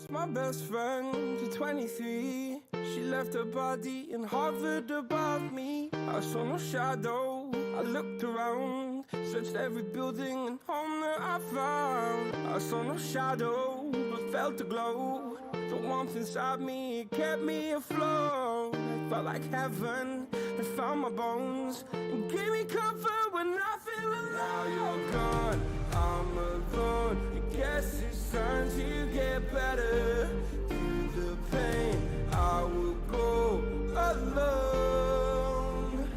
My best friend to 23. She left her body and hovered above me. I saw no shadow, I looked around, searched every building and home that I found. I saw no shadow, but felt a glow. The warmth inside me, it kept me afloat. It felt like heaven that found my bones and gave me comfort when I feel alone. Now you're gone, I'm alone. I guess it's time to get better. Through the pain, I will go alone.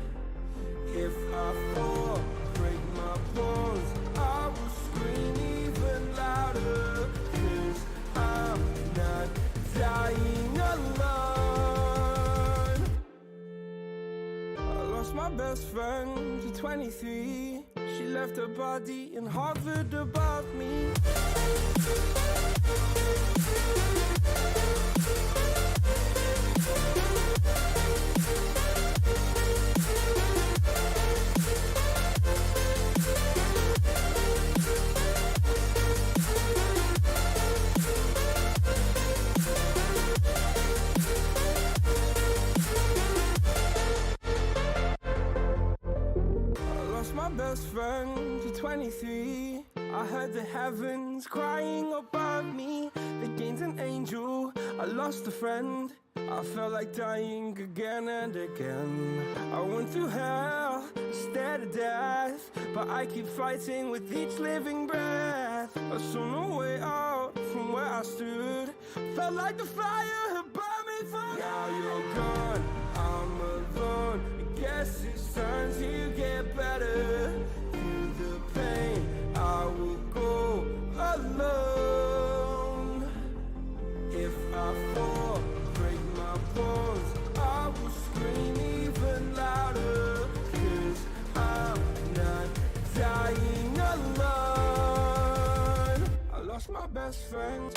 If I fall, break my bones, I will scream even louder. 'Cause I'm not dying alone. I lost my best friend to 23. She left her body and hovered above me. My best friend to 23. I heard the heavens crying above me. They gained an angel, I lost a friend. I felt like dying again and again. I went through hell, stared at death, but I keep fighting with each living breath. I saw no way out from where I stood. Felt like the fire had burned me through. Now you're gone, I'm alone. I guess it's time to get better. Through the pain, I will go alone. If I fall, break my bones, I will scream even louder. 'Cause I'm not dying alone. I lost my best friend.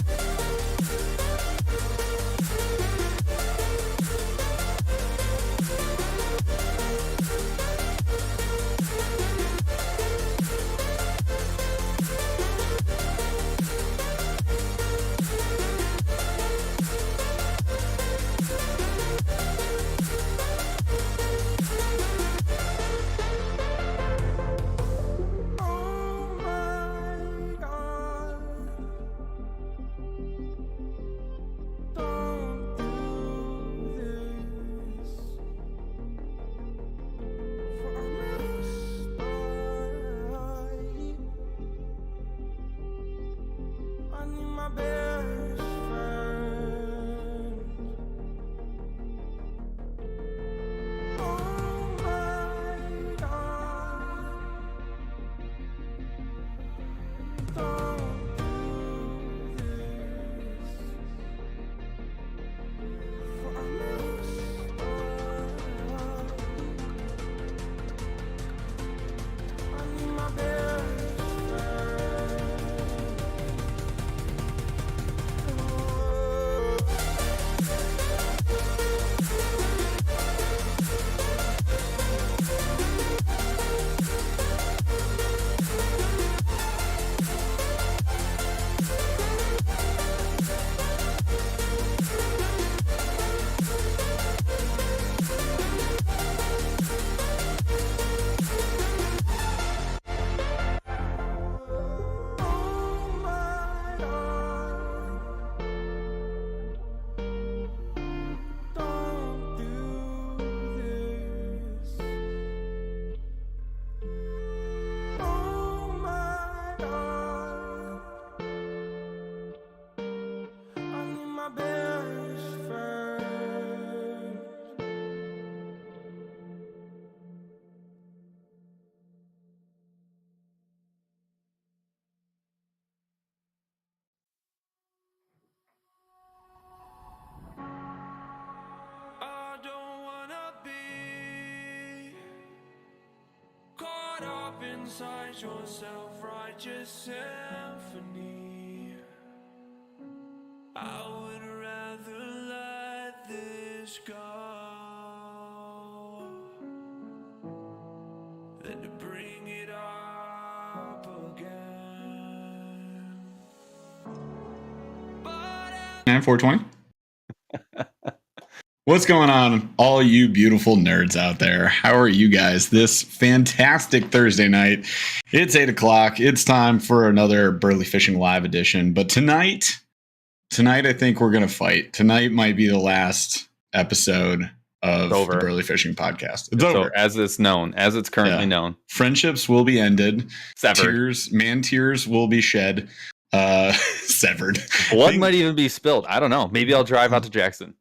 Inside your self-righteous symphony, I would rather let this go than to bring it up again. But 420. What's going on, all you beautiful nerds out there? How are you guys this fantastic Thursday night? It's 8 o'clock. It's time for another Burly Fishing Live edition. But tonight, I think we're going to fight. Tonight might be the last episode of the Burly Fishing podcast. It's over. As it's currently known. Friendships will be ended. Severed. Tears will be shed. Severed. Blood might even be spilled. I don't know. Maybe I'll drive out to Jackson.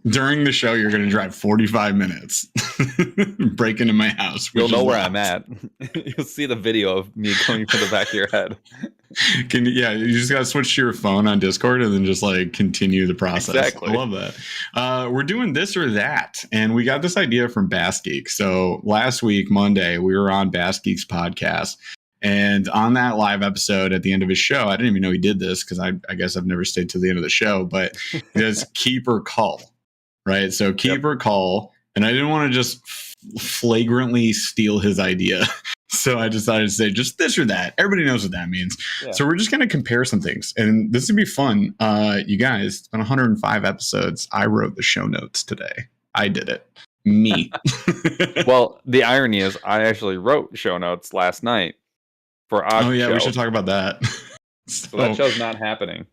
During the show, you're going to drive 45 minutes, break into my house. You'll know where I'm at. You'll see the video of me coming from the back of your head. You just got to switch to your phone on Discord and then just like continue the process. Exactly. I love that. We're doing this or that, and we got this idea from Bass Geek. So last week, Monday, we were on Bass Geek's podcast. And on that live episode at the end of his show, I didn't even know he did this because I guess I've never stayed to the end of the show, but he does keep or call, right? So keep or call. And I didn't want to just flagrantly steal his idea. So I decided to say just this or that. Everybody knows what that means. Yeah. So we're just going to compare some things. And this would be fun. You guys, it's been 105 episodes. I wrote the show notes today. I did it. Me. Well, the irony is I actually wrote show notes last night. For oh yeah, we should talk about that. So that show's not happening.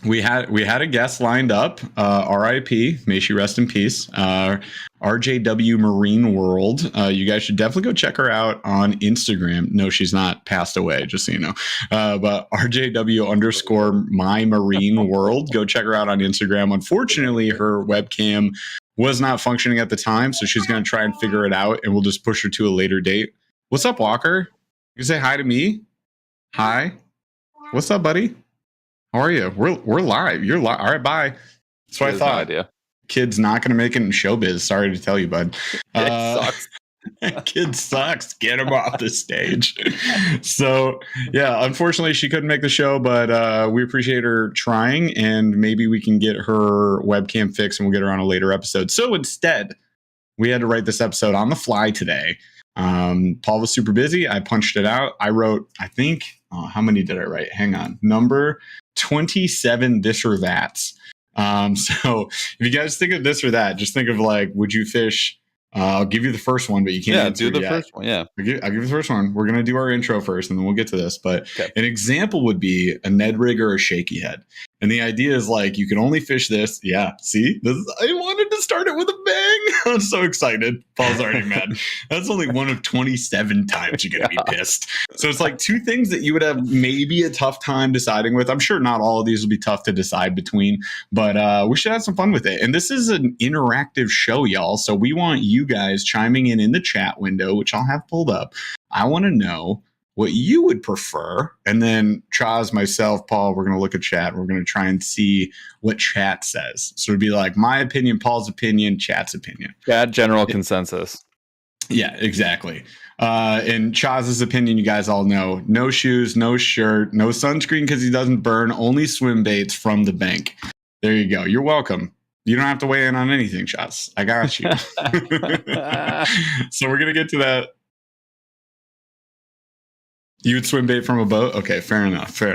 We had a guest lined up. R.I.P. May she rest in peace. RJW Marine World. You guys should definitely go check her out on Instagram. No, she's not passed away, just so you know. But RJW _ My Marine World. Go check her out on Instagram. Unfortunately, her webcam was not functioning at the time, so she's going to try and figure it out, and we'll just push her to a later date. What's up, Walker? You say hi to me? Hi. What's up, buddy? How are you? We're live. You're live. All right, bye. That's what I thought. No idea. Kid's not going to make it in showbiz. Sorry to tell you, bud. Sucks. Kid sucks. Get him off the stage. So, yeah, unfortunately, she couldn't make the show, but we appreciate her trying, and maybe we can get her webcam fixed and we'll get her on a later episode. So instead, we had to write this episode on the fly today. Paul was super busy. I punched it out. I wrote, I think, how many did I write? Hang on. Number 27 this or that's. So if you guys think of this or that, just think of like, would you fish? I'll give you the first one, but you can't do the first one. Yeah. I'll give you the first one. We're going to do our intro first and then we'll get to this. But An example would be a Ned rig or a shaky head. And the idea is like, you can only fish this. Yeah. See, I wanted to start it with a bang. I'm so excited. Paul's already mad. That's only one of 27 times you're going to be pissed. So it's like two things that you would have maybe a tough time deciding with. I'm sure not all of these will be tough to decide between, but we should have some fun with it. And this is an interactive show, y'all. So we want you guys chiming in the chat window, which I'll have pulled up. I want to know what you would prefer. And then Chaz, myself, Paul, we're going to look at chat. We're going to try and see what chat says. So it'd be like my opinion, Paul's opinion, chat's opinion. Chat general consensus. Yeah, exactly. And Chaz's opinion, you guys all know. No shoes, no shirt, no sunscreen because he doesn't burn, only swim baits from the bank. There you go. You're welcome. You don't have to weigh in on anything, Chaz. I got you. So we're going to get to that. You would swim bait from a boat? Okay, fair enough. So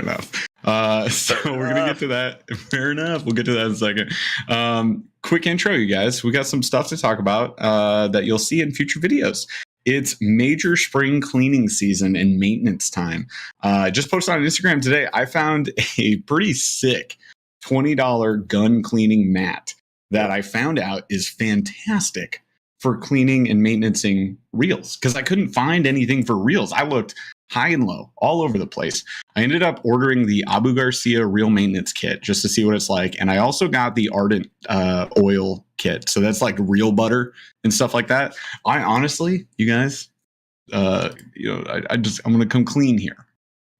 we're going to get to that. Fair enough. We'll get to that in a second. Quick intro, you guys. We got some stuff to talk about that you'll see in future videos. It's major spring cleaning season and maintenance time. I just posted on Instagram today. I found a pretty sick $20 gun cleaning mat that I found out is fantastic for cleaning and maintaining reels because I couldn't find anything for reels. I looked high and low all over the place. I ended up ordering the Abu Garcia reel maintenance kit just to see what it's like. And I also got the Ardent oil kit. So that's like reel butter and stuff like that. I honestly, you guys, I'm going to come clean here.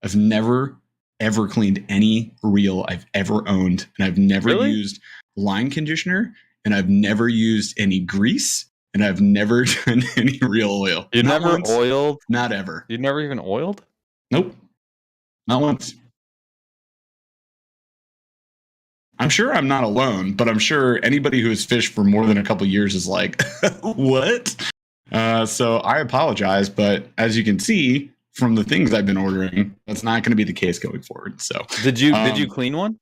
I've never, ever cleaned any reel I've ever owned. And I've never used line conditioner, and I've never used any grease, and I've never done any reel oil. You never oiled? Not ever. You never even oiled? Nope. Not once. I'm sure I'm not alone, but I'm sure anybody who has fished for more than a couple years is like, what? So I apologize, but as you can see from the things I've been ordering, that's not going to be the case going forward. So did you clean one?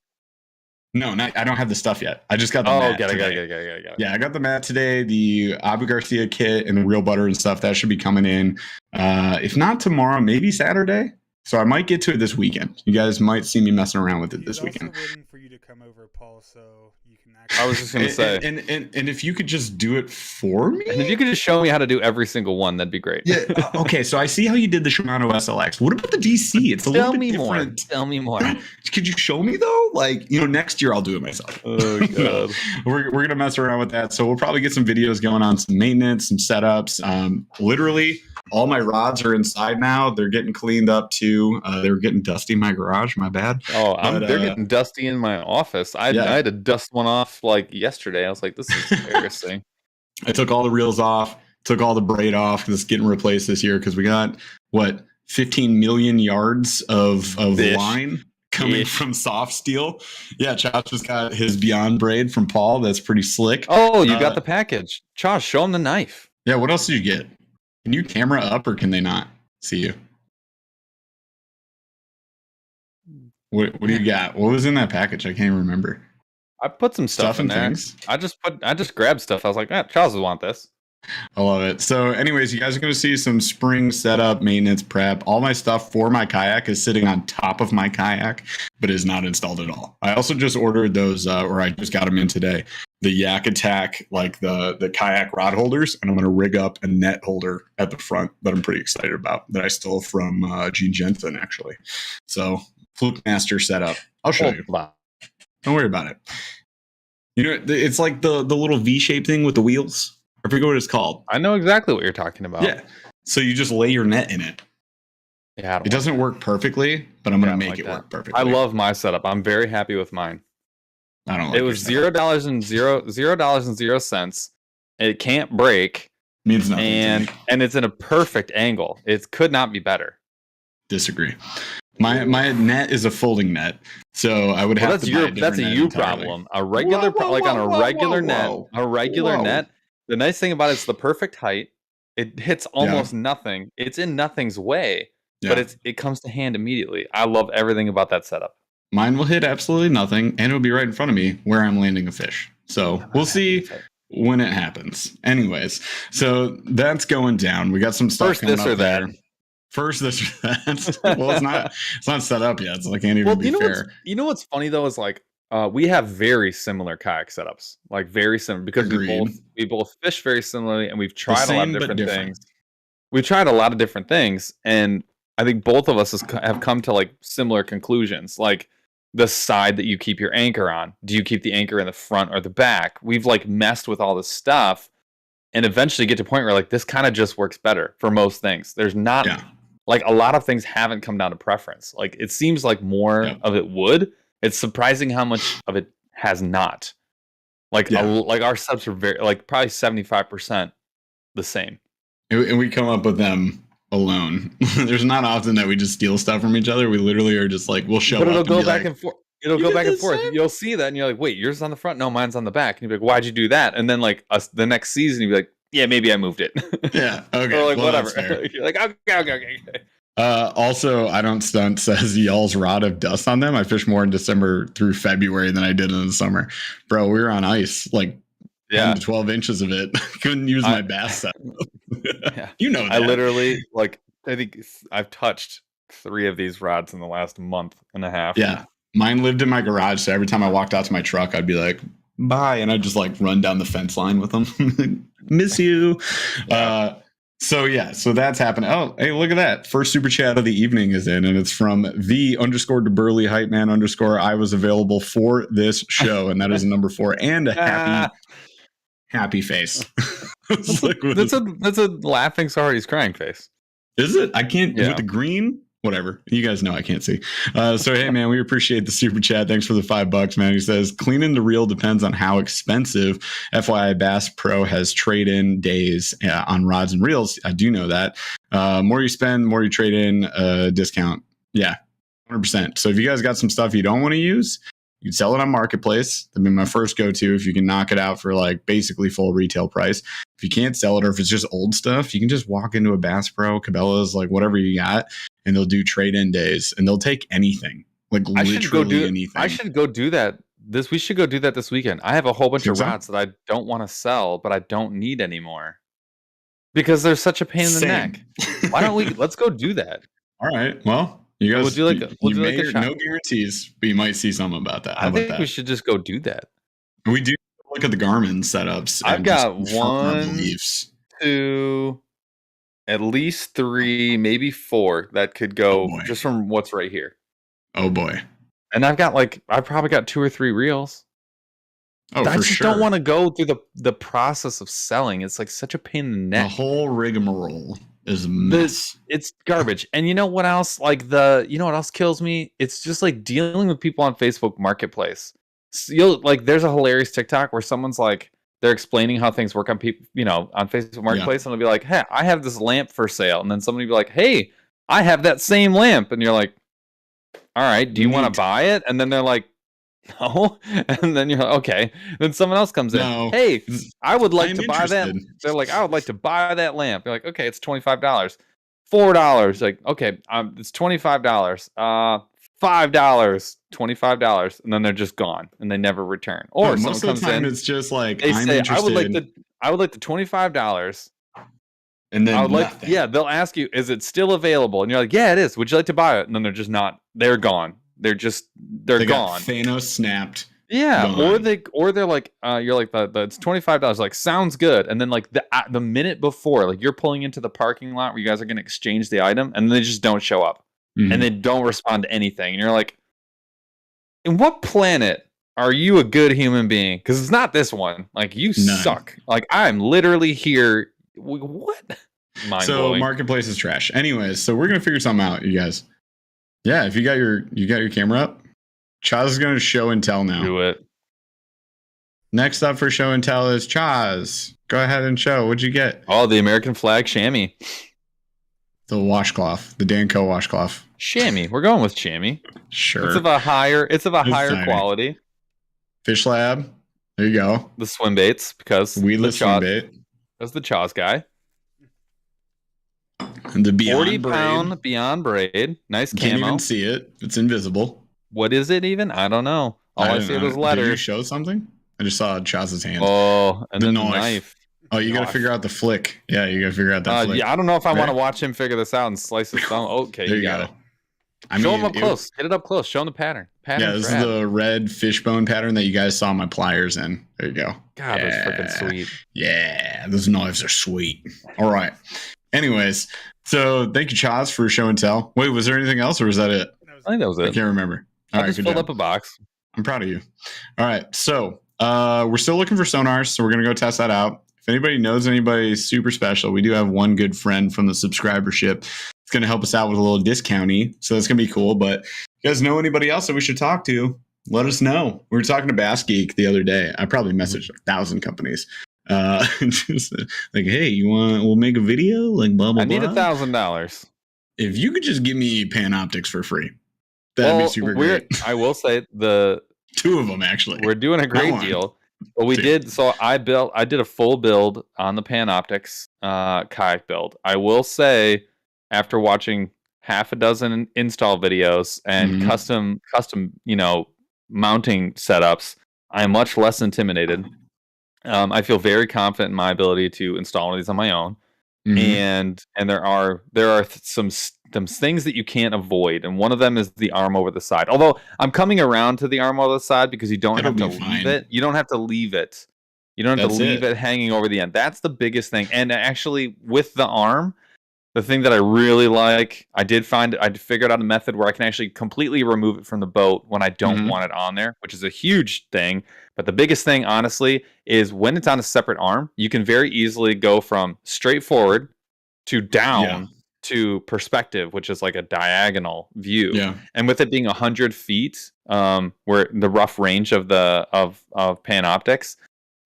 No, I don't have the stuff yet. I just got the mat today. Yeah, I got the mat today, the Abu Garcia kit and the real butter and stuff. That should be coming in. If not tomorrow, maybe Saturday. So I might get to it this weekend. You guys might see me messing around with it this weekend. Waiting for you to come over, Paul, so you can I was just going to say. And if you could just do it for me? And if you could just show me how to do every single one, that'd be great. Yeah. Okay, so I see how you did the Shimano SLX. What about the DC? It's a little bit different. Tell me more. Could you show me, though? Like, next year I'll do it myself. Oh, God. We're going to mess around with that. So we'll probably get some videos going on, some maintenance, some setups. Literally, all my rods are inside now. They're getting cleaned up, too. They were getting dusty in my garage. My bad. Oh, they're getting dusty in my office. I had to dust one off, like, yesterday. I was like, this is embarrassing. I took all the reels off, took all the braid off. This is getting replaced this year because we got, 15 million yards of line coming from soft steel. Yeah, Josh just got his Beyond braid from Paul. That's pretty slick. Oh, you got the package. Josh, show him the knife. Yeah, what else did you get? Can you camera up or can they not see you? What do you got? What was in that package? I can't even remember. I put some stuff in there. Things. I just grabbed stuff. I was like, Charles will want this. I love it. So anyways, you guys are going to see some spring setup, maintenance prep. All my stuff for my kayak is sitting on top of my kayak, but is not installed at all. I also just ordered those, or I just got them in today, the Yak Attack, like the kayak rod holders, and I'm going to rig up a net holder at the front that I'm pretty excited about, that I stole from Gene Jensen, actually. So Fluke Master setup. I'll show you. Don't worry about it. It's like the little V-shaped thing with the wheels. I forget what it's called. I know exactly what you're talking about. Yeah. So you just lay your net in it. Yeah. It doesn't work perfectly, but I'm going to make it work perfectly. I love my setup. I'm very happy with mine. I don't like it. Was $0.00. It can't break. Means nothing. And it's in a perfect angle. It could not be better. Disagree. My net is a folding net, so I would have to buy a different net. That's a you problem. A regular net. The nice thing about it is the perfect height. It hits almost nothing. It's in nothing's way, but it comes to hand immediately. I love everything about that setup. Mine will hit absolutely nothing, and it'll be right in front of me where I'm landing a fish. So we'll see when it happens. Anyways, so that's going down. We got some stuff coming up there. First this or that. Well, it's not set up yet, so I can't even be fair. You know what's funny though is like we have very similar kayak setups, like very similar, because we both fish very similarly, and we've tried a lot of different things. We've tried a lot of different things, and I think both of us have come to like similar conclusions. Like the side that you keep your anchor on. Do you keep the anchor in the front or the back? We've like messed with all this stuff, and eventually get to a point where like this kind of just works better for most things. There's not. Yeah. Like a lot of things haven't come down to preference. Like it seems like more of it would. It's surprising how much of it has not. Like like our subs are very like probably 75% the same. And we come up with them alone. There's not often that we just steal stuff from each other. We literally are just like we'll show up. But it'll go back and forth. It'll go back and forth. You'll see that and you're like, wait, yours is on the front? No, mine's on the back. And you'll be like, why'd you do that? And then like the next season you'll be like, yeah, maybe I moved it. Yeah. Okay. Or like whatever. You're like, okay. Also, I don't stunt says y'all's rod of dust on them. I fish more in December through February than I did in the summer. Bro, we were on ice, like 10 to 12 inches of it. Couldn't use my bass set. You know that. I literally, like, I think I've touched 3 of these rods in the last month and a half. Yeah. Mine lived in my garage, so every time I walked out to my truck, I'd be like, bye. And I'd just like run down the fence line with them. Miss you. So that's happening. Oh, hey, look at that. First super chat of the evening is in, and it's from _Burly hype man _ I was available for this show, and that is a number 4 and a happy face. That's a laughing sorry he's crying face. Is it? I can't with the green. Whatever. You guys know I can't see. So, hey, man, we appreciate the super chat. Thanks for the $5, man. He says, cleaning the reel depends on how expensive. FYI, Bass Pro has trade-in days on rods and reels. I do know that. More you spend, more you trade in discount. Yeah, 100%. So if you guys got some stuff you don't want to use, you can sell it on Marketplace. That'd be my first go-to if you can knock it out for like basically full retail price. If you can't sell it, or if it's just old stuff, you can just walk into a Bass Pro, Cabela's, like whatever you got, and they'll do trade-in days, and they'll take anything, like literally anything. I should go do that we should go do that this weekend. I have a whole bunch of so? rods that I don't want to sell, but I don't need anymore because they're such a pain in the neck. Why don't we? Let's go do that. All right. Well, you guys, we'll do like a shot. No guarantees, but you might see something about that. I think we should just go do that. We do look at the Garmin setups. I've got 1, 2, at least 3, maybe 4 that could go just from what's right here. Oh boy. And I've probably got 2 or 3 reels. Oh, I just don't want to go through the process of selling. It's like such a pain in the neck. The whole rigmarole is a mess. It's garbage. And you know what else? Like you know what else kills me? It's just like dealing with people on Facebook Marketplace. So there's a hilarious TikTok where someone's like, they're explaining how things work on people, on Facebook Marketplace, and they'll be like, "Hey, I have this lamp for sale," and then somebody will be like, "Hey, I have that same lamp," and you're like, "All right, do you want to buy it?" And then they're like, "No," and then you're like, "Okay." Then someone else comes in, "Hey, I would like to buy that." They're like, "I would like to buy that lamp." You're like, "Okay, it's $25, $4." Like, okay, it's $25. $5, $25, and then they're just gone and they never return. Or most of the time it's just like, they say, I would like the $25, and then they'll ask you, is it still available? And you're like, yeah, it is. Would you like to buy it? And then they're just not. They're gone. They're gone. Thanos snapped. Yeah, gone. or they're like, you're like, it's $25. Like, sounds good. And then like the minute before, like you're pulling into the parking lot where you guys are going to exchange the item, and they just don't show up. And they don't respond to anything. And you're like, in what planet are you a good human being? Because it's not this one. Like, you suck. Like, I'm literally here. What? So Marketplace is trash. Anyways, so we're gonna figure something out, you guys. Yeah, if you got your camera up, Chaz is gonna show and tell now. Do it. Next up for show and tell is Chaz. Go ahead and show. What'd you get? Oh, the American flag chamois. The washcloth, the Danco washcloth. Chamois. We're going with chamois. Sure. It's of a higher quality. Fish Lab. There you go. The swim baits, because weedless swim bait. That's the Chaz guy. And the Beyond 40-pound Beyond braid. Nice camo. Can't even see it. It's invisible. What is it even? I don't know. All I see are those letters. Did you show something? I just saw Chaz's hand. Oh, and then the knife. Oh, you got to figure out the flick. Yeah, you got to figure out that flick. Yeah, I don't know if I want to watch him figure this out and slice his thumb. Okay, there you got go. it. Show him up close. Get it up close. Show him the pattern. Yeah, this is the red fishbone pattern that you guys saw my pliers in. There you go. God, that's freaking sweet. Yeah, those knives are sweet. All right. Anyways, so thank you, Chaz, for show and tell. Wait, was there anything else, or was that it? I think that was it. I can't remember. I just filled up a box. I'm proud of you. All right, so we're still looking for sonars, so we're gonna go test that out. If anybody knows anybody super special, we do have one good friend from the subscribership. It's going to help us out with a little discounty. So that's going to be cool. But if you guys know anybody else that we should talk to, let us know. We were talking to Bass Geek the other day. I probably messaged 1,000 companies. Just like, hey, we'll make a video? Like, blah, blah, blah. I need $1,000. If you could just give me Panoptics for free, that'd be super great. I will say 2 of them, actually. We're doing a great deal. Well, we did. So I did a full build on the Panoptics kayak build. I will say, after watching half a dozen install videos and custom, mounting setups, I am much less intimidated. I feel very confident in my ability to install one of these on my own. And there are some things that you can't avoid, and one of them is the arm over the side. Although I'm coming around to the arm over the side because you don't have to leave it. You don't have to leave it. You don't have to leave it hanging over the end. That's the biggest thing. And actually, with the arm, the thing that I really like, I figured out a method where I can actually completely remove it from the boat when I don't want it on there, which is a huge thing. But the biggest thing, honestly, is when it's on a separate arm, you can very easily go from straight forward to down to perspective, which is like a diagonal view. Yeah. And with it being 100 feet, where the rough range of Panoptics,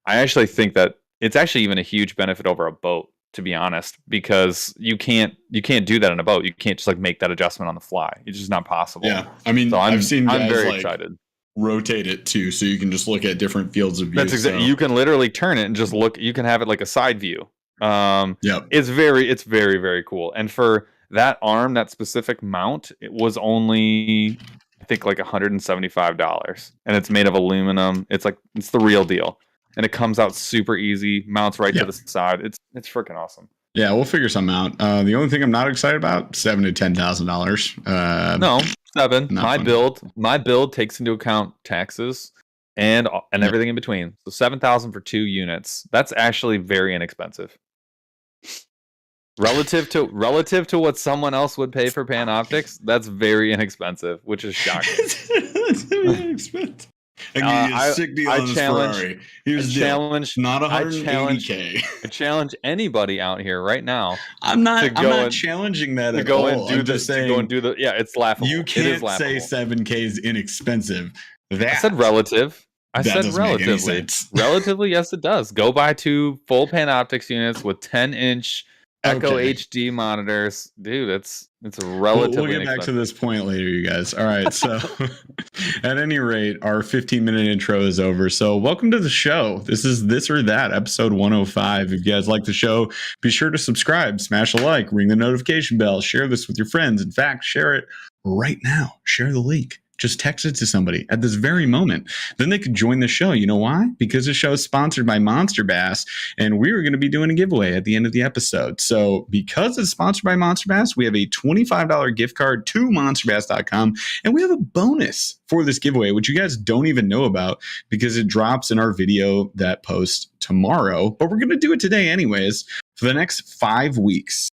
I actually think that it's actually even a huge benefit over a boat, to be honest, because you can't do that in a boat. You can't just like make that adjustment on the fly. It's just not possible. Yeah. I mean, so I've seen guys very excited. Rotate it too, so you can just look at different fields of view. That's exactly. You can literally turn it and just look. You can have it like a side view. It's very, very cool. And for that arm, that specific mount, it was only, I think like $175, and it's made of aluminum. It's the real deal, and it comes out super easy, mounts right to the side. It's freaking awesome. Yeah, we'll figure something out. The only thing I'm not excited about, $7,000 to $10,000. No, 7. Fun. My build takes into account taxes and everything in between. So 7,000 for 2 units. That's actually very inexpensive. Relative to what someone else would pay for Panoptics, that's very inexpensive, which is shocking. That's very inexpensive. I give you a sick deal on this Ferrari. Here's the deal. Not $180K. I challenge anybody out here right now. I'm not challenging that at all. I'm just saying. It's laughable. You can't say 7K is inexpensive. I said relative. I said relatively. Relatively, yes, it does. Go buy 2 full Panoptics units with 10-inch Echo HD monitors, dude. It's relatively. We'll get back to this point later, you guys. All right, so at any rate, our 15-minute intro is over. So welcome to the show. This is This or That, episode 105. If you guys like the show, be sure to subscribe, smash a like, ring the notification bell, share this with your friends. In fact, share it right now. Share the link. Just text it to somebody at this very moment. Then they could join the show. You know why? Because the show is sponsored by MONSTERBASS, and we're going to be doing a giveaway at the end of the episode. So because it's sponsored by MONSTERBASS, we have a $25 gift card to monsterbass.com, and we have a bonus for this giveaway, which you guys don't even know about because it drops in our video that posts tomorrow. But we're going to do it today anyways. For the next 5 weeks,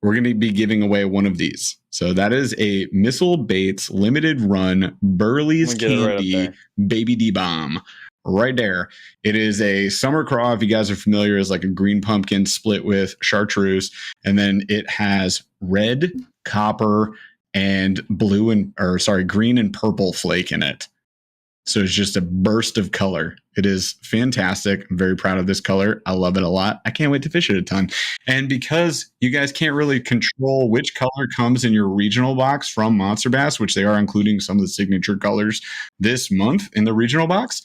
we're going to be giving away one of these. So that is a Missile Baits limited run Burly's Candy Baby D Bomb right there. It is a summer craw. If you guys are familiar, is like a green pumpkin split with chartreuse. And then it has red, copper, and green and purple flake in it. So it's just a burst of color. It is fantastic. I'm very proud of this color. I love it a lot. I can't wait to fish it a ton. And because you guys can't really control which color comes in your regional box from MONSTERBASS, which they are including some of the signature colors this month in the regional box,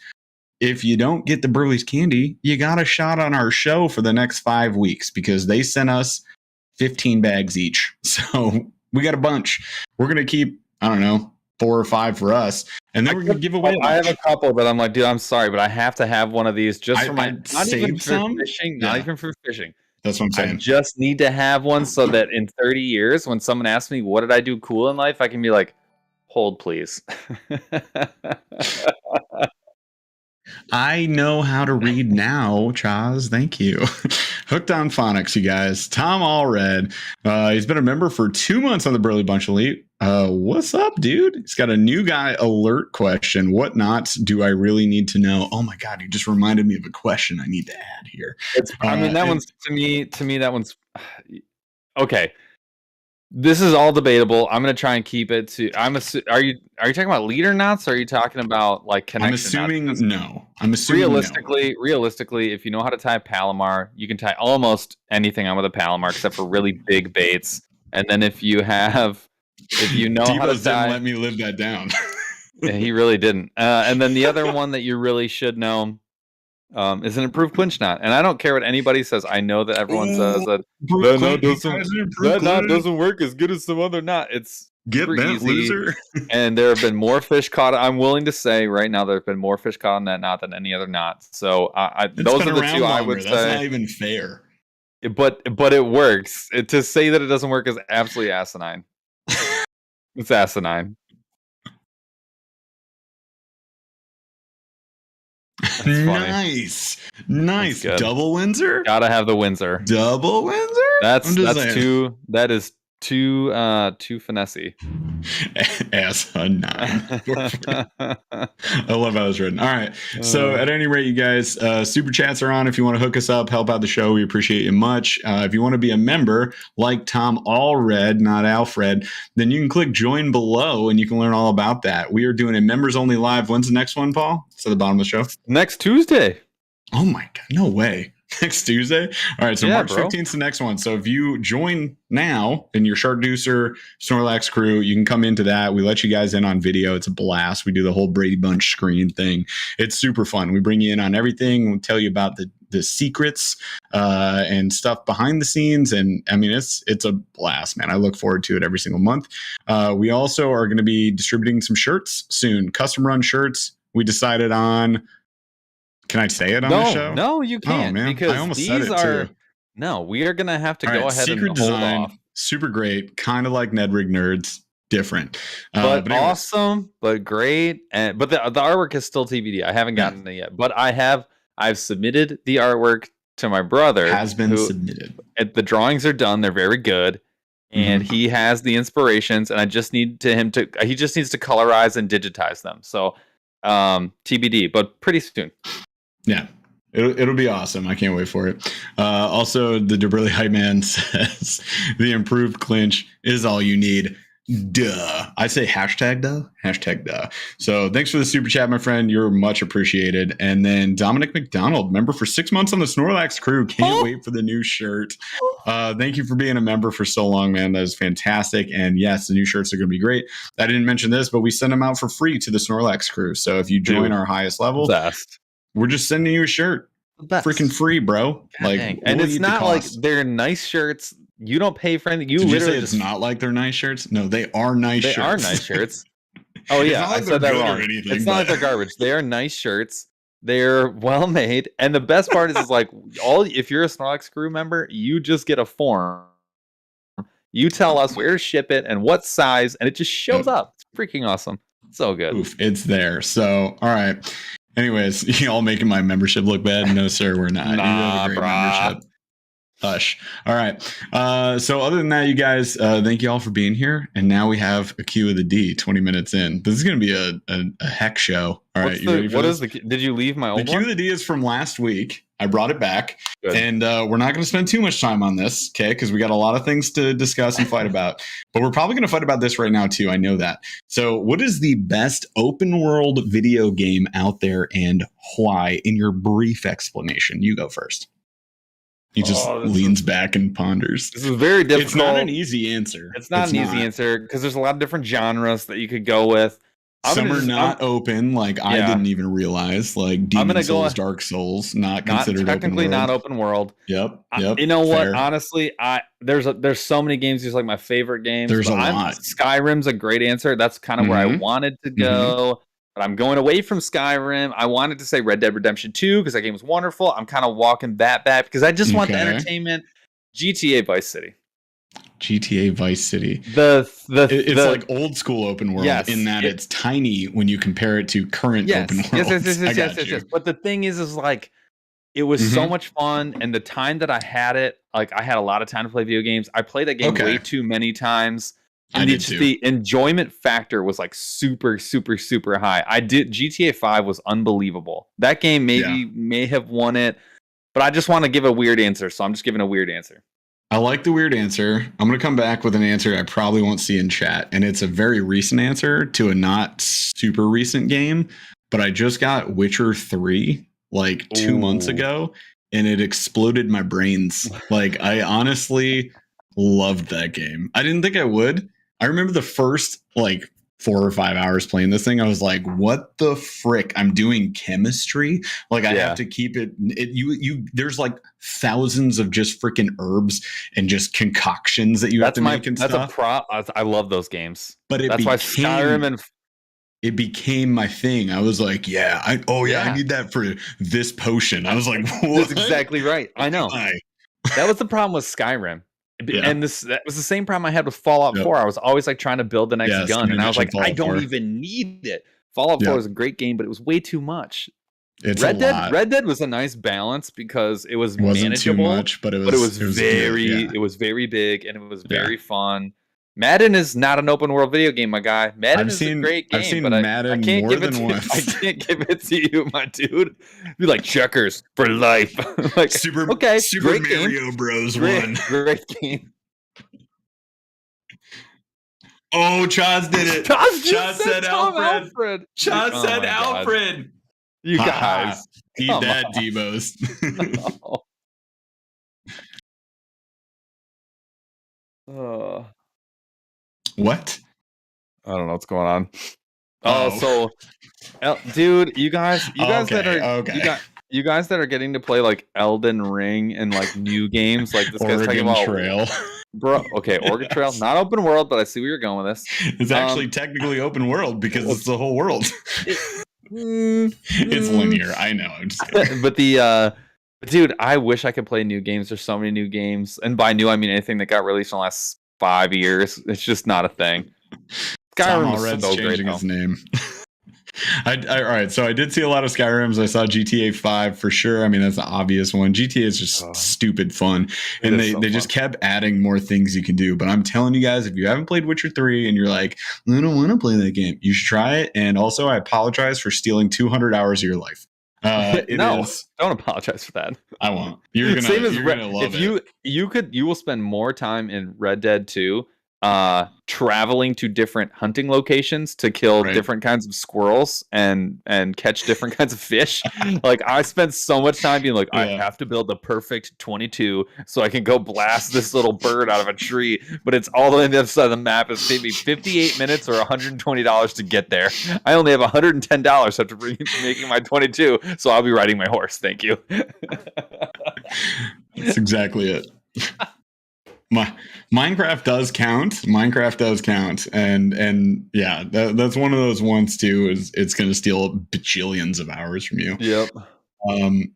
if you don't get the Burly's Candy, you got a shot on our show for the next 5 weeks because they sent us 15 bags each. So we got a bunch. We're going to keep, 4 or 5 for us, and then we're gonna give away. I have a couple, but I'm like, dude, I'm sorry, but I have to have one of these just for my not even for fishing. Not even for fishing. That's what I'm saying. I just need to have one so that in 30 years, when someone asks me what did I do cool in life, I can be like, hold, please. I know how to read now, Chaz. Thank you. Hooked on phonics, you guys. Tom Allred. He's been a member for 2 months on the Burly Bunch Elite. What's up, dude? He's got a new guy alert question. What knots do I really need to know? Oh my God, you just reminded me of a question I need to add here. That one's to me, that one's okay. This is all debatable. I'm going to try and keep it to. Are you talking about leader knots? Or are you talking about like connection? I'm assuming realistically, if you know how to tie Palomar, you can tie almost anything on with a Palomar except for really big baits. And then if you know how to tie, didn't let me live that down. Yeah, he really didn't. And then the other one that you really should know is an improved clinch knot. And I don't care what anybody says. I know that everyone says that knot doesn't work as good as some other knot. It's get bent, easy. Loser. And there have been more fish caught. I'm willing to say right now there have been more fish caught on that knot than any other knot. So those are the two longer. I would say. That's not even fair. But it works. To say that it doesn't work is absolutely asinine. It's asinine. Nice. Double Windsor. Gotta have the Windsor. Double Windsor. That's too. That is too finessey. As a 9. I love how it's written. All right. So at any rate, you guys, super chats are on. If you want to hook us up, help out the show, we appreciate you much. If you want to be a member like Tom Allred, not Alfred, then you can click join below and you can learn all about that. We are doing a members only live. When's the next one, Paul? It's at the bottom of the show. Next Tuesday. Oh my God. No way. Next Tuesday. All right. So March 15th is the next one. So if you join now in your Sharkdeucer Snorlax crew, you can come into that. We let you guys in on video. It's a blast. We do the whole Brady Bunch screen thing. It's super fun. We bring you in on everything. We'll tell you about the the secrets and stuff behind the scenes. And I mean, it's a blast, man. I look forward to it every single month. We also are going to be distributing some shirts soon, custom run shirts. We decided on. Can I say it on the show? No, you can't. Oh, man. Because I almost these said it too. No, we are going to have to go ahead secret and design, hold off. super great, kind of like Nedrig Nerds, different. But awesome, but great. But the artwork is still TBD. I haven't gotten it yet. But I've submitted the artwork to my brother. Has been submitted. The drawings are done. They're very good. And he has the inspirations, and I just need he just needs to colorize and digitize them. So TBD, but pretty soon. Yeah. It'll be awesome. I can't wait for it. Also, the Burly Hype Man says the improved clinch is all you need. Duh. I say hashtag duh. Hashtag duh. So thanks for the super chat, my friend. You're much appreciated. And then Dominic McDonald, member for 6 months on the Snorlax crew. Can't wait for the new shirt. Thank you for being a member for so long, man. That is fantastic. And yes, the new shirts are going to be great. I didn't mention this, but we send them out for free to the Snorlax crew. So if you join our highest level, we're just sending you a shirt. Freaking free, bro. God, and it's not like they're nice shirts. You don't pay for anything. Did literally it's not like they're nice shirts. No, they are nice shirts. They are nice shirts. Oh yeah, I said that wrong. It's not like they're garbage. They are nice shirts. They're well made, and the best part is like if you're a Snorlax crew member, you just get a form. You tell us where to ship it and what size, and it just shows up. It's freaking awesome. So good. Oof, it's there. So all right. Anyways, y'all making my membership look bad? No, sir, we're not. Nah, you have a great membership. Hush. All right. So other than that, you guys, thank you all for being here. And now we have a Q of the D 20 minutes in. This is going to be a heck show. All right. You ready for this? Did you leave my old one? The Q of the D is from last week. I brought it back. Good. And we're not going to spend too much time on this, okay? Because we got a lot of things to discuss and fight about. But we're probably going to fight about this right now, too. I know that. So what is the best open world video game out there and why? In your brief explanation, you go first. He just leans back and ponders. This is very difficult. It's not an easy answer. It's not an easy answer because there's a lot of different genres that you could go with. Some are not open, like I didn't even realize. Like Demon Souls, Dark Souls, not considered technically open world. Not open world. Yep. You know what? Honestly, there's so many games. These are like my favorite games. There's a lot. Skyrim's a great answer. That's kind of where I wanted to go. But I'm going away from Skyrim. I wanted to say Red Dead Redemption 2 because that game was wonderful. I'm kind of walking that back because I just want the entertainment. GTA Vice City. GTA Vice City. It's like old school open world in that it's tiny when you compare it to current open world. Yes. But the thing is like it was so much fun, and the time that I had it, like I had a lot of time to play video games. I played that game way too many times. And the enjoyment factor was like super, super, super high. GTA 5 was unbelievable. That game may have won it, but I just want to give a weird answer, so I'm just giving a weird answer. I like the weird answer. I'm going to come back with an answer I probably won't see in chat, and it's a very recent answer to a not super recent game, but I just got Witcher 3 like 2 months ago, and it exploded my brains. Like, I honestly loved that game. I didn't think I would. I remember the first like 4 or 5 hours playing this thing. I was like, what the frick? I'm doing chemistry. Like I have to keep it. There's like thousands of just freaking herbs and just concoctions that you have to make and stuff. That's a prop. I love those games. But that's why Skyrim and it became my thing. I was like, I need that for this potion. I was like, what? That's exactly right. I know. That was the problem with Skyrim. And that was the same problem I had with Fallout 4. I was always like trying to build the next gun, and I was like, I don't even need it. Fallout 4 was a great game, but it was way too much. Red Dead was a nice balance because it wasn't manageable, too much, but it was very big and it was very fun. Madden is not an open world video game, my guy. Madden is a great game. I've seen Madden more than once. I can't give it to you, my dude. Be like checkers for life. Like Super Mario Bros. One. Great game. Oh, Chaz did it. Chaz said Alfred. Chaz said Alfred. You guys. Eat that, Debos. What? I don't know what's going on. So, dude, you guys that are you guys that are getting to play like Elden Ring and like new games, like this guy's talking Oregon about Trail. Bro, okay, Oregon Trail, not open world, but I see where you're going with this. It's actually technically open world because it's the whole world. It's linear. I know. I'm just kidding. But dude, I wish I could play new games. There's so many new games, and by new I mean anything that got released in the last 5 years. It's just not a thing. Skyrim is so changing its name. All right, so I did see a lot of Skyrims. I saw GTA 5 for sure. I mean, that's the obvious one. GTA is just stupid fun, and they just kept adding more things you can do. But I'm telling you guys, if you haven't played Witcher 3 and you're like, I don't want to play that game, you should try it. And also, I apologize for stealing 200 hours of your life. Don't apologize for that. I won't. You're gonna love it. You will spend more time in Red Dead 2 traveling to different hunting locations to kill different kinds of squirrels and catch different kinds of fish. Like, I spent so much time being like, I have to build the perfect 22 so I can go blast this little bird out of a tree, but it's all the way on the other side of the map. It's maybe 58 minutes or $120 to get there. I only have $110 after making my 22, so I'll be riding my horse. Thank you. That's exactly it. Minecraft does count. And yeah, that's one of those ones too. Is it's going to steal bajillions of hours from you. Yep.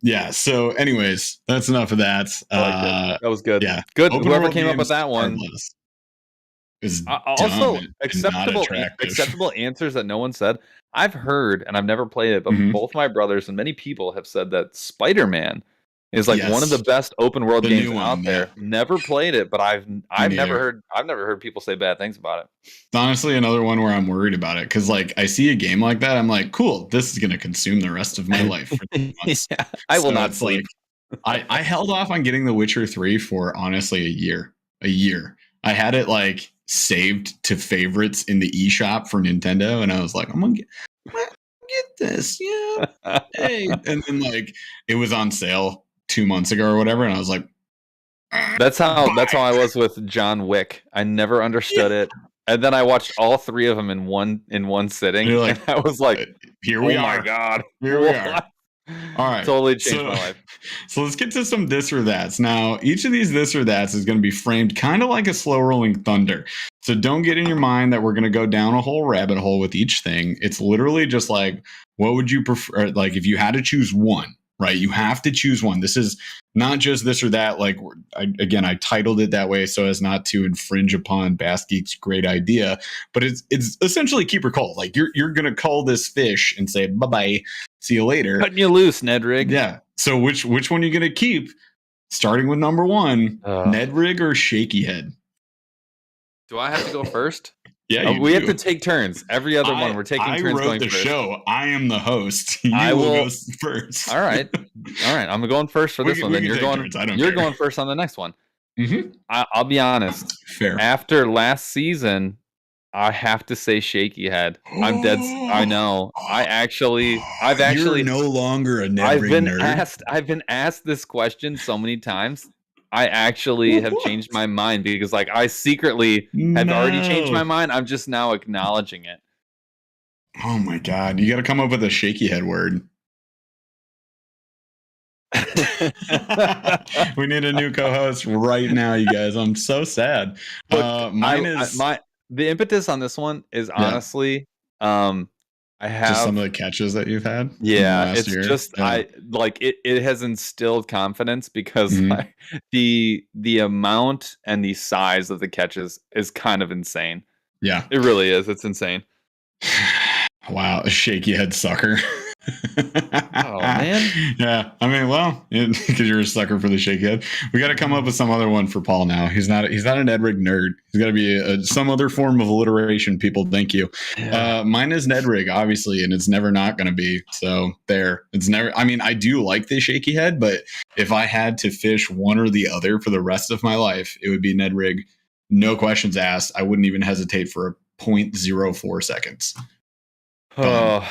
Yeah. So, anyways, that's enough of that. That was good. Yeah. Good. Whoever came up with that one is also acceptable answers that no one said. I've heard, and I've never played it, but both my brothers and many people have said that Spider-Man is like one of the best open world games out there. Never played it, but I've never heard people say bad things about it. It's honestly another one where I'm worried about it, because like I see a game like that, I'm like, cool, this is gonna consume the rest of my life for 3 months. I will not sleep. Like, I held off on getting The Witcher 3 for honestly a year. I had it like saved to favorites in the eShop for Nintendo, and I was like, I'm gonna get this, yeah. Hey, and then like it was on sale 2 months ago or whatever, and I was like, that's how I was with John Wick. I never understood it, and then I watched all 3 of them in one sitting. You're like, and I was like, here we are. Oh my god, here we are. All right, totally changed my life. So let's get to some this or that's. Now, each of these this or that's is going to be framed kind of like a slow rolling thunder. So don't get in your mind that we're going to go down a whole rabbit hole with each thing. It's literally just like, what would you prefer? Like, if you had to choose one, right? You have to choose one. This is not just this or that. Like, I titled it that way so as not to infringe upon Bass Geek's great idea, but it's essentially keep or cull. Like, you're going to cull this fish and say, bye-bye, see you later. Cutting you loose, Nedrig. Yeah. So which one are you going to keep? Starting with number 1, Nedrig or Shaky Head? Do I have to go first? Yeah, we have to take turns. Every other one, we're taking turns going first. I wrote the show. I am the host. You will go first. All right. I'm going first for this one. Then you're going first on the next one. Mm-hmm. I'll be honest. Fair. After last season, I have to say Shaky Head. I'm dead. I know. I've actually. You're no longer a Nedrig nerd. I've been asked this question so many times. I actually have changed my mind because, like, I secretly have already changed my mind. I'm just now acknowledging it. Oh my god! You got to come up with a Shaky Head word. We need a new co-host right now, you guys. I'm so sad. The impetus on this one is honestly, I have just some of the catches that you've had. Yeah, it's year. Just it has instilled confidence because like, the amount and the size of the catches is kind of insane. Yeah, it really is. It's insane. Wow, a Shaky Head sucker. Oh man. Yeah, I mean, well, because you're a sucker for the Shaky Head, we got to come up with some other one for Paul now. He's not an Nedrig nerd. He's got to be some other form of alliteration. People, thank you. Yeah. Mine is Nedrig, obviously, and it's never not going to be. So there, it's never. I mean, I do like the Shaky Head, but if I had to fish one or the other for the rest of my life, it would be Nedrig. No questions asked. I wouldn't even hesitate for a 0.04 seconds. Oh.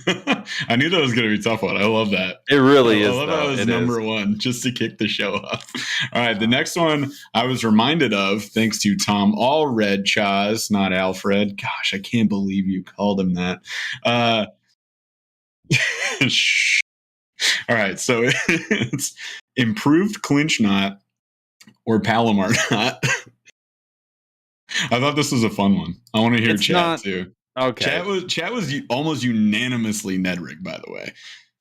I knew that was going to be a tough one. I love that. It really is. I love that was number 1 just to kick the show off. All right, the next one I was reminded of thanks to Tom Allred Chaz, not Alfred. Gosh, I can't believe you called him that. All right, so it's improved clinch knot or Palomar knot. I thought this was a fun one. I want to hear chat too. Okay. Chat was almost unanimously Nedrick, by the way.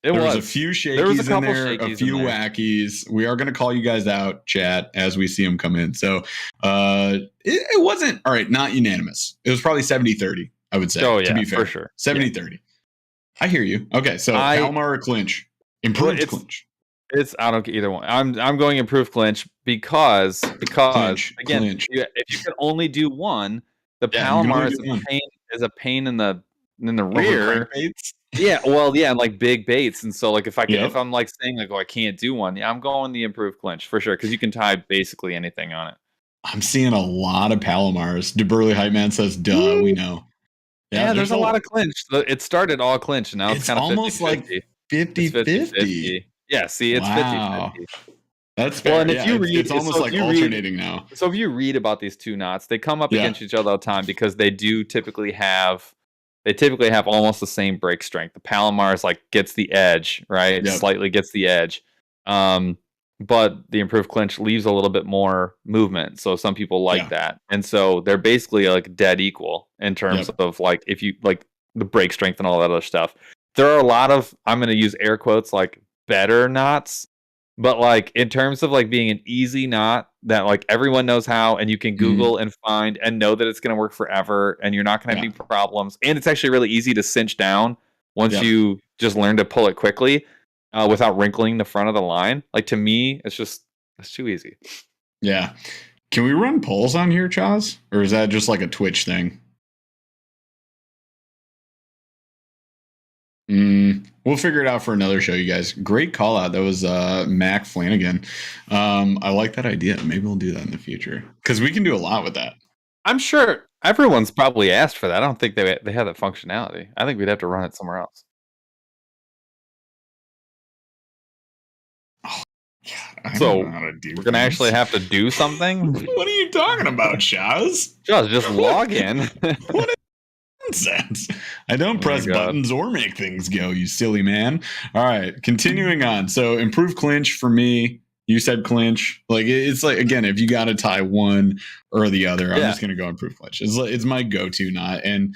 There was a few shakies in there, a few wackies. We are going to call you guys out, chat, as we see them come in. So it wasn't, all right, not unanimous. It was probably 70-30, I would say, to be fair. For sure. 70-30. I hear you. Okay, so Palomar or clinch? Improved clinch. I don't get either one. I'm going improved clinch because clinch, again, clinch. If you can only do one, the Palomar is a pain in the rear. Yeah, well, yeah, and like big baits, and so like if I'm like saying like, oh, I can't do one, I'm going the improved clinch for sure because you can tie basically anything on it. I'm seeing a lot of Palomars. Burly Hype Man says, "Duh, we know." Yeah, there's a lot of clinch. It started all clinch, and now it's kind of almost 50-50. like 50-50. Yeah, see, it's 50-50. That's fair. Well, and if you read, it's almost like alternating now. So if you read about these two knots, they come up against each other all the time because they typically have almost the same break strength. The Palomar is like gets the edge, right? Yep. Slightly gets the edge. But the improved clinch leaves a little bit more movement. So some people like that. And so they're basically like dead equal in terms of like if you like the break strength and all that other stuff. There are a lot of, I'm going to use air quotes, like better knots. But like in terms of like being an easy knot that like everyone knows how and you can Google and find and know that it's going to work forever and you're not going to have any problems. And it's actually really easy to cinch down once you just learn to pull it quickly without wrinkling the front of the line. Like to me, it's too easy. Yeah. Can we run polls on here, Chaz? Or is that just like a Twitch thing? We'll figure it out for another show, you guys. Great call out. That was Mac Flanagan. I like that idea. Maybe we'll do that in the future because we can do a lot with that. I'm sure everyone's probably asked for that. I don't think they have that functionality. I think we'd have to run it somewhere else. Oh, God, so we're going to actually have to do something? What are you talking about, Chaz? Chaz, just log in. What nonsense. I don't press buttons or make things go, you silly man. All right, continuing on. So improved clinch for me. You said clinch. Like it's like, again, if you got to tie one or the other, I'm just going to go improved clinch. It's my go-to knot. And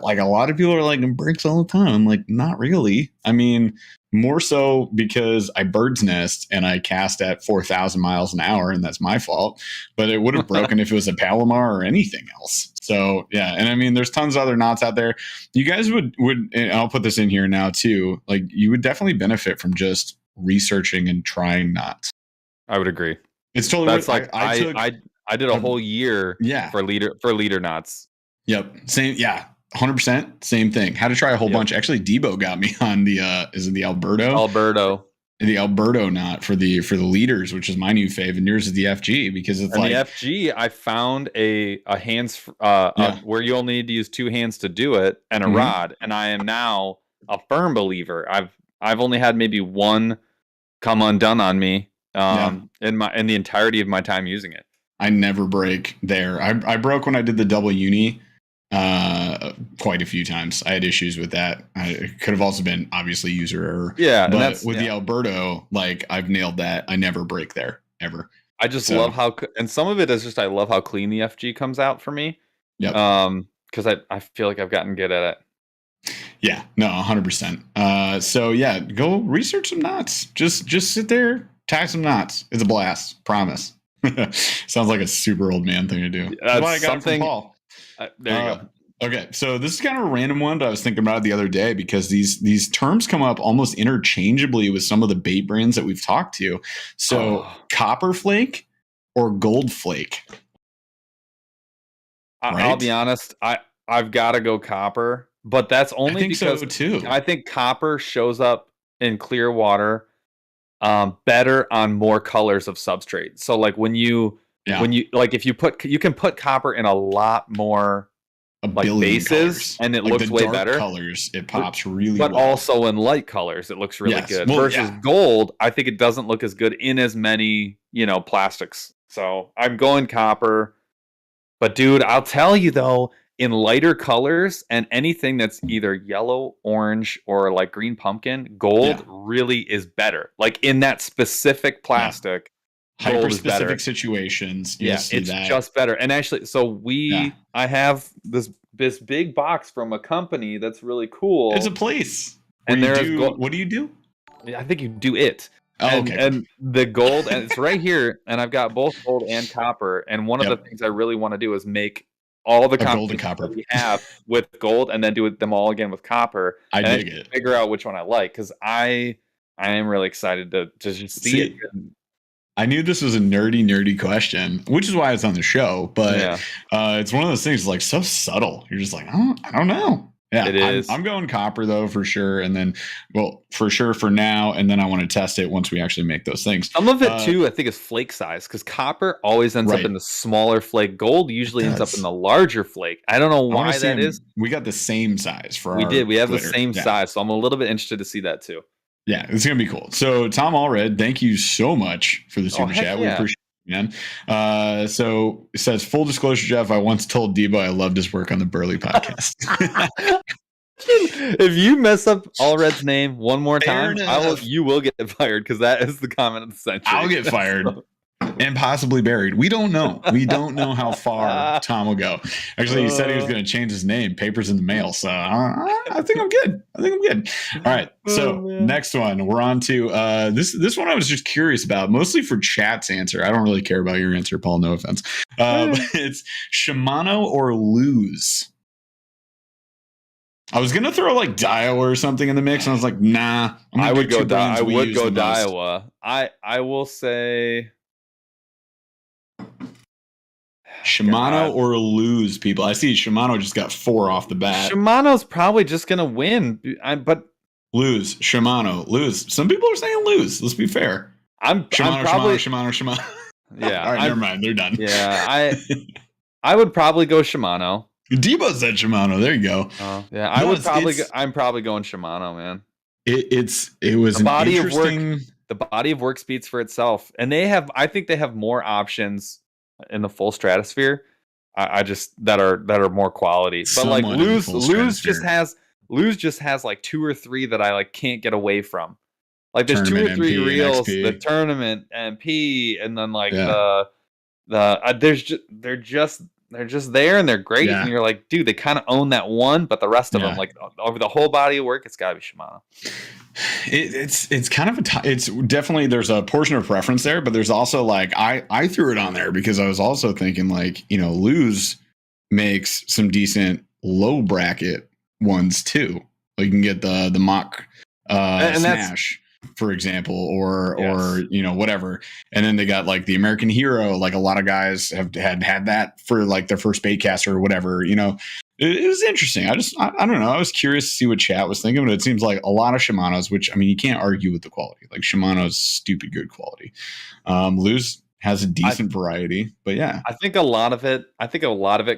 like a lot of people are like, it breaks all the time. I'm like, not really. I mean, more so because I bird's nest and I cast at 4,000 miles an hour, and that's my fault. But it would have broken if it was a Palomar or anything else. So yeah, and I mean, there's tons of other knots out there. You guys would, and I'll put this in here now too. Like, you would definitely benefit from just researching and trying knots. I would agree. It's totally that's like I did a whole year for leader knots. Yep, same. Yeah. 100% same thing. Had to try a whole bunch. Actually, Debo got me on the is it the the Alberto knot for the leaders, which is my new fave, and yours is the FG because it's like the FG. I found a hands where you only need to use two hands to do it and a rod, and I am now a firm believer. I've only had maybe one come undone on me in the entirety of my time using it. I never break there. I broke when I did the double uni. Quite a few times. I had issues with that. It could have also been obviously user error. Yeah, but with the Alberto, like I've nailed that. I never break there ever. I just love how, and some of it is just I love how clean the FG comes out for me. Yep. Because I feel like I've gotten good at it. Yeah, no, 100%. So yeah, go research some knots. Just sit there, tie some knots. It's a blast. Promise. Sounds like a super old man thing to do. That's why I got something. It from Paul. There you go. Okay, so this is kind of a random one, but I was thinking about it the other day because these terms come up almost interchangeably with some of the bait brands that we've talked to. So copper flake or gold flake? I'll be honest, I've got to go copper, but that's only because so too. I think copper shows up in clear water better on more colors of substrate. So like when you like if you can put copper in a lot more like bases colors. And it like looks way better. Colors, it pops really well. But also in light colors, it looks really good. Well, versus gold, I think it doesn't look as good in as many, plastics. So I'm going copper. But dude, I'll tell you though, in lighter colors, and anything that's either yellow, orange, or like green pumpkin, gold really is better. Like in that specific plastic, gold is better. Hyper-specific situations, it's just better. And actually, so I have this big box from a company that's really cool. It's a place. And what do you do? I think you do it. Oh, okay. And the gold, and it's right here, and I've got both gold and copper. And one of the things I really want to do is make all the gold and copper that we have with gold, and then do them all again with copper. I dig it. Figure out which one I like, because I am really excited to just see it. I knew this was a nerdy question, which is why it's on the show. But it's one of those things like so subtle. You're just like, I don't know. Yeah, it is. I'm going copper though for sure, and then for sure for now, and then I want to test it once we actually make those things. Some of it too, I think, is flake size, because copper always ends up in the smaller flake. Gold usually ends up in the larger flake. I don't know why that is. We got the same size for we did. We have the same size, so I'm a little bit interested to see that too. Yeah, it's gonna be cool. So Tom Allred, thank you so much for the super chat. We appreciate it, man. So it says, full disclosure, Jeff, I once told Debo I loved his work on the Burly podcast. If you mess up Allred's name one more time, you will get fired, because that is the comment of the century. I'll get fired. And possibly buried. We don't know. We don't know how far Tom will go. Actually, he said he was going to change his name. Papers in the mail. So I think I'm good. All right. So next one, we're on to this one. I was just curious about, mostly for chat's answer. I don't really care about your answer, Paul. No offense. But it's Shimano or lose. I was gonna throw like Daiwa or something in the mix, and I was like, nah. I would go Daiwa. I will say Shimano or lose, people. I see Shimano just got 4 off the bat. Shimano's probably just gonna win, but lose. Shimano lose. Some people are saying lose. Let's be fair. I'm probably Shimano. Yeah. All right, never mind. They're done. Yeah, I would probably go Shimano. Debo said Shimano. There you go. Yeah, I'm probably going Shimano, man. It was the body of work. The body of work speaks for itself, and I think they have more options in the full stratosphere. I just that are more quality. But like lose just has like 2 or 3 that I like can't get away from. Like there's 2 or 3 reels, the tournament MP, and then like they're just there, and they're great, and you're like, dude, they kind of own that one, but the rest of them, like over the whole body of work, it's got to be Shimano. It's kind of it's definitely, there's a portion of preference there, but there's also like I threw it on there because I was also thinking like, Lose makes some decent low bracket ones too. Like you can get the mock Smash, for example, or whatever. And then they got like the American Hero. Like a lot of guys have had that for like their first baitcaster or whatever. It was interesting. I don't know. I was curious to see what chat was thinking, but it seems like a lot of Shimano's, which I mean, you can't argue with the quality. Like Shimano's stupid good quality. Lose has a decent variety, but yeah, I think a lot of it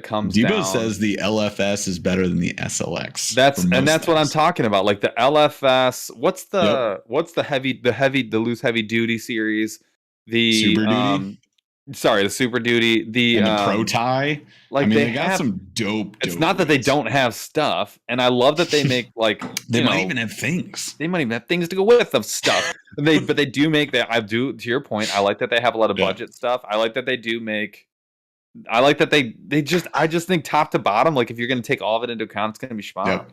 comes Debo down. says the LFS is better than the SLX. That's what I'm talking about. Like the LFS, what's the loose heavy duty series? The Super Duty? The Super Duty, the Pro Tie. Like they got some dope. It's not that they don't have stuff, and I love that they make like they might even have things. They might even have things to go with of stuff. But they do make that. I do, to your point. I like that they have a lot of budget stuff. I like that they do make. I like that they just. I just think top to bottom, like if you're going to take all of it into account, it's going to be Shimano.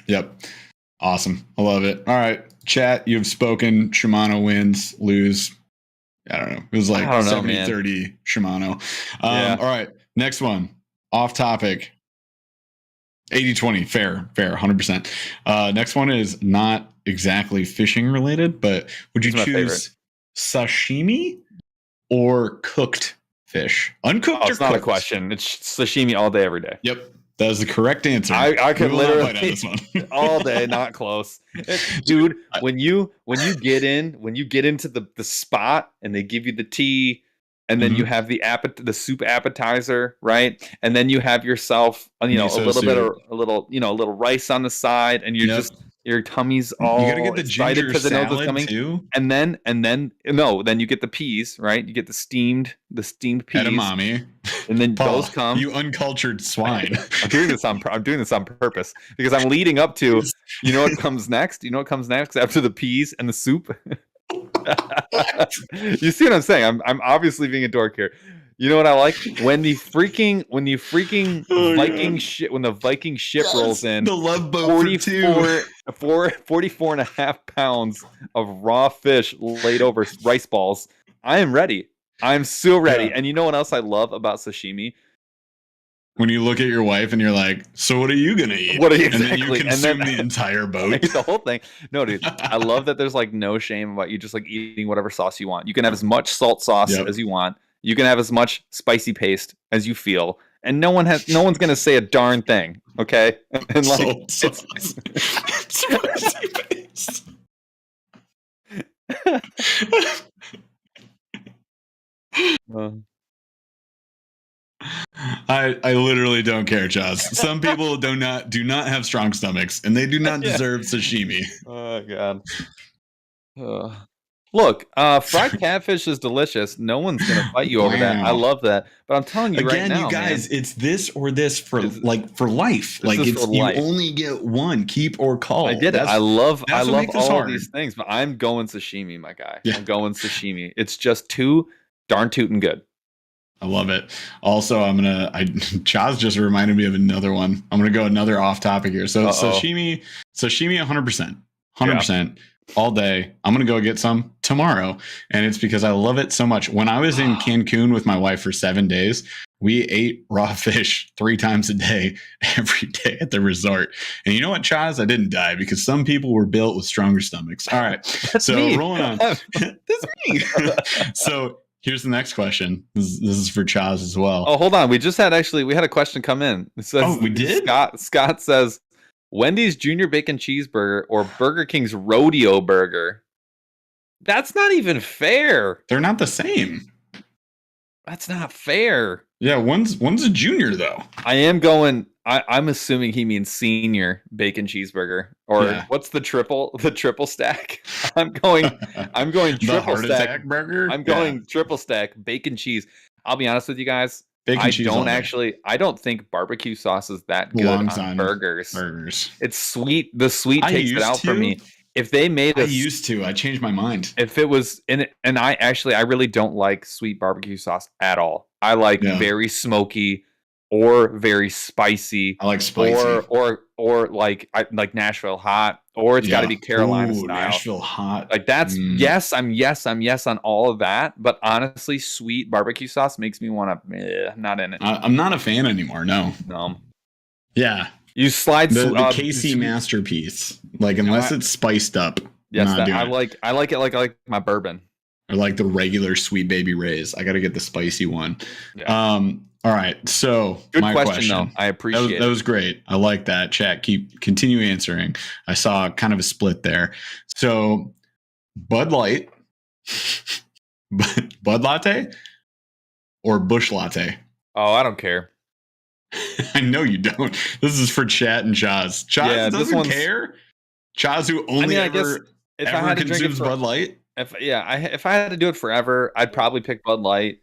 Yep. Awesome. I love it. All right, chat. You've spoken. Shimano wins. Lose. I don't know. It was like 70-30 Shimano. All right. Next one. Off topic. 80-20. Fair. 100%. Next one is not exactly fishing related, but would you choose sashimi or cooked fish? Uncooked or it's not cooked? A question. It's sashimi all day, every day. Yep. That is the correct answer. I could literally this one. all day, not close. Dude, when you get into the spot and they give you the tea, and then you have the soup appetizer, right? And then you have yourself, a little rice on the side, and you're just Your tummy's all you gotta get the excited ginger because it knows it's salad coming. too. And then you get the peas, right? You get the steamed peas. Edamame. And then Paul, those come. You uncultured swine. I'm doing this on purpose because I'm leading up to. You know what comes next? You know what comes next after the peas and the soup? You see what I'm saying? I'm obviously being a dork here. You know what I like? When the freaking Viking ship when the Viking ship rolls in, the love boat 44.5 pounds of raw fish laid over rice balls. I am ready. I'm so ready. Yeah. And you know what else I love about sashimi? When you look at your wife and you're like, so what are you gonna eat? What are you And then you consume the entire boat. The whole thing. No, dude. I love that there's like no shame about you just like eating whatever sauce you want. You can have as much salt sauce as you want. You can have as much spicy paste as you feel. And no one's gonna say a darn thing. Okay? And like salt sauce. Spicy paste. I literally don't care, Joss. Some people do not have strong stomachs, and they do not deserve sashimi. Oh god. Look, fried catfish is delicious. No one's gonna fight you over that. I love that. But I'm telling you right now, you guys, man, it's this or this for life. Like it's you only get one, keep or call. I get it. I love all of these things, but I'm going sashimi, my guy. Yeah. I'm going sashimi. It's just too darn tootin' good. I love it. Also, Chaz just reminded me of another one. I'm gonna go another off topic here. So sashimi 100%. 100%. All day. I'm going to go get some tomorrow. And it's because I love it so much. When I was in Cancun with my wife for 7 days, we ate raw fish 3 times a day, every day at the resort. And you know what, Chaz? I didn't die because some people were built with stronger stomachs. All right. So rolling on. That's me. So here's the next question. This is for Chaz as well. Oh, hold on. We had a question come in. It says, we did? Scott says, Wendy's Junior Bacon Cheeseburger or Burger King's Rodeo Burger. That's not even fair. They're not the same. That's not fair. Yeah, one's a junior though. I'm assuming he means senior bacon cheeseburger. Or what's the triple stack? I'm going triple stack burger. I'm going triple stack bacon cheese. I'll be honest with you guys. I don't think barbecue sauce is that good on burgers. It's sweet. The sweet takes it out for me. If they made I changed my mind. If it was in it, and I really don't like sweet barbecue sauce at all. I like very smoky or very spicy. I like spicy. Or like Nashville hot, or it's got to be Carolina style. Nashville hot. Like that's I'm yes on all of that. But honestly, sweet barbecue sauce makes me want to not in it. I'm not a fan anymore. No. Yeah. You slide the KC masterpiece. Like unless it's spiced up. Yes, I like it like my bourbon. Or like the regular Sweet Baby Ray's. I got to get the spicy one. Yeah. All right. So good question though. I appreciate it. That was great. I like that. Chat. Continue answering. I saw kind of a split there. So Bud Light, Bud Latte, or Bush Latte? Oh, I don't care. I know you don't. This is for chat and Chaz. Chaz doesn't care. Chaz, who only ever consumes Bud Light. If I had to do it forever, I'd probably pick Bud Light.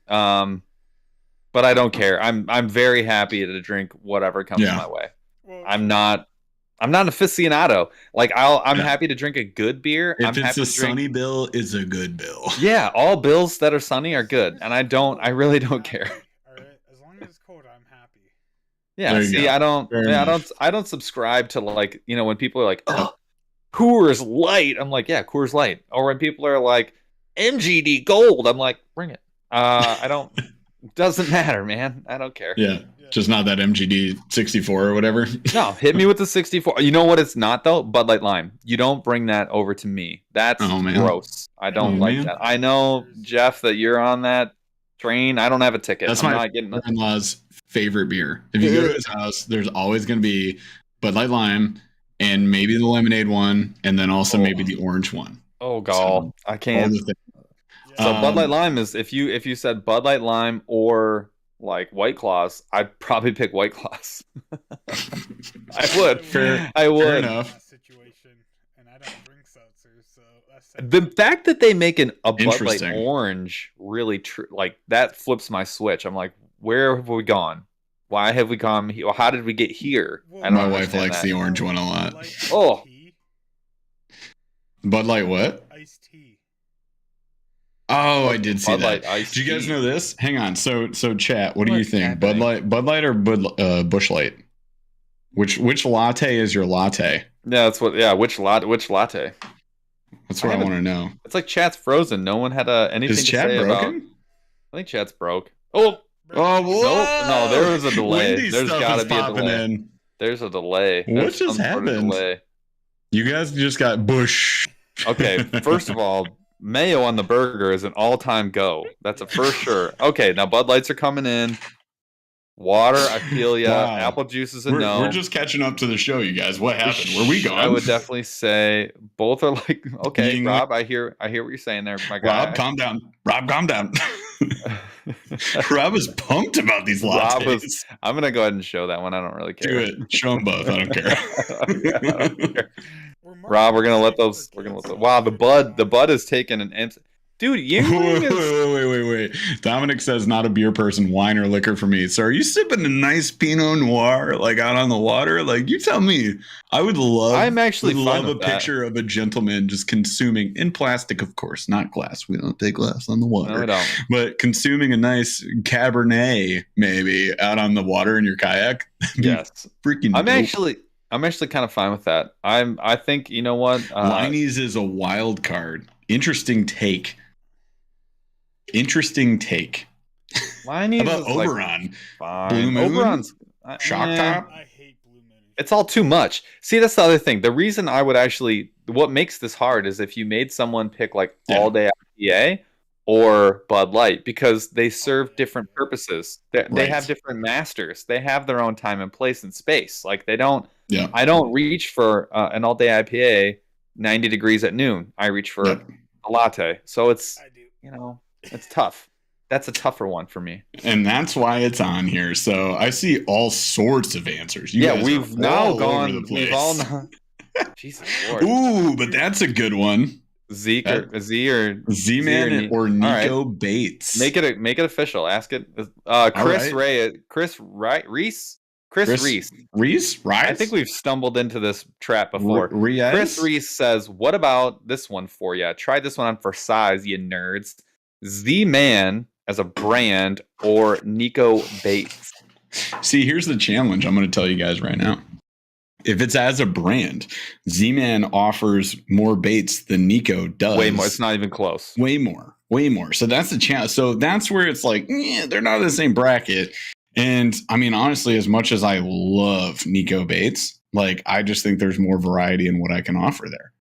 But I don't care. I'm very happy to drink whatever comes my way. Well, I'm not an aficionado. Like I'm happy to drink a good beer. If it's a sunny bill, it's a good bill. Yeah, all bills that are sunny are good, and I really don't care. All right, as long as it's cold, I'm happy. Yeah, see, I don't subscribe to like, when people are like, oh, Coors Light. I'm like, yeah, Coors Light. Or when people are like MGD Gold, I'm like, bring it. I don't. Doesn't matter, man. I don't care. Yeah, just not that MGD 64 or whatever. No, hit me with the 64. You know what it's not though? Bud Light Lime. You don't bring that over to me. That's gross. I don't like that. I know, Jeff, that you're on that train. I don't have a ticket. That's my in-law's favorite beer. If you go to his house, there's always going to be Bud Light Lime and maybe the lemonade one, and then also maybe the orange one. Oh God, I can't. So Bud Light Lime is if you said Bud Light Lime or like White Claws, I'd probably pick White Claws. I would. Fair I would. Fair enough. so The fact that they make a Bud Light Interesting. orange really like that flips my switch. I'm like, where have we gone? Why have we gone here? Well, how did we get here? Well, I don't My wife understand likes that. the orange one a Bud lot. Light iced Oh. tea. Bud Light what? Iced tea. Oh, I did see Bud that. Light iced Do you guys tea. know this? Hang on. So chat, what do you What's think? happening? Bud Light or Busch Light? Which latte is your latte? Yeah, that's what. Yeah, which latte? That's what I want to know. It's like chat's frozen. No one had anything Is to chat say about. broken? I think chat's broke. Oh, Oh, whoa! no, there was a delay. Wendy's There's stuff gotta is be a popping delay. in. There's a delay. What There's just some sort of happened? delay. You guys just got Bush. Okay, first of all, mayo on the burger is an all-time go. That's a for sure. Okay, now Bud Lights are coming in. Water, I feel ya. Wow. Apple juice is a no. We're just catching up to the show, you guys. What happened? Where we going? I would definitely say both are like okay. Being Rob, I hear what you're saying there, my guy. Rob, calm down. Rob, calm down. Rob is pumped about these lattes. I'm gonna go ahead and show that one. I don't really care. Do it. Show them both. I don't care. I don't care. Rob, we're gonna let those. Wow, the bud is taking an empty. Dude, wait. Dominic says not a beer person, wine or liquor for me. So are you sipping a nice Pinot Noir like out on the water? Like you tell me. I would love. I'm actually love fine a with that. picture of a gentleman just consuming in plastic, of course, not glass. We don't take glass on the water. No, we don't. But consuming a nice Cabernet maybe out on the water in your kayak. Yes, freaking. I'm dope. actually kind of fine with that. I think you know what. Liney's is a wild card. Interesting take. Liney's How about is Oberon? Like, fine. Blue Moon? Oberon's Shock Top? I hate Blue Moon. It's all too much. See, that's the other thing. The reason I would actually, what makes this hard is if you made someone pick like all day IPA or Bud Light, because they serve different purposes. They have different masters. They have their own time and place and space. Like they don't. Yeah. I don't reach for an all day IPA 90 degrees at noon. I reach for a latte. So it's it's tough. That's a tougher one for me. And that's why it's on here. So I see all sorts of answers. You guys we've are now all gone. over the place. We've all known. Jesus Lord. Ooh, but that's a good one. Z or Z-Man or Nico Bates. Make it official. Ask it. Chris Reese. Reese? I think we've stumbled into this trap before. Chris Reese says, "What about this one for you? Try this one on for size, you nerds. Z-Man as a brand or Nico Bates." See, here's the challenge I'm going to tell you guys right now. If it's as a brand, Z-Man offers more baits than Nico does. Way more. It's not even close. Way more. So that's the challenge. So that's where it's like, they're not in the same bracket. And I mean, honestly, as much as I love Nico Bates, like I just think there's more variety in what I can offer there.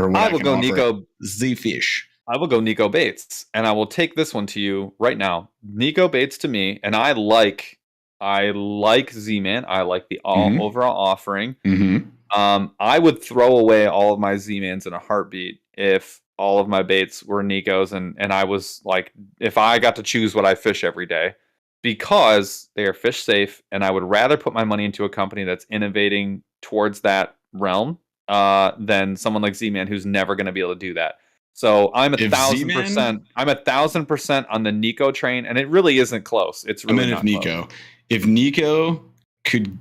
Or what I will go Nico Z-Fish. I will go Nico Bates, and I will take this one to you right now. Nico Bates to me, and I like Z-Man. I like the overall offering. Mm-hmm. I would throw away all of my Z-Mans in a heartbeat if all of my baits were Nikos, and I was like, if I got to choose what I fish every day, because they are fish safe, and I would rather put my money into a company that's innovating towards that realm than someone like Z-Man who's never going to be able to do that. So I'm 1,000%. I'm 1,000% on the Nico train, and it really isn't close. It's really not close. If Nico could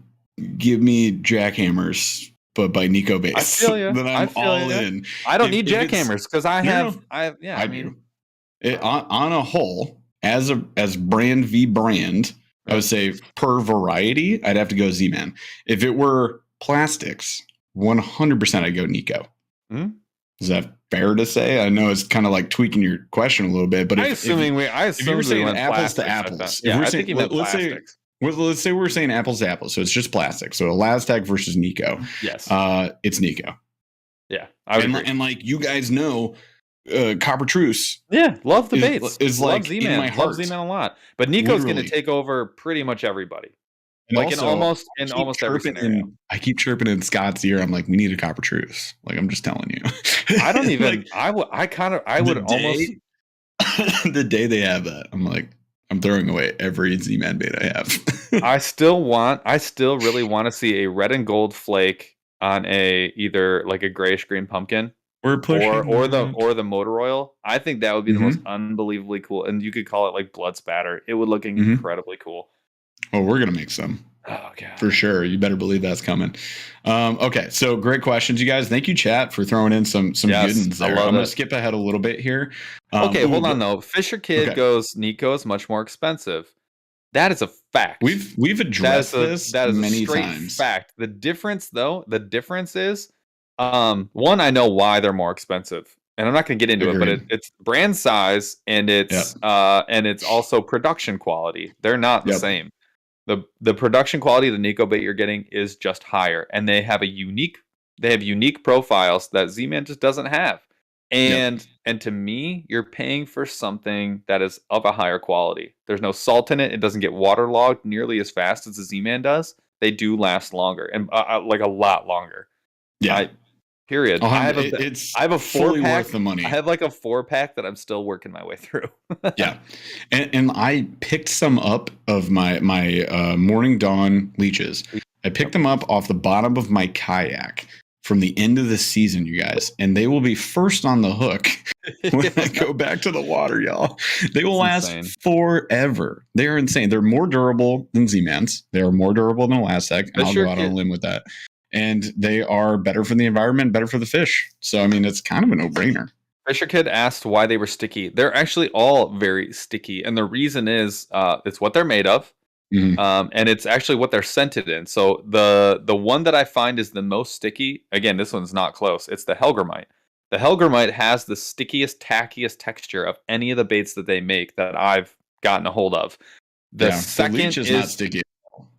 give me jackhammers, but by Nico Bates, I feel you. then I'm all in. I don't need jackhammers because I have. I do. On a whole, as brand v brand, I would say per variety, I'd have to go Z-Man. If it were plastics, 100% I'd go Nico. Mm-hmm. Is that fair to say? I know it's kind of like tweaking your question a little bit, but if you were saying apples to apples, I think you meant plastics. Let's say we're saying apples to apples, so it's just plastic. So Elastag versus Nico. Yes, it's Nico. Yeah, I would agree. And like you guys know, Copper Truce. Yeah, love the baits. Is like Z-Man. in my heart. Love Z-Man a lot, but Nico's going to take over pretty much everybody. And like also, in almost every scenario. I keep chirping in Scott's ear. I'm like, we need a Copper Truce. Like I'm just telling you. I don't even. like, I would almost. The day they have that, I'm like, I'm throwing away every Z-Man bait I have. I still really want to see a red and gold flake on either like a grayish green pumpkin We're pushing or the motor oil. I think that would be the most Mm-hmm. unbelievably cool. And you could call it like blood spatter. It would look Mm-hmm. incredibly cool. Oh, we're gonna make some. Oh god. For sure. You better believe that's coming. Okay, so great questions, you guys. Thank you, chat, for throwing in some Yes, good ones there. I'm gonna skip ahead a little bit here. Okay, hold on though. Fisher Kid goes, Nico is much more expensive. That is a fact. We've addressed this many straight times. Fact. The difference is, one, I know why they're more expensive, and I'm not going to get into it, but it's brand size and it's also production quality. They're not the same. The production quality of the Nico bait you're getting is just higher, and they have unique profiles that Z-Man just doesn't have. And to me, you're paying for something that is of a higher quality. There's no salt in it. It doesn't get waterlogged nearly as fast as the Z-Man does. They do last longer, and like a lot longer. Yeah. Period. I have a 4-pack. Fully worth the money. I have like a 4-pack that I'm still working my way through. Yeah, and I picked some up of my Morning Dawn leeches. I picked them up off the bottom of my kayak from the end of the season, you guys, and they will be first on the hook when I go back to the water, y'all. They will last forever. They are insane. They're more durable than Z-Mans. They are more durable than Elastic, and I'll go out on a limb with that. And they are better for the environment, better for the fish. So, I mean, it's kind of a no-brainer. Fisher Kid asked why they were sticky. They're actually all very sticky. And the reason is it's what they're made of. Mm-hmm. And it's actually what they're scented in. So the one that I find is the most sticky, again, this one's not close. It's the Helgramite. The Helgramite has the stickiest, tackiest texture of any of the baits that they make that I've gotten a hold of. The second is not sticky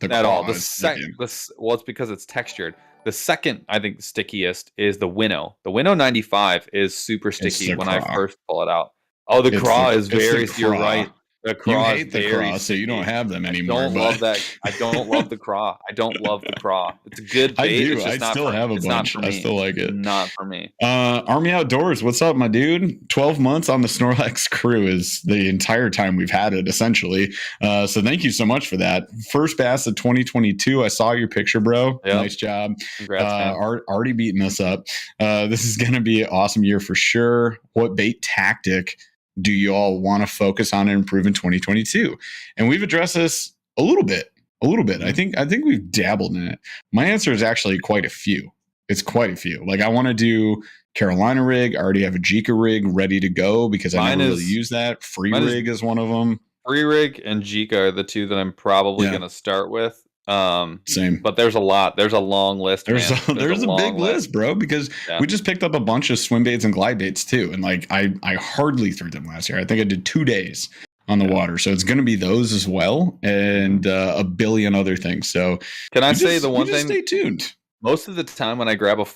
at all. Well, it's because it's textured. The second, I think, stickiest is the Winnow. The Winnow 95 is super sticky when I first pull it out. Oh, the craw is very. You're right. The craw you hate the craw, so you don't have them anymore. I don't love that. I don't love the craw. I don't love the craw. It's a good bait. I do. It's just I still have a bunch. I still like it. Not for me. Army Outdoors, what's up, my dude? 12 months on the Snorlax crew is the entire time we've had it, essentially. So thank you so much for that. First bass of 2022. I saw your picture, bro. Yep. Nice job. Congrats, already beating us up. This is going to be an awesome year for sure. What bait tactic do you all want to focus on and improve in 2022? And we've addressed this a little bit. I think we've dabbled in it. My answer is actually quite a few. It's quite a few. Like, I want to do Carolina rig. I already have a Jika rig ready to go because I never really use that. Free rig is one of them. Free rig and Jika are the two that I'm probably going to start with. Same, but there's a lot. There's a long list. There's a big list, bro, because we just picked up a bunch of swim baits and glide baits too, and like I hardly threw them last year. I think I did 2 days on the water, so it's going to be those as well, and a billion other things. So can I say the one thing? Stay tuned. Most of the time when I grab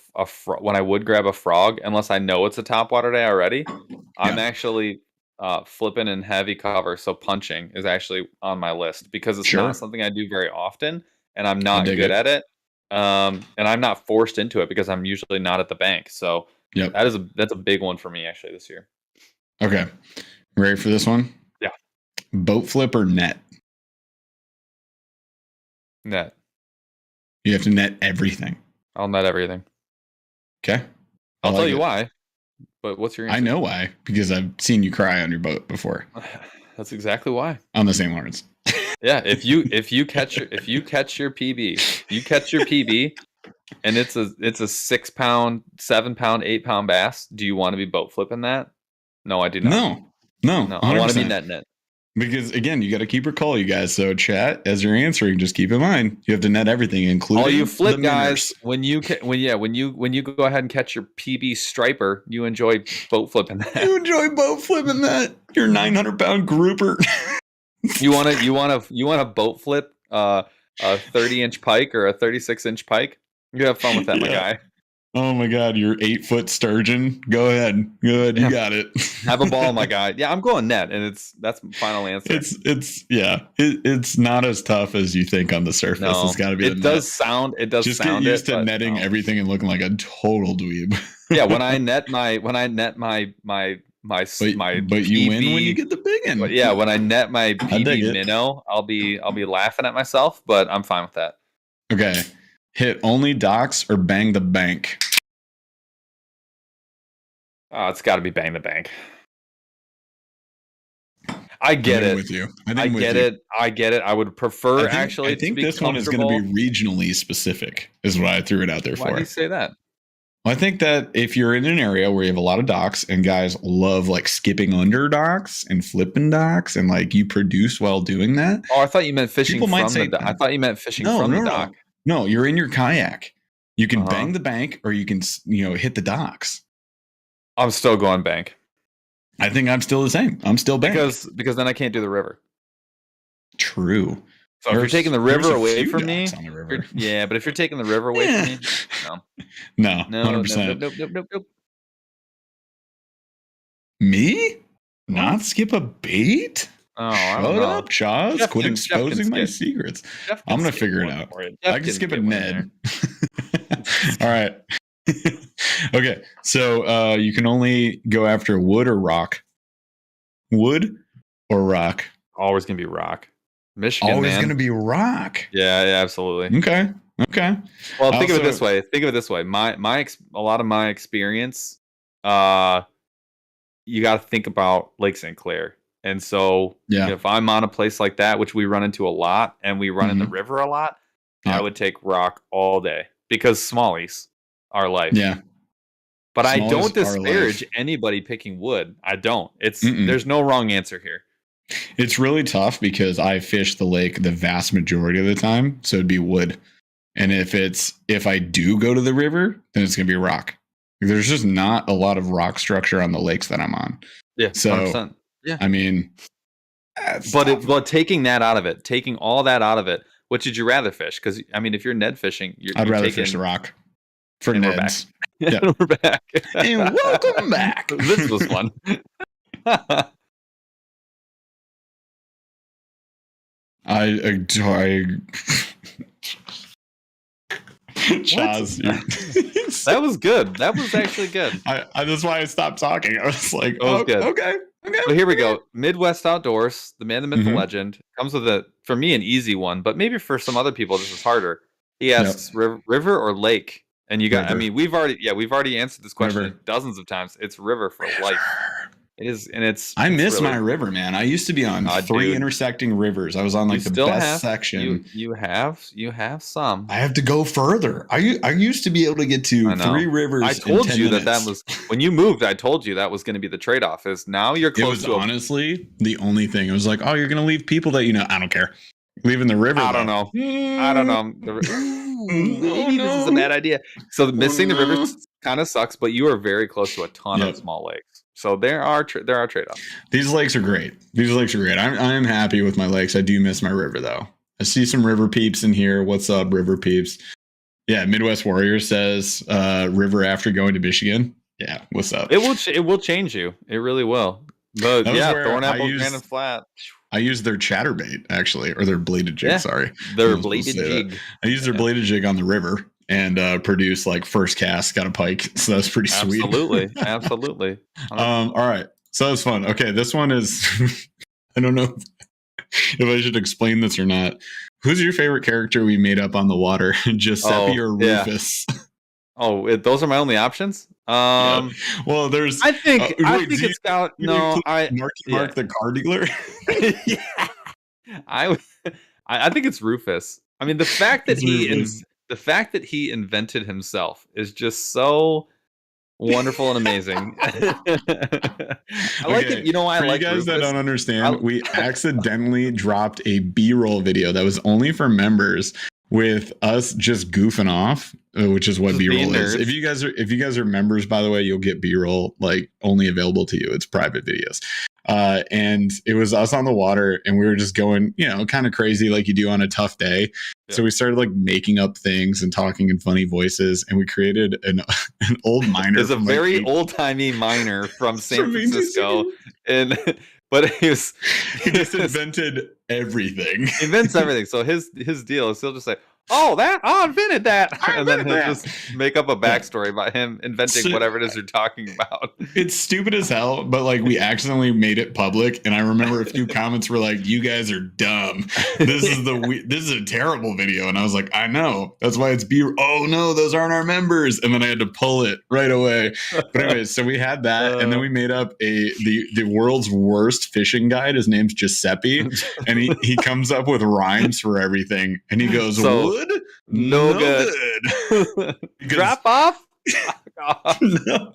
when I would grab a frog, unless I know it's a topwater day already, I'm actually flipping in heavy cover. So punching is actually on my list because it's not something I do very often, and I'm not good at it. And I'm not forced into it because I'm usually not at the bank. So that's a big one for me actually this year. Okay, ready for this one? Yeah. Boat flip or net? Net. You have to net everything. I'll net everything. Okay. I'll tell you why. But what's your answer? I know why, because I've seen you cry on your boat before. That's exactly why. On the St. Lawrence. Yeah, if you catch your PB, and it's a 6 pound, 7 pound, 8 pound bass, do you want to be boat flipping that? No, I do not. No. I want to be net. Because again, you got to keep your call, you guys. So chat, as you're answering, just keep in mind you have to net everything, including all you flip guys. When you go ahead and catch your PB striper, you enjoy boat flipping that. You enjoy boat flipping that. Your 900-pound grouper. you want to boat flip a 30-inch pike or a 36-inch pike? You have fun with that, my guy. Oh my God, your 8-foot sturgeon. Go ahead. You got it. Have a ball, my guy. Yeah, I'm going net, and that's my final answer. It's not as tough as you think on the surface. No, it's got to be. It does sound. Just get used to netting everything and looking like a total dweeb. Yeah, when I net my but PB, you win when you get the big one. But yeah, when I net my PB minnow, I'll be laughing at myself, but I'm fine with that. Okay. Hit only docks or bang the bank? Oh, it's got to be Bang the Bank. I get it. With you. I get it. I get it. I would prefer actually. I think to be this one is going to be regionally specific. Is what I threw it out there for. Why do you say that? Well, I think that if you're in an area where you have a lot of docks and guys love like skipping under docks and flipping docks and like you produce while doing that. Oh, I thought you meant fishing from the dock. I thought you meant fishing from the dock. No, you're in your kayak. You can bang the bank or you can, hit the docks. I'm still going bank. I think I'm still the same. I'm still bank. Because then I can't do the river. True. So if you're taking the river away from me, yeah, but if you're taking the river away from me, no, 100%. Nope. Me? Not skip a bait? Oh, Shut up, Chaz. Quit exposing my secrets. I'm gonna figure it out. I can skip a Ned. All right. Okay, so you can only go after wood or rock. Wood or rock? Always gonna be rock. Michigan, always gonna be rock. Yeah, absolutely. Okay. Well, think of it this way. A lot of my experience, you got to think about Lake St. Clair. And so if I'm on a place like that, which we run into a lot, and we run in the river a lot, I would take rock all day because smallies are life. Yeah. But smallies, I don't disparage anybody picking wood. I don't. There's no wrong answer here. It's really tough because I fish the lake the vast majority of the time, so it'd be wood. And if I do go to the river, then it's gonna be rock. There's just not a lot of rock structure on the lakes that I'm on. Yeah, so 100%. Yeah, I mean, but taking that out of it, taking all that out of it, what would you rather fish? Because I mean, if you're Ned fishing, I'd rather fish the rock for Neds. Yeah, we're back. And welcome back. This was fun. Chaz, that was good. That was actually good. That's why I stopped talking. I was like, good. Okay. Well, here we go. Midwest Outdoors, the man, the myth, the legend, comes with for me, an easy one, but maybe for some other people, this is harder. He asks river or lake, and you got. River. I mean, we've already answered this question dozens of times. It's river for life. It is, and it's. I miss my river, man. I used to be on 3 intersecting rivers. I was on like the best section. You have some. I have to go further. I used to be able to get to 3 rivers. I told you that was when you moved. I told you that was going to be the trade-off. Is now you're close to. Honestly, the only thing it was like, oh, you're going to leave people that I don't care. Leaving the river. I don't know. Maybe this is a bad idea. So missing the river kind of sucks, but you are very close to a ton of small lakes. So there are trade-offs. These lakes are great. I'm happy with my lakes. I do miss my river though. I see some river peeps in here. What's up, river peeps? Yeah, Midwest Warrior says river after going to Michigan. Yeah, what's up? It will change you. It really will. But Thornapple, Grand Flat. I used their chatterbait actually, or their bladed jig. Sorry, their bladed jig. I used their bladed jig on the river and produced like first cast, got a pike. So that's pretty sweet. Absolutely. All right, so that was fun. Okay, this one is. I don't know if I should explain this or not. Who's your favorite character we made up on the water? Giuseppe or Rufus? Oh, those are my only options. Well, there's. I think it's got Mark the car dealer. Yeah, I think it's Rufus. I mean, the fact that he invented himself is just so wonderful and amazing. I like it. You know why I like it? For you guys that don't understand, we accidentally dropped a B-roll video that was only for members with us just goofing off, which is what B-roll is. If you guys are members, by the way, you'll get B-roll like only available to you. It's private videos. And it was us on the water and we were just going, kind of crazy like you do on a tough day. Yeah. So we started like making up things and talking in funny voices, and we created an old miner. There's a very old-timey miner from San Francisco. But he just invented everything. He invents everything. So his deal is he'll just say, I invented that. I And then he'll invented that. just make up a backstory about him inventing whatever it is you're talking about. It's stupid as hell, but like we accidentally made it public, and I remember a few comments were like, "You guys are dumb. This is a terrible video." And I was like, "I know. That's why it's B. Oh no, those aren't our members." And then I had to pull it right away. But anyways, so we had that, and then we made up the world's worst fishing guide. His name's Giuseppe, and he comes up with rhymes for everything, and he goes, "Wood, no good. Drop off." No.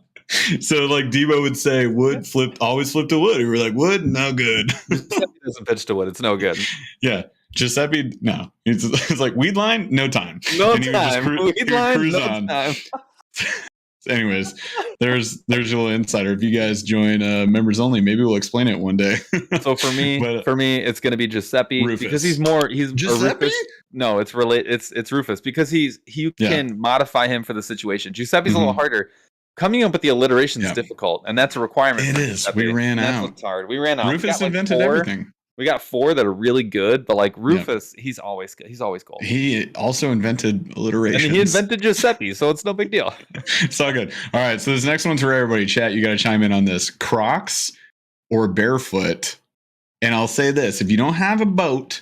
So like Debo would say, "Wood always flip to wood." And we were like, "Wood, no good." Giuseppe doesn't pitch to wood. It's no good. Yeah, Giuseppe, no. It's like weed line, no time. No And he would just time. Weed line, cruise no on. time. Anyways, there's your little insider. If you guys join members only, maybe we'll explain it one day. So for me, it's going to be Giuseppe Rufus. because he's Giuseppe? Rufus. No, it's it's Rufus because he can modify him for the situation. Giuseppe's a little harder. Coming up with the alliteration is difficult, and that's a requirement. It is. We ran out. That's what's hard. We ran out. Rufus invented everything. We got 4 that are really good, but like Rufus, he's always good. He's always gold. He also invented alliteration. And he invented Giuseppe, so it's no big deal. It's all good. All right, so this next one's for everybody. Chat, you got to chime in on this. Crocs or barefoot? And I'll say this. If you don't have a boat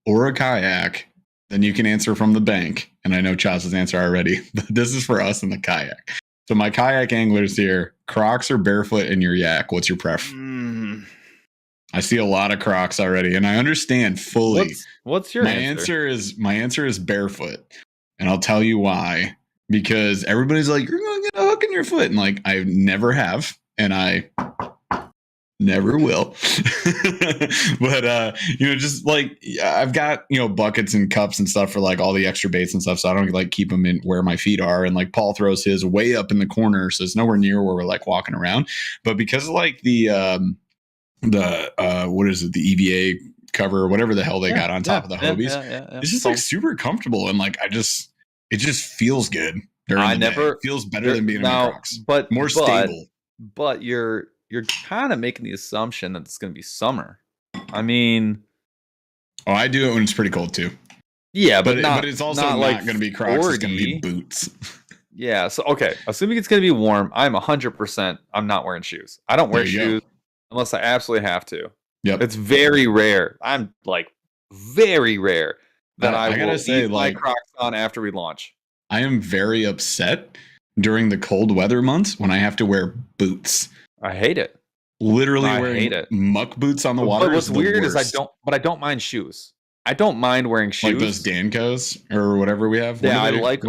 or a kayak, then you can answer from the bank. And I know Chaz's answer already, but this is for us in the kayak. So my kayak anglers here, Crocs or barefoot in your yak? What's your preference? I see a lot of Crocs already, and I understand fully. What's your answer? My answer is barefoot, and I'll tell you why. Because everybody's like, "You're gonna get a hook in your foot," and like I never have, and I never will. But just like I've got buckets and cups and stuff for like all the extra baits and stuff, so I don't like keep them in where my feet are. And like Paul throws his way up in the corner, so it's nowhere near where we're like walking around. But because of like the what is it, the EVA cover or whatever the hell they got on top of the Hobies, it's just like super comfortable, and like it just feels good. It feels better than being in my Crocs, but more stable. But you're kind of making the assumption that it's going to be summer. I mean, I do it when it's pretty cold too. Yeah, but it's also not going to be Crocs. It's going to be boots. Yeah. So okay, assuming it's going to be warm, I'm 100%. I'm not wearing shoes. I don't wear shoes unless I absolutely have to. Yep. It's very rare. I'm like very rare that I will leave my Crocs on after we launch. I am very upset during the cold weather months when I have to wear boots. I hate it. Literally wearing muck boots on the water. But what's weird is I don't mind shoes. I don't mind wearing shoes. Like those Dancos or whatever we have. Yeah, I like.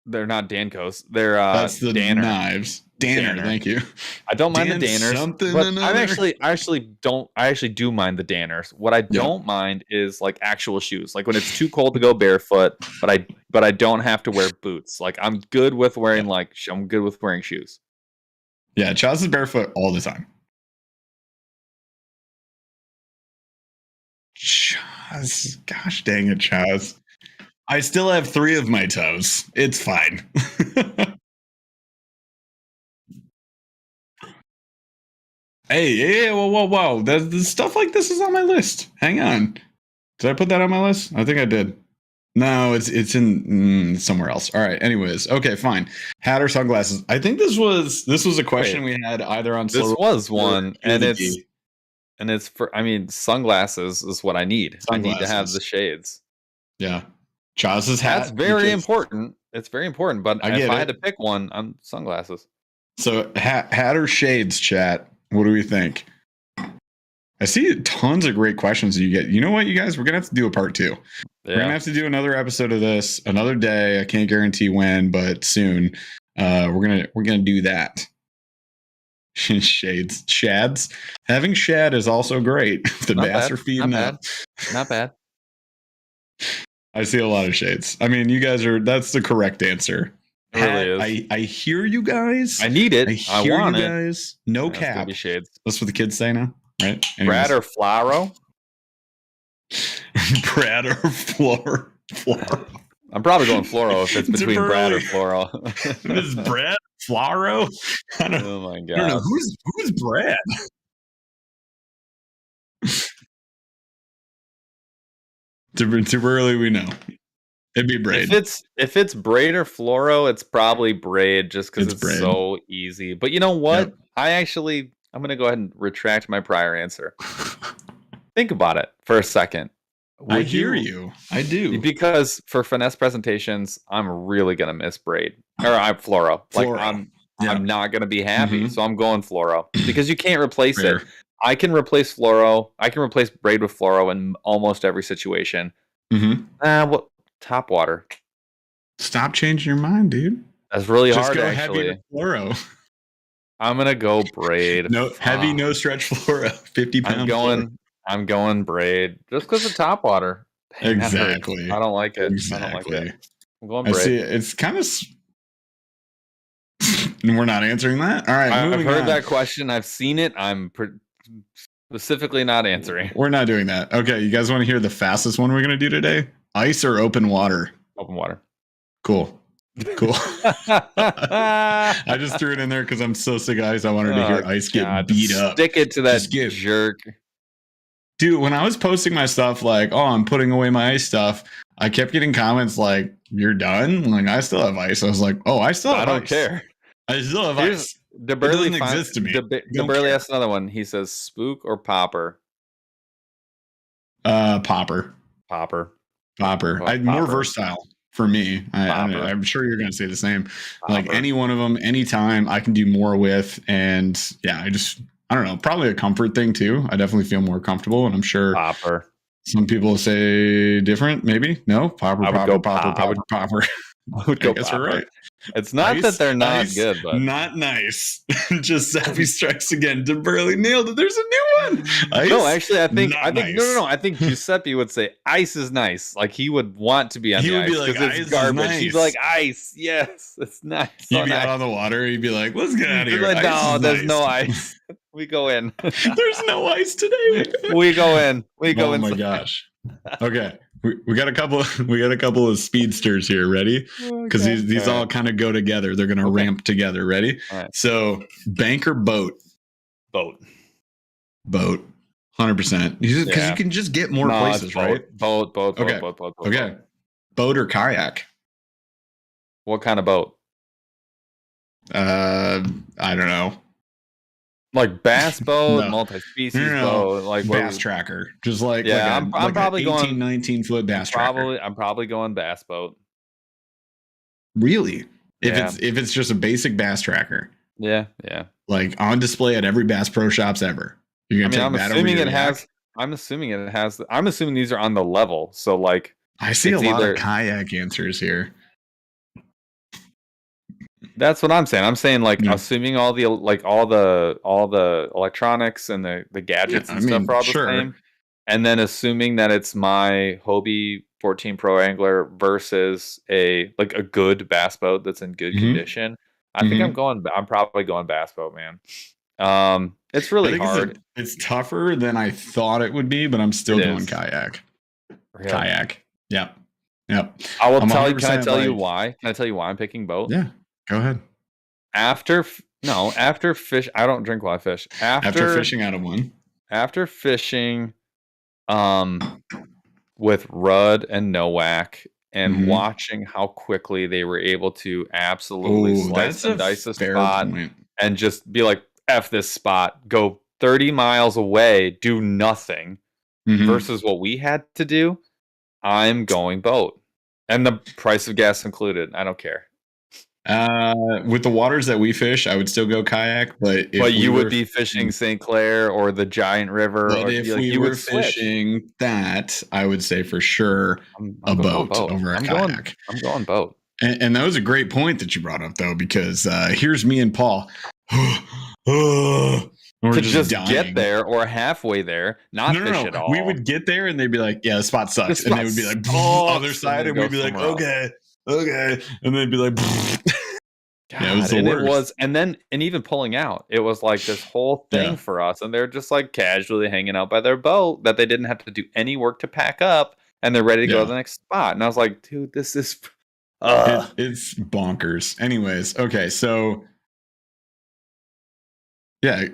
They're not Dancos. They're that's the Danner. Knives. Danner, thank you. I don't mind the Danners, but I actually do mind the Danners. What I don't mind is like actual shoes. Like when it's too cold to go barefoot, but I don't have to wear boots. Like I'm good with wearing shoes. Yeah, Chaz is barefoot all the time. Chaz, gosh dang it, Chaz. I still have 3 of my toes. It's fine. Hey, whoa. The stuff like this is on my list. Hang on. Did I put that on my list? I think I did. No, it's in somewhere else. All right. Anyways, okay, fine. Hat or sunglasses? I think this was a question we had either on. This was one, and it's for. I mean, sunglasses is what I need. I need to have the shades. Yeah, Chaz's hat. That's very important. It's very important. But if I had to pick one, I'm sunglasses. So hat or shades, chat. What do we think? I see tons of great questions you get. You know what, you guys? We're going to have to do a part 2. Yeah. We're going to have to do another episode of this another day. I can't guarantee when, but soon. We're going to do that. Shades. Shads. Having shad is also great. The bass are feeding up. Not bad. I see a lot of shades. I mean, you guys that's the correct answer. It really is. I hear you guys. I need it. I hear you guys. No cap. Shades. That's what the kids say now, right? Anyways. Brad or Floro? Brad or Floro? I'm probably going Floro if it's between Brad or Floro. Is Brad Floro? Oh my god! I don't know who's Brad. Too early, we know. It'd be braid. If it's braid or fluoro, it's probably braid just because it's so easy. But you know what? Yep. I'm gonna go ahead and retract my prior answer. Think about it for a second. I hear you. I do. Because for finesse presentations, I'm really gonna miss braid. Or I'm fluoro. Like I'm not gonna be happy. So I'm going fluoro. Because you can't replace it. I can replace fluoro. I can replace braid with fluoro in almost every situation. What top water? Stop changing your mind, dude. That's really Just hard. Go actually, heavy fluoro. I'm gonna go braid. No heavy, no stretch fluoro. 50 pounds. I'm going braid just because of top water. Dang, exactly. I don't like it. Exactly. I don't like it. I'm going braid. I see. It's kind of. We're not answering that. All right. I've heard that question. I've seen it. I'm specifically not answering. We're not doing that. Okay. You guys want to hear the fastest one we're going to do today? Ice or open water? Open water. Cool. I just threw it in there because I'm so sick of ice. I wanted to hear ice get beat up. Stick it to that jerk. Dude, when I was posting my stuff like, oh, I'm putting away my ice stuff, I kept getting comments like, you're done? Like, I still have ice. I was like, oh, I still have ice. I don't care. I still have ice. The Burly doesn't exist to me. The Burly asked another one. He says, spook or popper? Popper. Popper. More versatile for me. I'm sure you're going to say the same. Popper. Like any one of them, anytime I can do more with. And yeah, I don't know, probably a comfort thing too. I definitely feel more comfortable, and I'm sure popper. Some people say different, maybe. No, popper. I would go right. It's not that they're not good, but not nice. Just Zappy strikes again. Burly nailed it. There's a new one. Ice, no, actually, I think nice. No. I think Giuseppe would say ice is nice. Like he would want to be on the ice because it's garbage. Nice. He's like ice. Yes, it's nice. You'd be out on the water. You'd be like, let's get out of here. Like, no, there's no ice. We go in. There's no ice today. We go in. We go in. Oh my gosh. Okay. We got a couple of speedsters here. Ready? Because these all kind of go together. They're going to ramp together. Ready? Right. So bank or boat? Boat. 100%. Because you can just get more places, right? Boat. Okay. Boat or kayak? What kind of boat? I don't know. Like bass boat, multi-species boat, like bass tracker. Just like I'm probably going 19 foot bass tracker. I'm probably going bass boat. Really? If it's just a basic bass tracker. Yeah. Like on display at every Bass Pro Shops ever. You're gonna take that over your yak? I'm assuming it has. I'm assuming these are on the level. So like, I see a lot of kayak answers here. That's what I'm saying. I'm saying like assuming all the electronics and the gadgets and stuff are all the same, and then assuming that it's my Hobie 14 Pro Angler versus a good bass boat that's in good condition. I think I'm probably going bass boat, man. It's really hard. It's tougher than I thought it would be, but I'm still going kayak. Really? Kayak. Yep. I will tell you. Can I tell you why? Can I tell you why I'm picking boat? Yeah. Go ahead. After fish, I don't drink while I fish. After fishing out of one. After fishing, with Rudd and Nowak and watching how quickly they were able to absolutely slice and dice a spot and just be like, F this spot, go 30 miles away, do nothing versus what we had to do, I'm going boat. And the price of gas included. I don't care. With the waters that we fish, I would still go kayak, but you would be fishing St. Clair or the Giant River. But if we were fishing that, I would say for sure a boat over a kayak. I'm going boat. And that was a great point that you brought up, though, because here's me and Paul. To just get there or halfway there, not fish at all. We would get there and they'd be like, yeah, the spot sucks. And they would be like, other side. And we'd be like, okay. And they'd be like, God, it was the worst. And even pulling out, it was like this whole thing for us. And they're just like casually hanging out by their boat that they didn't have to do any work to pack up. And they're ready to go to the next spot. And I was like, dude, this is... It's bonkers. Anyways, okay, so... Yeah,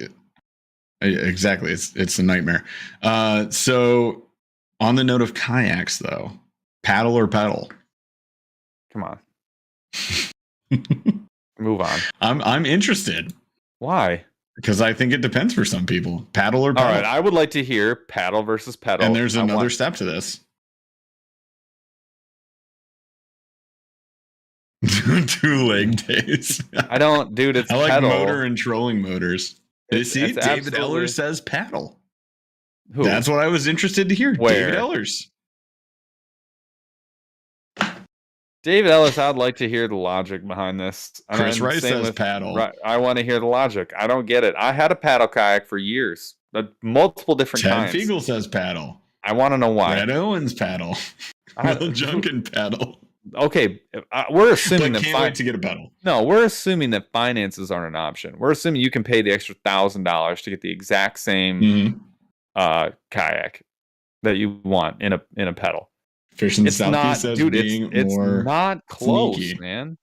exactly. It's a nightmare. So on the note of kayaks, though, paddle or pedal? Come on. Move on. I'm interested. Why? Because I think it depends for some people. Paddle or pedal. All right, I would like to hear paddle versus pedal. And there's another step to this. 2 leg days. I don't, dude. It's I like pedal. motor and trolling motors. See, David Ellers says paddle. Who? That's what I was interested to hear. Where? David Ellers. David Ellis, I'd like to hear the logic behind this. Chris Rice says paddle. Right, I want to hear the logic. I don't get it. I had a paddle kayak for years, multiple different Ted kinds. Fiegel says paddle. I want to know why. Red Owens paddle. Will Junkin paddle. Okay, we're assuming that can't wait to get a pedal. No, we're assuming that finances aren't an option. We're assuming you can pay the extra $1,000 to get the exact same kayak that you want in a pedal. Fish in the Southeast says dude, being it's more not close, sneaky. man.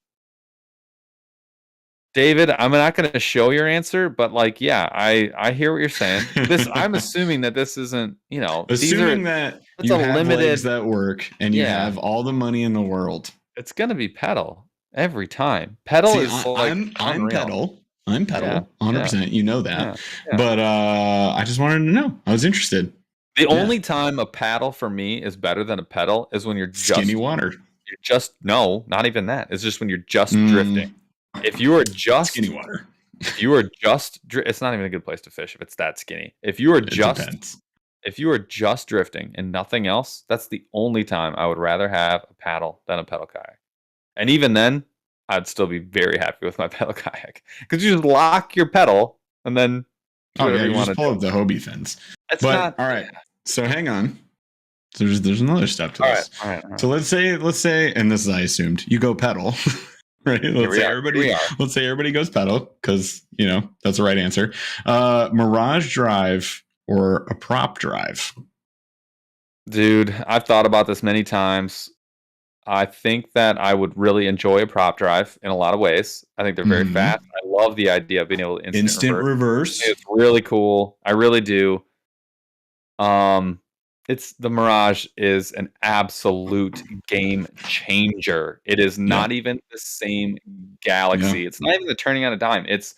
David, I'm not going to show your answer, but like, yeah, I hear what you're saying. I'm assuming that this isn't, assuming that you have limited legs that work and you have all the money in the world. It's going to be pedal every time. Pedal is I'm pedal. I'm pedal. 100%. Yeah. You know that. Yeah. But I just wanted to know. I was interested. The only time a paddle for me is better than a pedal is when you're just skinny water. Not even that. It's just when you're just drifting. If you are just skinny water, it's not even a good place to fish if it's that skinny. If you are just drifting and nothing else, that's the only time I would rather have a paddle than a pedal kayak. And even then, I'd still be very happy with my pedal kayak because you just lock your pedal and then you just pull up the Hobie fins. All right. So hang on. So there's another step to this. All right. So let's say, and this is I assumed you go pedal. Right. Let's say everybody goes pedal because that's the right answer. Mirage drive or a prop drive. Dude, I've thought about this many times. I think that I would really enjoy a prop drive in a lot of ways. I think they're very fast. I love the idea of being able to instant reverse. It's really cool. I really do. The Mirage is an absolute game changer. It is not even the same galaxy. It's not even the turning on a dime. It's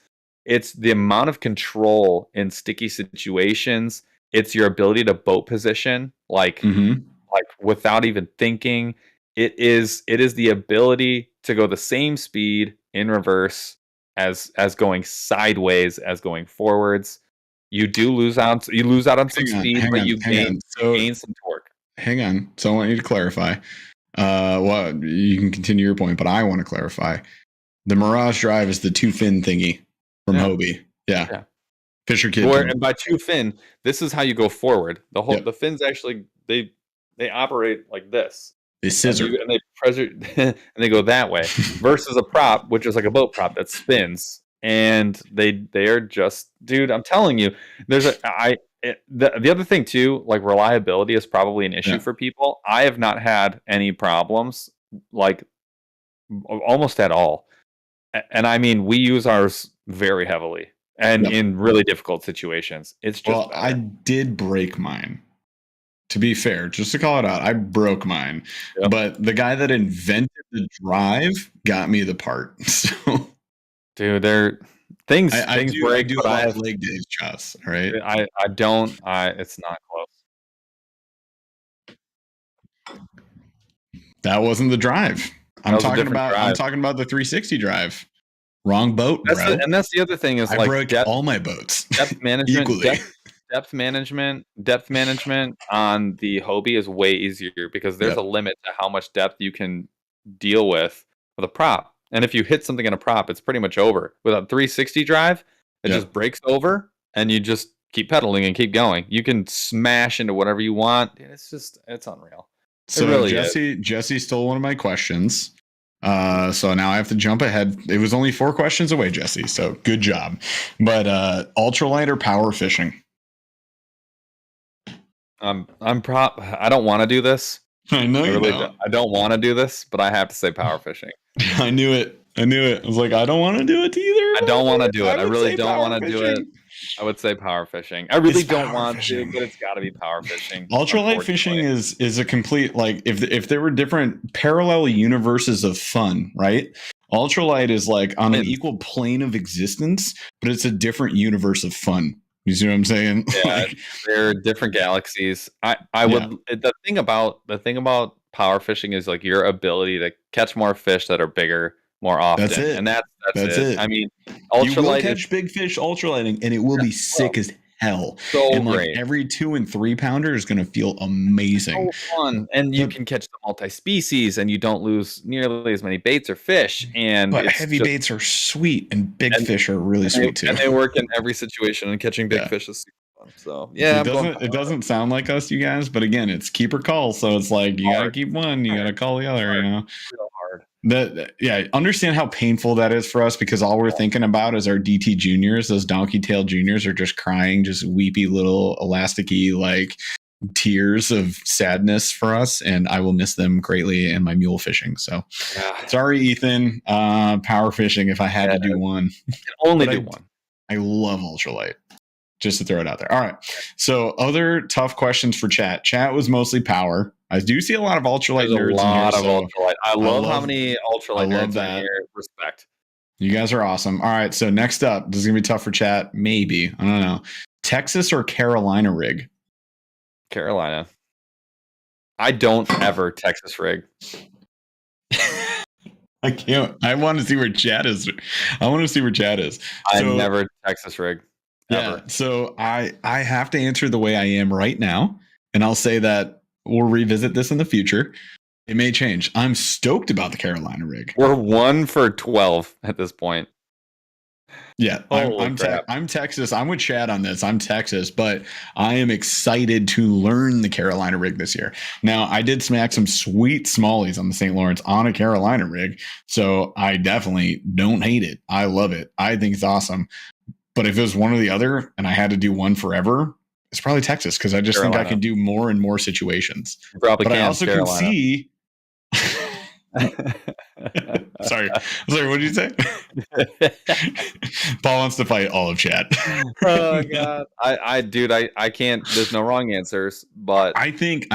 the amount of control in sticky situations. It's your ability to boat position like without even thinking. It is the ability to go the same speed in reverse as going sideways as going forwards. You do lose out. You lose out on some speed, but you gain some torque. Hang on. So I want you to clarify. Well, you can continue your point, but I want to clarify. The Mirage Drive is the 2-fin thingy from Hobie. Yeah. Fisher Kid. And by 2-fin, this is how you go forward. The fins actually they operate like this. They scissor and they pressure and they go that way. Versus a prop, which is like a boat prop that spins. And they are just, dude, I'm telling you, the other thing too, like reliability is probably an issue for people. I have not had any problems, like almost at all. And I mean, we use ours very heavily and in really difficult situations. It's just, I did break mine. To be fair, just to call it out, I broke mine. Yep. But the guy that invented the drive got me the part. So. Dude, things break. I do a lot of leg days, Joss. All right. I don't. It's not close. That wasn't the drive. I'm talking about the 360 drive. Wrong boat, bro. And that's the other thing is I broke all my boats. Depth management. Depth management on the Hobie is way easier because there's a limit to how much depth you can deal with a prop. And if you hit something in a prop, it's pretty much over. With a 360 drive, it just breaks over, and you just keep pedaling and keep going. You can smash into whatever you want. It's unreal. So really Jesse stole one of my questions. So now I have to jump ahead. It was only 4 questions away, Jesse. So good job. But ultralight or power fishing? I don't want to do this. I know I don't want to do this, but I have to say power fishing. I knew it. I was like, I don't want to do it either. I don't want to do it. I really don't want to do it. I would say power fishing. I really It's don't power want fishing. to, but it's got to be power fishing. Ultralight fishing is a complete, like, if there were different parallel universes of fun, right? Ultralight is like on an equal plane of existence, but it's a different universe of fun. You see what I'm saying? Yeah, Like, they're different galaxies. I would the thing about power fishing is like your ability to catch more fish that are bigger more often. That's it. And that's it. I mean, you will ultralight catch big fish ultralighting, and it will be sick as hell. So and like great. every 2 and 3 pounder is going to feel amazing. So fun, and you can catch the multi-species, and you don't lose nearly as many baits or fish. But heavy baits are sweet, and big fish are really sweet too. And they work in every situation, and catching big fish is super fun. So yeah, it doesn't sound like us, you guys, but again, it's keep or call. So it's like you gotta keep one, you gotta call the other. You know, real hard. Understand how painful that is for us, because all we're thinking about is our DT juniors. Those donkey tail juniors are just crying, just weepy little elasticy like tears of sadness for us, and I will miss them greatly in my mule fishing. So sorry, Ethan. Power fishing if I had to do one. Only do one. I love ultralight. Just to throw it out there. All right. So other tough questions for chat. Chat was mostly power. I do see a lot of ultralight nerds in here. Ultralight. I love how many ultralight nerds are here. Respect. You guys are awesome. All right. So next up, this is gonna be tough for chat. Maybe. I don't know. Texas or Carolina rig? Carolina. I don't ever Texas rig. I can't. I want to see where chat is. I never Texas rig. Yeah. So I have to answer the way I am right now, and I'll say that we'll revisit this in the future. It may change. I'm stoked about the Carolina rig. We're 1 for 12 at this point. Yeah, I'm Texas. I'm with Chad on this. I'm Texas, but I am excited to learn the Carolina rig this year. Now, I did smack some sweet smallies on the St. Lawrence on a Carolina rig, so I definitely don't hate it. I love it. I think it's awesome. But if it was one or the other and I had to do one forever, it's probably Texas, because I just think I can do more and more situations. You probably but can. I also can see. Sorry, what did you say? Paul wants to fight all of chat. Oh god, I can't. There's no wrong answers, but I think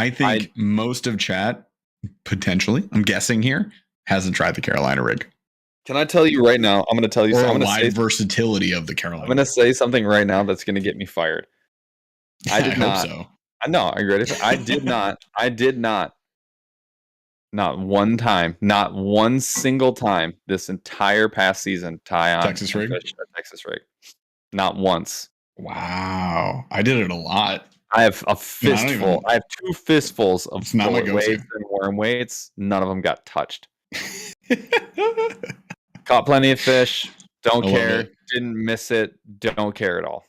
most of chat potentially, I'm guessing here, hasn't tried the Carolina rig. Can I tell you right now? I'm going to tell you something. Wide versatility of the Carolina. I'm going to say something right now that's going to get me fired. I did not. Hope so. I know. Are you ready? I did not. I did not. Not one time. Not one single time this entire past season tie on Texas rig. Texas rig. Not once. Wow. I did it a lot. I have a fistful. I have 2 fistfuls of bullet weights and worm weights. None of them got touched. Caught plenty of fish. Don't care. Didn't miss it. Don't care at all.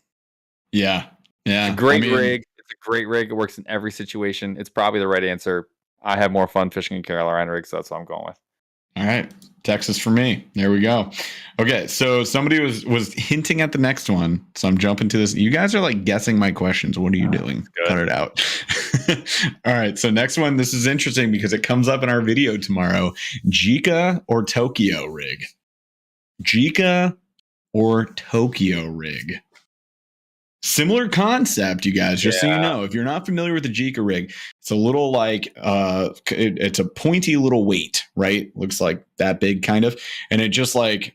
Yeah. It's a great rig. It's a great rig. It works in every situation. It's probably the right answer. I have more fun fishing in Carolina rigs, so that's what I'm going with. All right. Texas for me. There we go. Okay. So somebody was hinting at the next one. So I'm jumping to this. You guys are like guessing my questions. What are you doing? Cut it out. All right. So next one. This is interesting because it comes up in our video tomorrow. Jika or Tokyo rig? Jika or Tokyo rig? Similar concept, you guys, just so you know. If you're not familiar with the Jika rig, it's a little like it's a pointy little weight, right? Looks like that big kind of, and it just like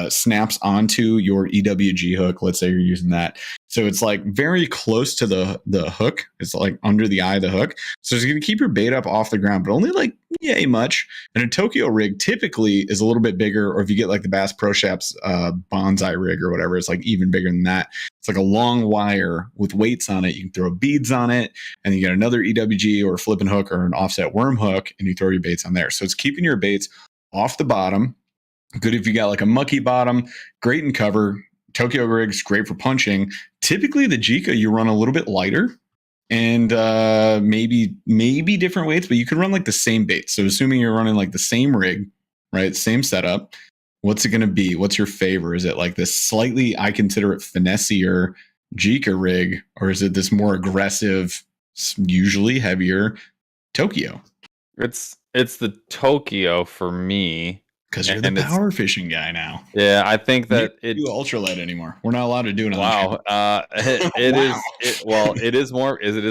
snaps onto your EWG hook. Let's say you're using that. So it's like very close to the hook. It's like under the eye of the hook. So it's going to keep your bait up off the ground, but only like yay much. And a Tokyo rig typically is a little bit bigger, or if you get like the Bass Pro Shops bonsai rig or whatever, it's like even bigger than that. It's like a long wire with weights on it. You can throw beads on it, and you get another EWG or a flipping hook or an offset worm hook, and you throw your baits on there. So it's keeping your baits off the bottom. Good if you got like a mucky bottom, great in cover. Tokyo rigs, great for punching. Typically the Jika, you run a little bit lighter and maybe different weights, but you can run like the same bait. So assuming you're running like the same rig, right? Same setup. What's it going to be? What's your favor? Is it like this slightly, I consider it finessier Jika rig, or is it this more aggressive, usually heavier Tokyo? It's the Tokyo for me. Because you're the power fishing guy now. Yeah, I think that it do ultralight anymore. We're not allowed to do it. Wow, it is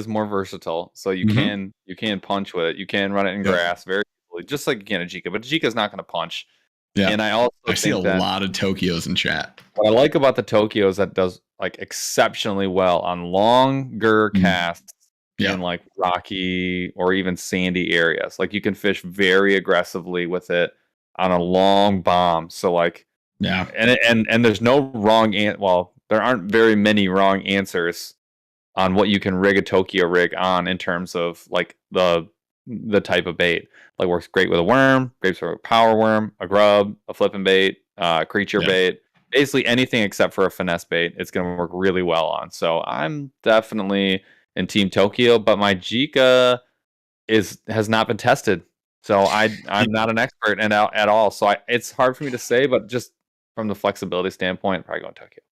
more versatile. So you can punch with it. You can run it in grass very easily, just like you can a Jika. But Jika is not going to punch. Yeah, and I see a lot of Tokyos in chat. What I like about the Tokyo is that does like exceptionally well on longer casts in like rocky or even sandy areas. Like you can fish very aggressively with it on a long bomb. So like and there's no wrong there aren't very many wrong answers on what you can rig a Tokyo rig on in terms of like the type of bait. Like works great with a worm, great with a power worm, a grub, a flipping bait, creature bait. Basically anything except for a finesse bait, it's going to work really well on. So I'm definitely in Team Tokyo, but my Jika has not been tested. So I'm not an expert at all. So it's hard for me to say, but just from the flexibility standpoint, I'm probably going Tokyo.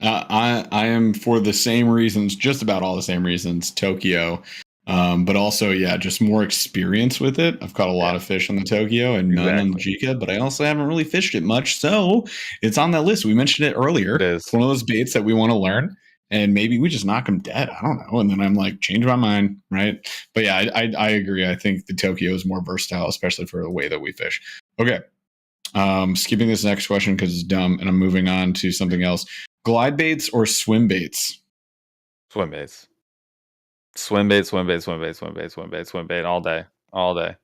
I am for the same reasons, just about all the same reasons, Tokyo. But also, just more experience with it. I've caught a lot of fish on the Tokyo and none on the Jika, but I also haven't really fished it much. So it's on that list. We mentioned it earlier. It's one of those baits that we want to learn. And maybe we just knock them dead. I don't know. And then I'm like, change my mind, right? But yeah, I agree. I think the Tokyo is more versatile, especially for the way that we fish. Okay. Skipping this next question because it's dumb, and I'm moving on to something else. Glide baits or swim baits? Swim baits. Swim bait all day. I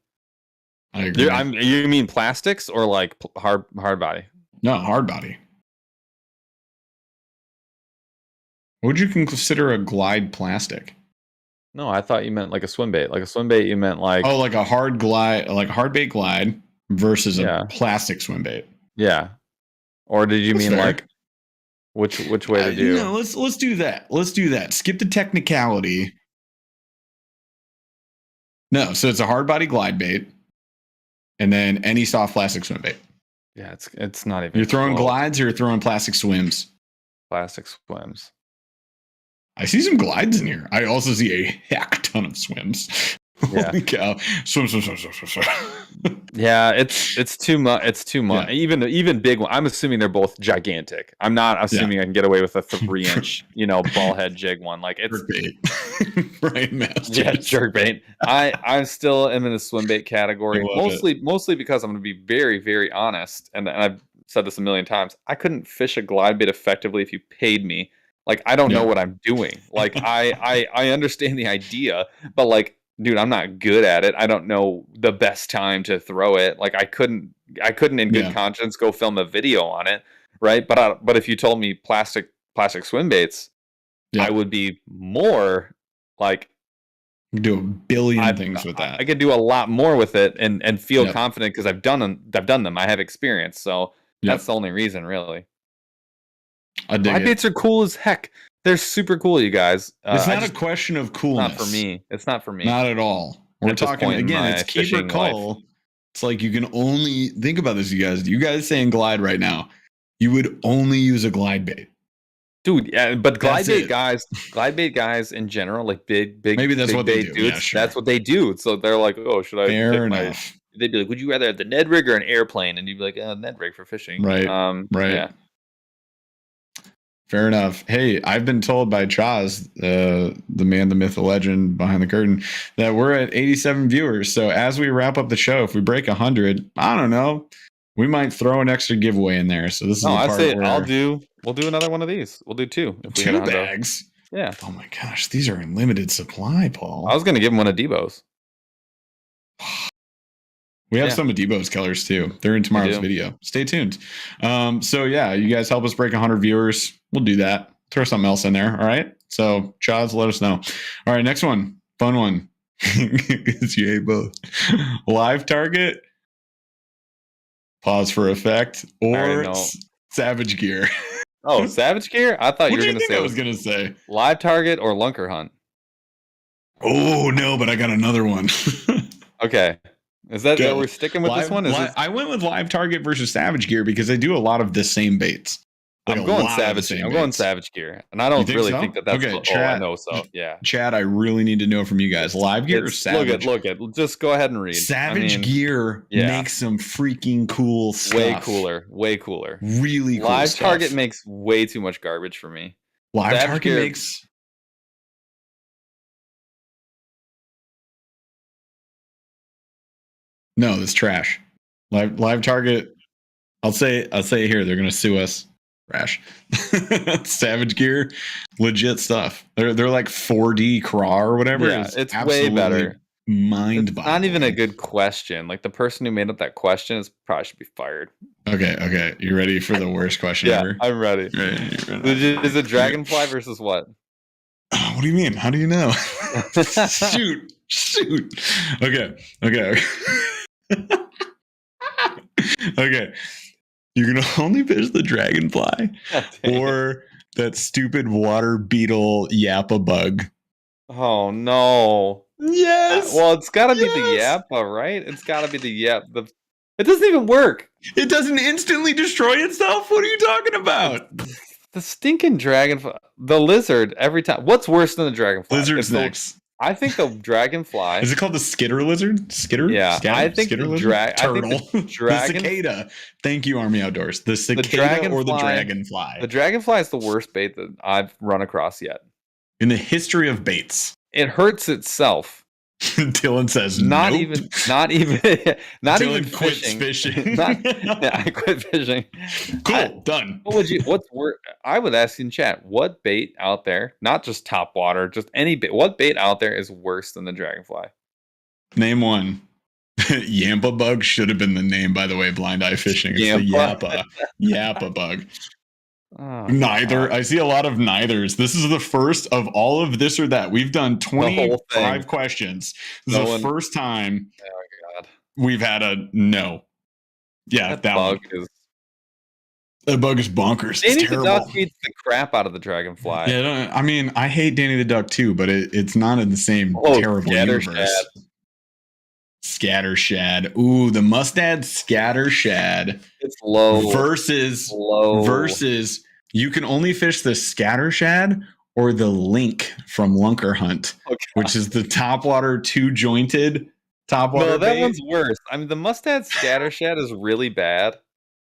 agree. You mean plastics or like hard body? No, hard body. Would you consider a glide plastic? No, I thought you meant like a swim bait. Like a swim bait, you meant like like a hard glide, like a hard bait glide versus a plastic swim bait. Yeah. Or did you mean like which way to do? No, let's do that. Let's do that. Skip the technicality. No, so it's a hard body glide bait, and then any soft plastic swim bait. Yeah, it's not even. You're throwing glides, or you're throwing plastic swims. Plastic swims. I see some glides in here. I also see a heck ton of swims. Yeah. Holy cow! Swim. Yeah, it's too much. It's too much. Yeah. Even big one. I'm assuming they're both gigantic. I'm not assuming I can get away with a 3-inch, ball head jig one. Like it's jerk bait. Right, Masters. Yeah, jerk bait. I'm still in the swim bait category. Mostly because I'm going to be very, very honest, and I've said this a million times. I couldn't fish a glide bait effectively if you paid me. Like I don't know what I'm doing. Like I understand the idea, but like, dude, I'm not good at it. I don't know the best time to throw it. Like I couldn't in good conscience go film a video on it, right? But if you told me plastic swim baits, I would be more like do a billion things with that. I could do a lot more with it and feel confident because I've done them. I have experience, so that's the only reason, really. Glide baits are cool as heck. They're super cool, you guys. It's not a question of coolness. It's not for me. Not at all. We're talking again. It's keep or cull. It's like you can only think about this, you guys. You guys saying glide right now. You would only use a glide bait, dude. Yeah, but glide bait guys in general, like big. Maybe that's what they do. Dudes, sure. That's what they do. So they're like, oh, should I? Fair enough. They'd be like, would you rather have the Ned rig or an airplane? And you'd be like, Ned rig for fishing. Right. Right. Yeah. Fair enough. Hey, I've been told by Chaz, the man, the myth, the legend behind the curtain, that we're at 87 viewers. So as we wrap up the show, if we break 100, I don't know, we might throw an extra giveaway in there. So this is the part where we'll do another one of these. We'll do 2. If 2 bags. Yeah. Oh my gosh, these are in limited supply, Paul. I was going to give him one of Debo's. We have some of Debo's colors too. They're in tomorrow's video. Stay tuned. So you guys help us break 100 viewers. We'll do that. Throw something else in there. All right. So Chaz, let us know. All right. Next one. Fun one. Because you hate both. Live target. Pause for effect. Or Savage Gear. Oh, Savage Gear? I thought you were going to say. I was going to say live target or lunker hunt. Oh no, but I got another one. Okay. Is that we're sticking with this one? I went with live target versus Savage Gear because they do a lot of the same baits. Like I'm going savage. I'm going savage gear, and I don't really think that that's okay. all I know. So yeah, Chad, I really need to know from you guys: live gear or savage? Look at. Just go ahead and read. Savage gear makes some freaking cool stuff. Way cooler. Really cool. Live Target makes way too much garbage for me. Live Target makes. No, that's trash. Live Target. I'll say it here. They're gonna sue us. Trash. Savage gear, legit stuff. They're like 4D craw or whatever. Yeah, it's way better. Mind-boggling. It's not even a good question. Like the person who made up that question probably should be fired. Okay. You ready for the worst question ever? I'm ready. Is it Dragonfly versus what? What do you mean? How do you know? Shoot. Okay. Okay. You can only fish the dragonfly or that stupid water beetle yappa bug. Oh no. Yes. Well, it's got to be the yappa, right? It's got to be the yap. It doesn't even work. It doesn't instantly destroy itself? What are you talking about? The stinking dragonfly. The lizard every time. What's worse than the dragonfly? Lizard's next. I think the dragonfly. Is it called the skitter lizard? Skitter? Yeah, I think skitter the turtle. The cicada. Thank you, Army Outdoors. The cicada or the dragonfly. The dragonfly is the worst bait that I've run across yet in the history of baits. It hurts itself. Dylan says, not nope. even Dylan quits fishing. I quit fishing. Cool, done. What's worse? I would ask in chat, what bait out there, not just top water, just any bait, what bait out there is worse than the dragonfly? Name one. Yampa bug should have been the name, by the way, blind eye fishing. It's the yappa. Yappa bug. Oh, neither. God. I see a lot of neithers. This is the first of all of this or that. We've done 25 questions. This is the first time we've had a no. Yeah, that bug one. That bug is bonkers. Danny it's terrible. The Duck beats the crap out of the dragonfly. Yeah, I mean, I hate Danny the Duck too, but it's not in the same terrible universe. Scattershad. Ooh, the mustad scattershad. It's low. Versus you can only fish the scattershad or the link from Lunker Hunt, which is the topwater two-jointed topwater. No, that one's worse. I mean, the mustad scattershad is really bad.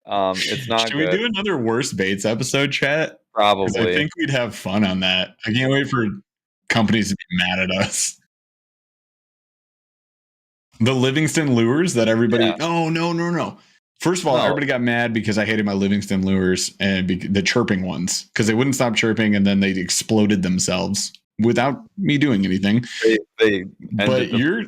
It's not Should good. we do another worst baits episode, chat? Probably. I think we'd have fun on that. I can't wait for companies to be mad at us. The Livingston lures that everybody... Yeah. Oh, no. First of all, everybody got mad because I hated my Livingston lures and the chirping ones because they wouldn't stop chirping and then they exploded themselves without me doing anything. But you're...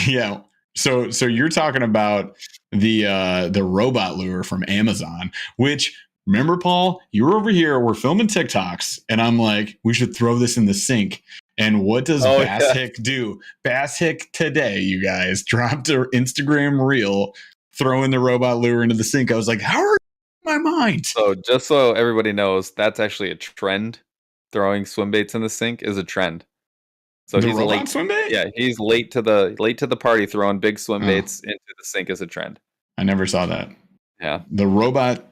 Yeah. So you're talking about the robot lure from Amazon, which... Remember, Paul, you were over here, we're filming TikToks, and I'm like, we should throw this in the sink. And what does Bass Hick do? Bass Hick today, you guys, dropped an Instagram reel throwing the robot lure into the sink. I was like, how are you in my mind? So just so everybody knows, that's actually a trend. Throwing swim baits in the sink is a trend. So he's late. Swim bait? Yeah, he's late to the party throwing big swim baits into the sink is a trend. I never saw that. Yeah. The robot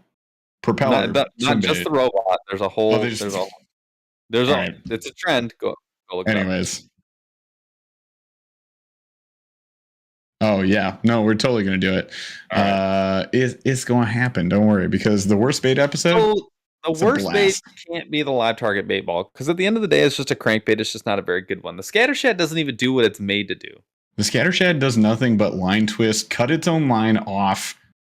propeller. Not just the robot. There's a whole. It's a trend. Go look. Anyways. Oh yeah, no, we're totally gonna do it. It's going to happen. Don't worry, because the worst bait episode. So the worst bait can't be the live target bait ball because at the end of the day, it's just a crankbait. It's just not a very good one. The scattershad doesn't even do what it's made to do. The scattershad does nothing but line twist, cut its own line off.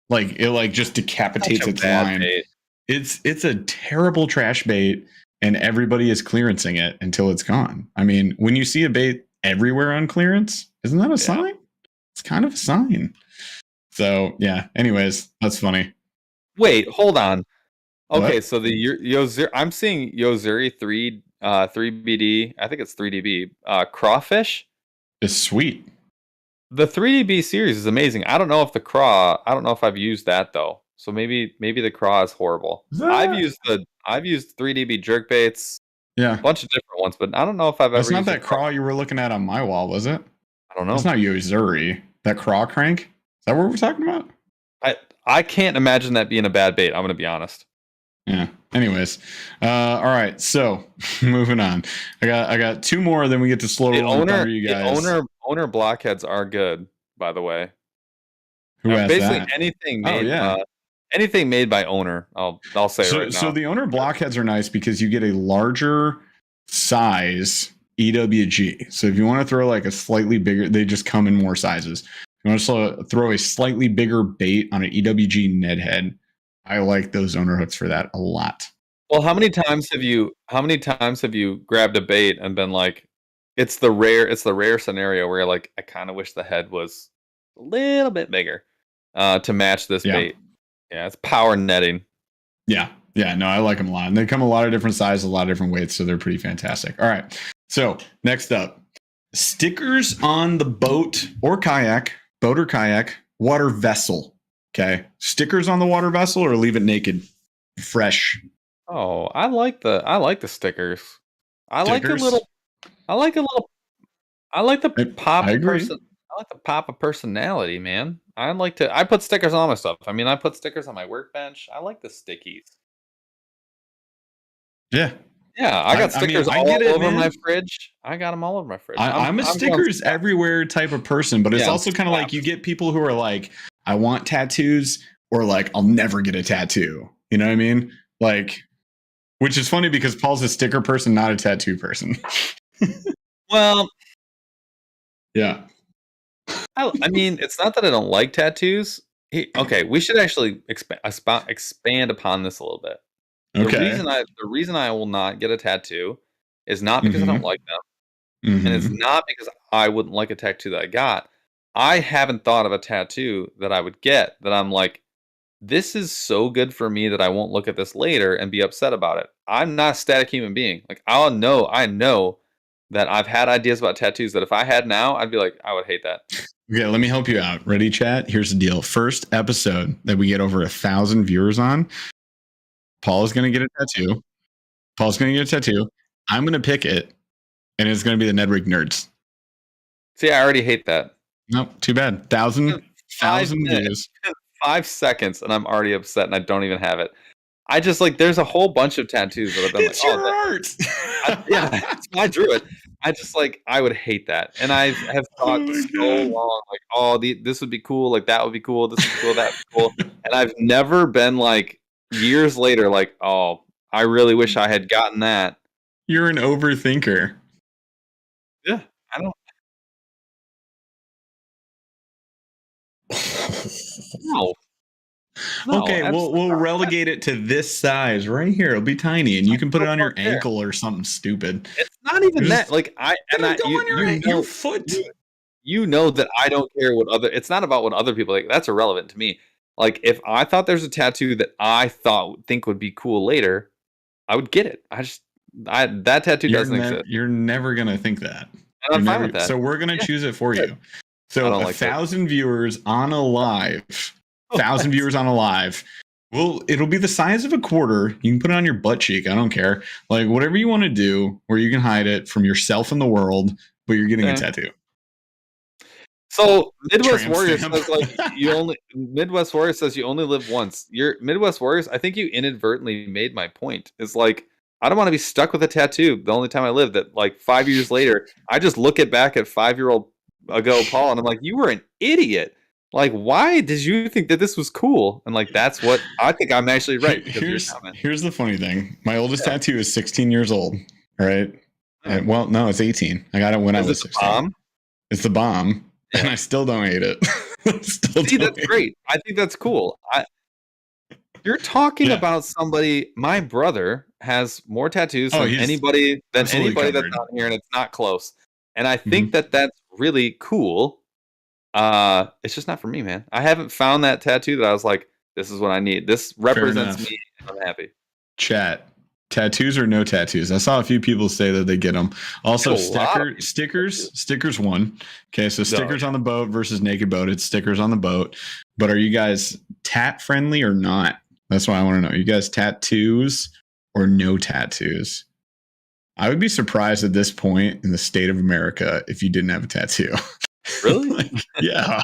Like it just decapitates its line. Bait. It's a terrible trash bait, and everybody is clearancing it until it's gone. I mean, when you see a bait everywhere on clearance, isn't that a sign? It's kind of a sign. So yeah. Anyways, that's funny. Wait, hold on. Okay, what? So the Yozuri, I'm seeing Yozuri 3BD. I think it's 3DB. Crawfish is sweet. The 3DB series is amazing. I don't know if I've used that though. So maybe the craw is horrible. I've used 3DB jerkbaits. Yeah. A bunch of different ones, but I don't know if I've ever used That's not that craw you were looking at on my wall, was it? I don't know. It's not Yozuri. That craw crank? Is that what we're talking about? I can't imagine that being a bad bait, I'm gonna be honest. Yeah. Anyways, all right. So moving on. I got two more. Then we get to slow roll thunder, you guys. Owner blockheads are good, by the way. Who asked basically that? anything made anything made by owner. I'll say it right now. So the owner blockheads are nice because you get a larger size EWG. So if you want to throw like a slightly bigger, they just come in more sizes. If you want to throw a slightly bigger bait on an EWG Ned head, I like those owner hooks for that a lot. Well, how many times have you grabbed a bait and been like, it's the rare scenario where you're like, I kind of wish the head was a little bit bigger to match this bait. Yeah, it's power netting. Yeah, no, I like them a lot. And they come a lot of different sizes, a lot of different weights, so they're pretty fantastic. All right, so next up, stickers on the boat or kayak, water vessel. Okay, stickers on the water vessel or leave it naked, fresh. Oh, I like the stickers. I like the pop. I agree. I like the pop of personality, man. I put stickers on my stuff. I mean, I put stickers on my workbench. I like the stickies. Yeah. Yeah, I got stickers all over my fridge. I got them all over my fridge. I'm a stickers everywhere type of person, but it's also kind of like you get people who are like, I want tattoos, or like, I'll never get a tattoo. You know what I mean? Like, which is funny because Paul's a sticker person, not a tattoo person. Well, yeah. I mean, it's not that I don't like tattoos. Okay, we should actually expand upon this a little bit. Okay. The reason I will not get a tattoo is not because I don't like them, and it's not because I wouldn't like a tattoo that I got. I haven't thought of a tattoo that I would get that I'm like, this is so good for me that I won't look at this later and be upset about it. I'm not a static human being. Like I know that I've had ideas about tattoos that if I had now, I'd be like, I would hate that. Okay, let me help you out. Ready, chat? Here's the deal. First episode that we get over 1,000 viewers on, Paul is going to get a tattoo. I'm going to pick it, and it's going to be the Nedwick Nerds. See, I already hate that. Nope, too bad. 1,000 views. 5 seconds, and I'm already upset, and I don't even have it. I just like, there's a whole bunch of tattoos that I've been it's your art. I drew it. I just like, I would hate that, and I have thought so long, like, this would be cool, like that would be cool, this would be cool, that would be cool, and I've never been like years later, like, oh, I really wish I had gotten that. You're an overthinker. Yeah, I don't. No. Okay, we'll relegate it to this size right here. It'll be tiny, and you can put it on your ankle or something stupid. It's not even that. Like your foot. You know that I don't care what other. It's not about what other people like. That's irrelevant to me. Like if I thought there's a tattoo that I think would be cool later, I would get it. That tattoo doesn't exist. You're never gonna think that. And I'm fine with that. So we're gonna choose it for you. So 1,000 viewers on a live. 1,000 viewers on a live. Well, it'll be the size of a quarter. You can put it on your butt cheek. I don't care. Like whatever you want to do, where you can hide it from yourself and the world, but you're getting a tattoo. So Midwest Warriors says Midwest Warriors says you only live once. Your Midwest Warriors, I think you inadvertently made my point. It's like I don't want to be stuck with a tattoo the only time I live. That like 5 years later, I just look back at 5-year-old ago Paul, and I'm like, you were an idiot. Like, why did you think that this was cool? And like, that's what I think. I'm actually right. Here's the funny thing. My oldest tattoo is 16 years old. Right? And, well, no, it's 18. I got it when I was 16. Bomb? It's the bomb, and I still don't hate it. See, that's great. I think that's cool. You're talking about somebody. My brother has more tattoos than anybody that's on here, and it's not close. And I think that that's really cool. It's just not for me, man. I haven't found that tattoo that I was like, this is what I need. This represents me, and I'm happy. Chat. Tattoos or no tattoos? I saw a few people say that they get them. Also, stickers won. Okay, so stickers on the boat versus naked boat. It's stickers on the boat. But are you guys tat friendly or not? That's what I want to know. You guys tattoos or no tattoos? I would be surprised at this point in the state of America if you didn't have a tattoo. Really? Like, yeah.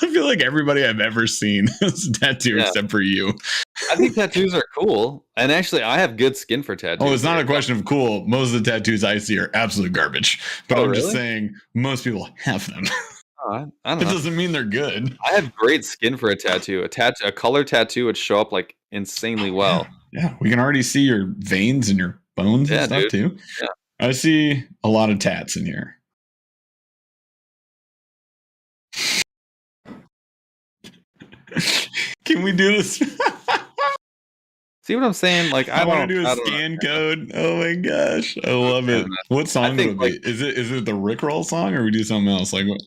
I feel like everybody I've ever seen has a tattoo except for you. I think tattoos are cool. And actually, I have good skin for tattoos. Oh, it's not a question of cool. Most of the tattoos I see are absolute garbage. But I'm just saying most people have them. Oh, I don't know. It doesn't mean they're good. I have great skin for a tattoo. A color tattoo would show up like insanely well. Yeah, we can already see your veins and your bones and stuff too. Yeah. I see a lot of tats in here. Can we do this? See what I'm saying? Like I want to do a scan code. Oh my gosh, I love it. What song would it be? Is it the Rickroll song, or we do something else? Like what?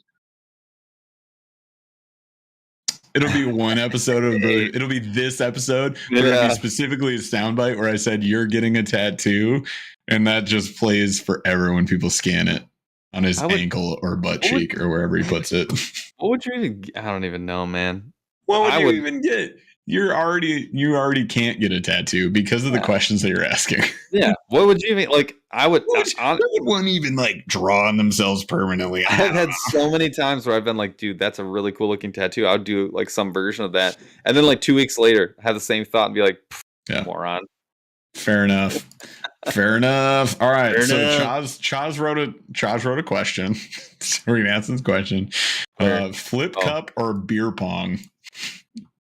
It'll be one episode of it'll be this episode, but it'll be specifically a soundbite where I said you're getting a tattoo, and that just plays forever when people scan it on his ankle or butt cheek or wherever he puts it. What would you even? I don't even know, man. What would you even get? You already can't get a tattoo because of the questions that you're asking. Yeah. What would you even like? I would. What would one even like draw on themselves permanently? I've had so many times where I've been like, dude, that's a really cool looking tattoo. I would do like some version of that, and then like 2 weeks later, have the same thought and be like, moron. Fair enough. Fair enough. All right. Chaz wrote a question. We're gonna answer this question. Flip cup or beer pong?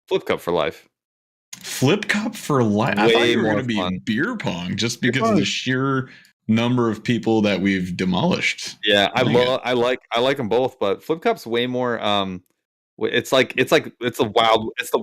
Flip cup for life. Flip cup for life. I thought you were going to be beer pong just because of the sheer number of people that we've demolished. Yeah, I like them both, but flip cup's way more. It's the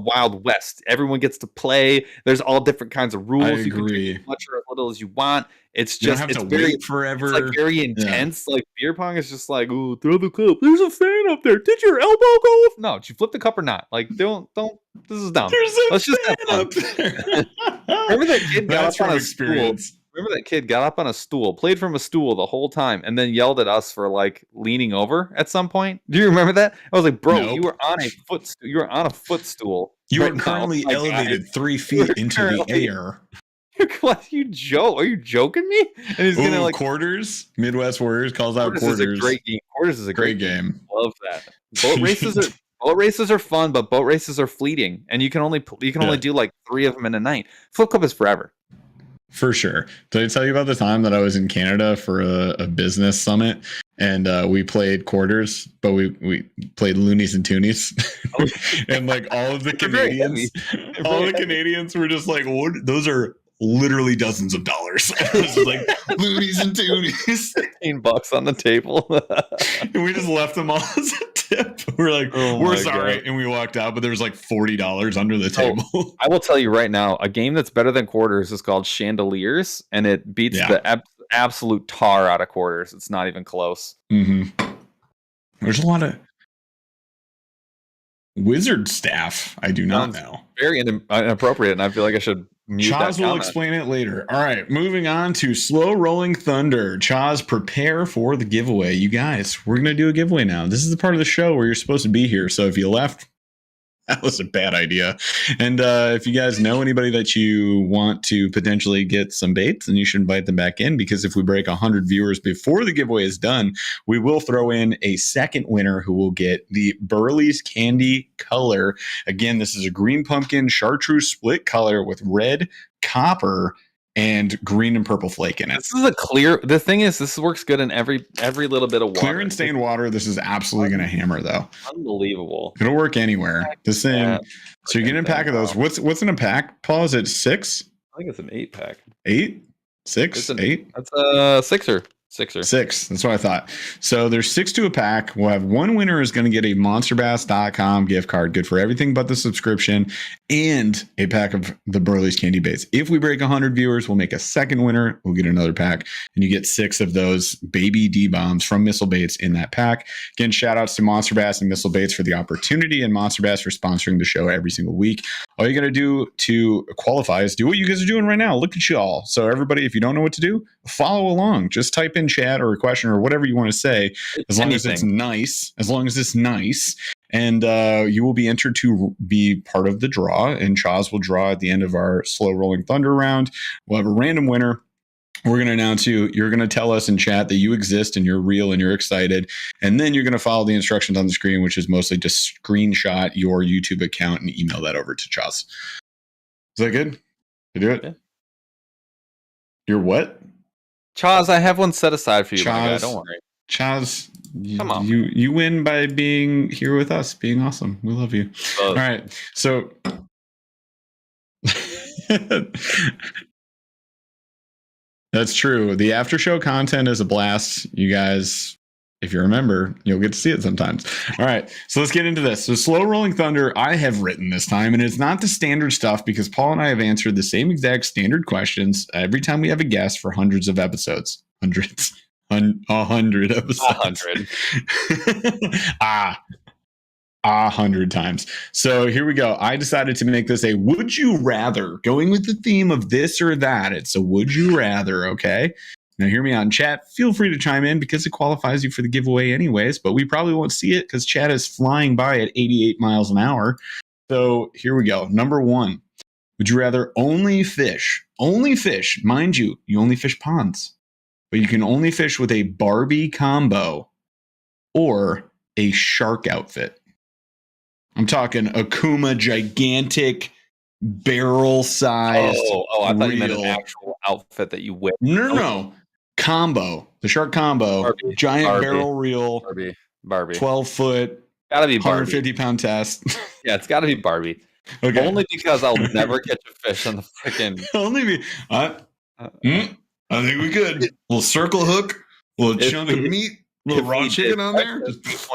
Wild West. Everyone gets to play. There's all different kinds of rules. I agree. You can drink as much or as little as you want. It's you just don't have it's to very wait forever. It's like very intense. Yeah. Like beer pong is just like, ooh, throw the cup. There's a fan up there. Did your elbow go off? No, did you flip the cup or not? Like don't. This is dumb. Let's just have fun. Up there. Remember that kid got up on a stool. Remember that kid got up on a stool, played from a stool the whole time, and then yelled at us for like leaning over at some point. Do you remember that? I was like, bro, you were on a footstool. You were on a footstool. You were currently elevated 3 feet into the air. What, are you joking me? And he's gonna like quarters. Midwest Warriors calls out quarters. Is a great game. Quarters is a great game. Love that. Boat races are fun, but boat races are fleeting, and you can only do like 3 of them in a night. Flip cup is forever. For sure. Did I tell you about the time that I was in Canada for a business summit and we played quarters, but we played loonies and toonies, and like all of the Canadians were just like, "What? Those are literally dozens of dollars." It was just like loonies and toonies, $15 on the table, and we just left them all as a tip. We're like, we're sorry, and we walked out. But there was like $40 under the table. I will tell you right now, a game that's better than quarters is called Chandeliers, and it beats the absolute tar out of quarters. It's not even close. Mm-hmm. There's a lot of wizard staff. I do not know. Very inappropriate, and I feel like I should mute that. Chaz will explain it later. All right, moving on to Slow Rolling Thunder. Chaz, prepare for the giveaway. You guys, we're going to do a giveaway now. This is the part of the show where you're supposed to be here. So if you left, that was a bad idea. And if you guys know anybody that you want to potentially get some baits, then you should invite them back in, because if we break 100 viewers before the giveaway is done, we will throw in a second winner who will get the Burly's Candy Color. Again, this is a green pumpkin chartreuse split color with red, copper, and green and purple flake in it. This is the thing is, this works good in every little bit of water. Clear and stained water. This is absolutely going to hammer, though. Unbelievable. It'll work anywhere. This thing. So you're getting a pack of those. What's in a pack, Paul? Is it 6? I think it's an 8-pack. 8? 6? 8? That's a sixer. 6. That's what I thought. So there's 6 to a pack. We'll have one winner is going to get a monsterbass.com gift card, good for everything but the subscription, and a pack of the Burly's candy baits. If we break 100 viewers, we'll make a second winner. We'll get another pack, and you get 6 of those baby D-bombs from Missile Baits in that pack. Again, shout outs to Monster Bass and Missile Baits for the opportunity, and Monster Bass for sponsoring the show every single week. All you got to do to qualify is do what you guys are doing right now. Look at you all. So everybody, if you don't know what to do, follow along. Just type in chat or a question or whatever you want to say, as long as it's nice. And you will be entered to be part of the draw, and Chaz will draw at the end of our Slow Rolling Thunder round. We'll have a random winner. We're going to announce you. You're going to tell us in chat that you exist and you're real and you're excited. And then you're going to follow the instructions on the screen, which is mostly just screenshot your YouTube account and email that over to Chaz. Is that good? To do it? Yeah. You're what? Chaz, I have one set aside for you, Chaz, my guy. Don't worry. Chaz, Come on. You win by being here with us, being awesome. We love you. All right. So... That's true. The after show content is a blast. You guys, if you remember, you'll get to see it sometimes. All right. So let's get into this. So Slow Rolling Thunder, I have written this time, and it's not the standard stuff because Paul and I have answered the same exact standard questions every time we have a guest for hundreds of episodes. 100 episodes. 100. 100 times. So here we go. I decided to make this a would you rather, going with the theme of this or that. It's a would you rather. Okay. Now hear me out in chat. Feel free to chime in because it qualifies you for the giveaway anyways, but we probably won't see it because chat is flying by at 88 miles an hour. So here we go. Number 1, would you rather only fish, mind you only fish ponds, but you can only fish with a Barbie combo or a shark outfit? I'm talking Akuma gigantic barrel sized. Oh, I thought you meant an actual outfit that you wear. No. Combo. The shark combo. Barbie. Giant barrel reel. Barbie. 12 foot. Gotta be Barbie. 150 pound test. Yeah, it's gotta be Barbie. Okay. Only because I'll never catch a fish on the freaking. I think we could. A little circle hook, a little chunk of meat. Little raw chicken on there.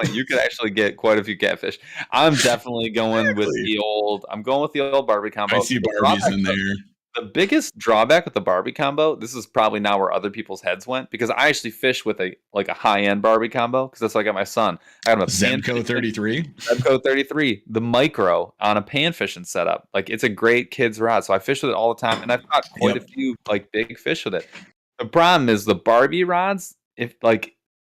You could actually get quite a few catfish. I'm definitely going with the old. I'm going with the old Barbie combo. I see Barbies in there. The biggest drawback with the Barbie combo, this is probably not where other people's heads went, because I actually fish with a high end Barbie combo because that's what I got my son. I got him a Zemco 33. Zemco 33, the micro on a pan fishing setup. Like it's a great kid's rod, so I fish with it all the time, and I've caught quite a few big fish with it. The problem is the Barbie rods, if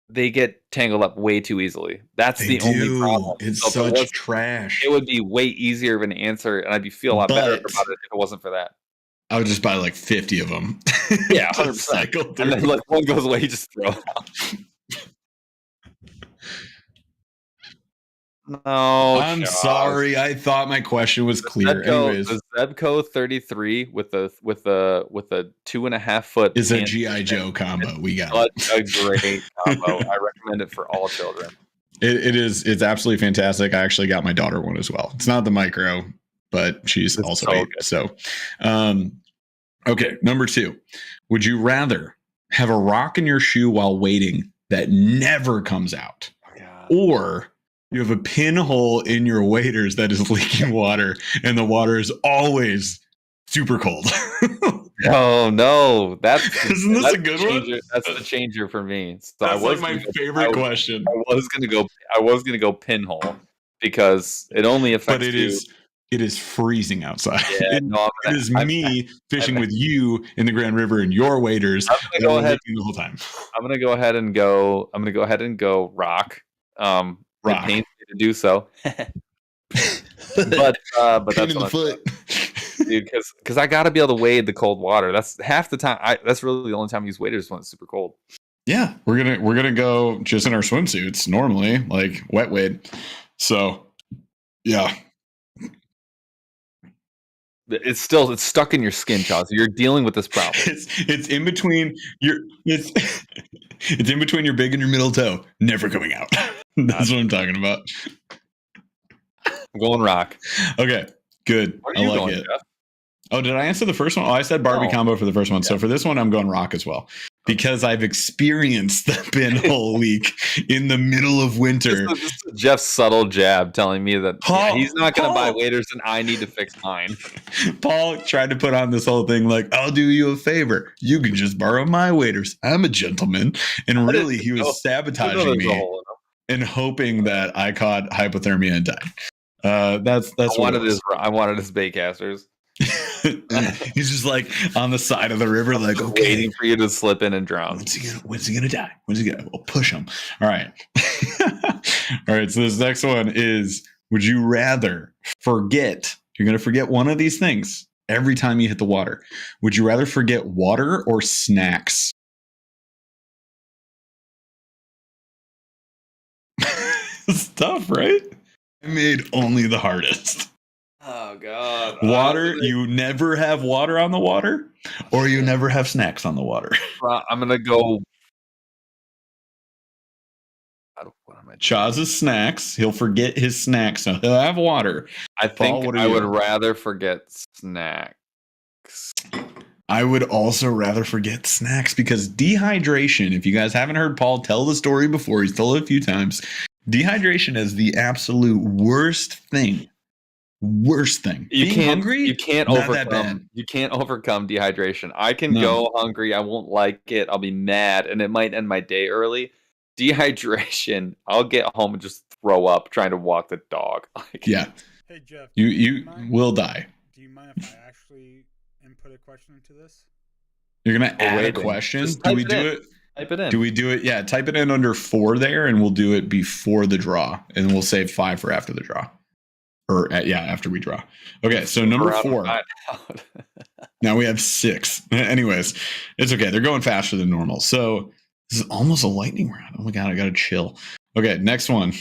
they get tangled up way too easily. That's the only problem. It's so such trash. It would be way easier of an answer, and I'd feel a lot better about it if it wasn't for that. I would just buy 50 of them. Yeah, 100%. And then one goes away, you just throw it out. No, I'm sorry. I thought my question was clear. Anyways, the Zebco 33 with a 2.5 foot is a GI Joe combo. We got a great combo. I recommend it for all children. It is. It's absolutely fantastic. I actually got my daughter one as well. It's not the micro, but she's also 8. Good. So, okay. Number 2, would you rather have a rock in your shoe while waiting that never comes out, or you have a pinhole in your waders that is leaking water and the water is always super cold? Oh no, that's a good one? That's the changer for me. So that's my favorite question. I was gonna go pinhole because it only affects. But it is freezing outside. Yeah, it is me fishing with you in the Grand River in your waders. I'm gonna go ahead the whole time. I'm gonna go ahead and go rock. It pains me to do so. but that's in the foot. Dude, because I gotta be able to wade the cold water. That's half the time. That's really the only time I use waders when it's super cold. Yeah, we're gonna go just in our swimsuits normally, like wet wade. So yeah. It's stuck in your skin, Charles. You're dealing with this problem. It's in between it's in between your big and your middle toe, never coming out. That's what I'm talking about. I'm going rock. Okay, good. I like it. Jeff? Oh, did I answer the first one? Oh, I said Barbie combo for the first one. Yeah. So for this one, I'm going rock as well. Because I've experienced the pinhole leak in the middle of winter. This is Jeff's subtle jab telling me that he's not going to buy waders and I need to fix mine. Paul tried to put on this whole thing like, I'll do you a favor. You can just borrow my waders. I'm a gentleman. And really, he was sabotaging me and hoping that I caught hypothermia and died. That's I wanted his baitcasters. He's just like on the side of the river, like waiting for you to slip in and drown. When's he gonna die? We'll push him. All right. All right. So this next one is: would you rather forget? You're gonna forget one of these things. every time you hit the water. Would you rather forget water or snacks? It's tough, right? I made only the hardest. Oh God. Water, you never have water on the water, or you never have snacks on the water. I'm gonna go. What am I doing? Chaz's snacks. He'll forget his snacks, so he'll have water. I think Paul, I would rather forget snacks. I would also rather forget snacks because dehydration, if you guys haven't heard Paul tell the story before, he's told it a few times. Dehydration is the absolute worst thing. Worst thing. You Being can't hungry, you can't not that bad. overcome you can't overcome dehydration. I can go hungry, I won't like it, I'll be mad, and it might end my day early. Dehydration, I'll get home and just throw up trying to walk the dog. Yeah. Hey Jeff, You will die. Do you mind if I actually input a question into this? You're gonna add a question. Just Do type we it do in. it? Type it in. Do we do it? Yeah, type it in under 4 there, and we'll do it before the draw, and we'll save 5 for after the draw, or after we draw. Okay, so number 4. Now we have 6. Anyways, it's okay. They're going faster than normal. So this is almost a lightning round. Oh my god, I gotta chill. Okay, next one.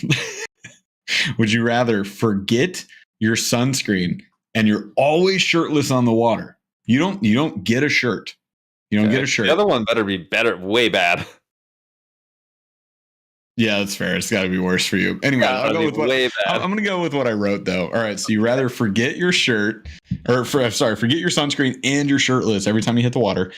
Would you rather forget your sunscreen and you're always shirtless on the water? You don't get a shirt. You don't get a shirt. The other one better be way bad. Yeah, that's fair. It's got to be worse for you. Anyway, I'll go with I'm going to go with what I wrote though. All right, so you rather forget your shirt, forget your sunscreen and you're shirtless every time you hit the water,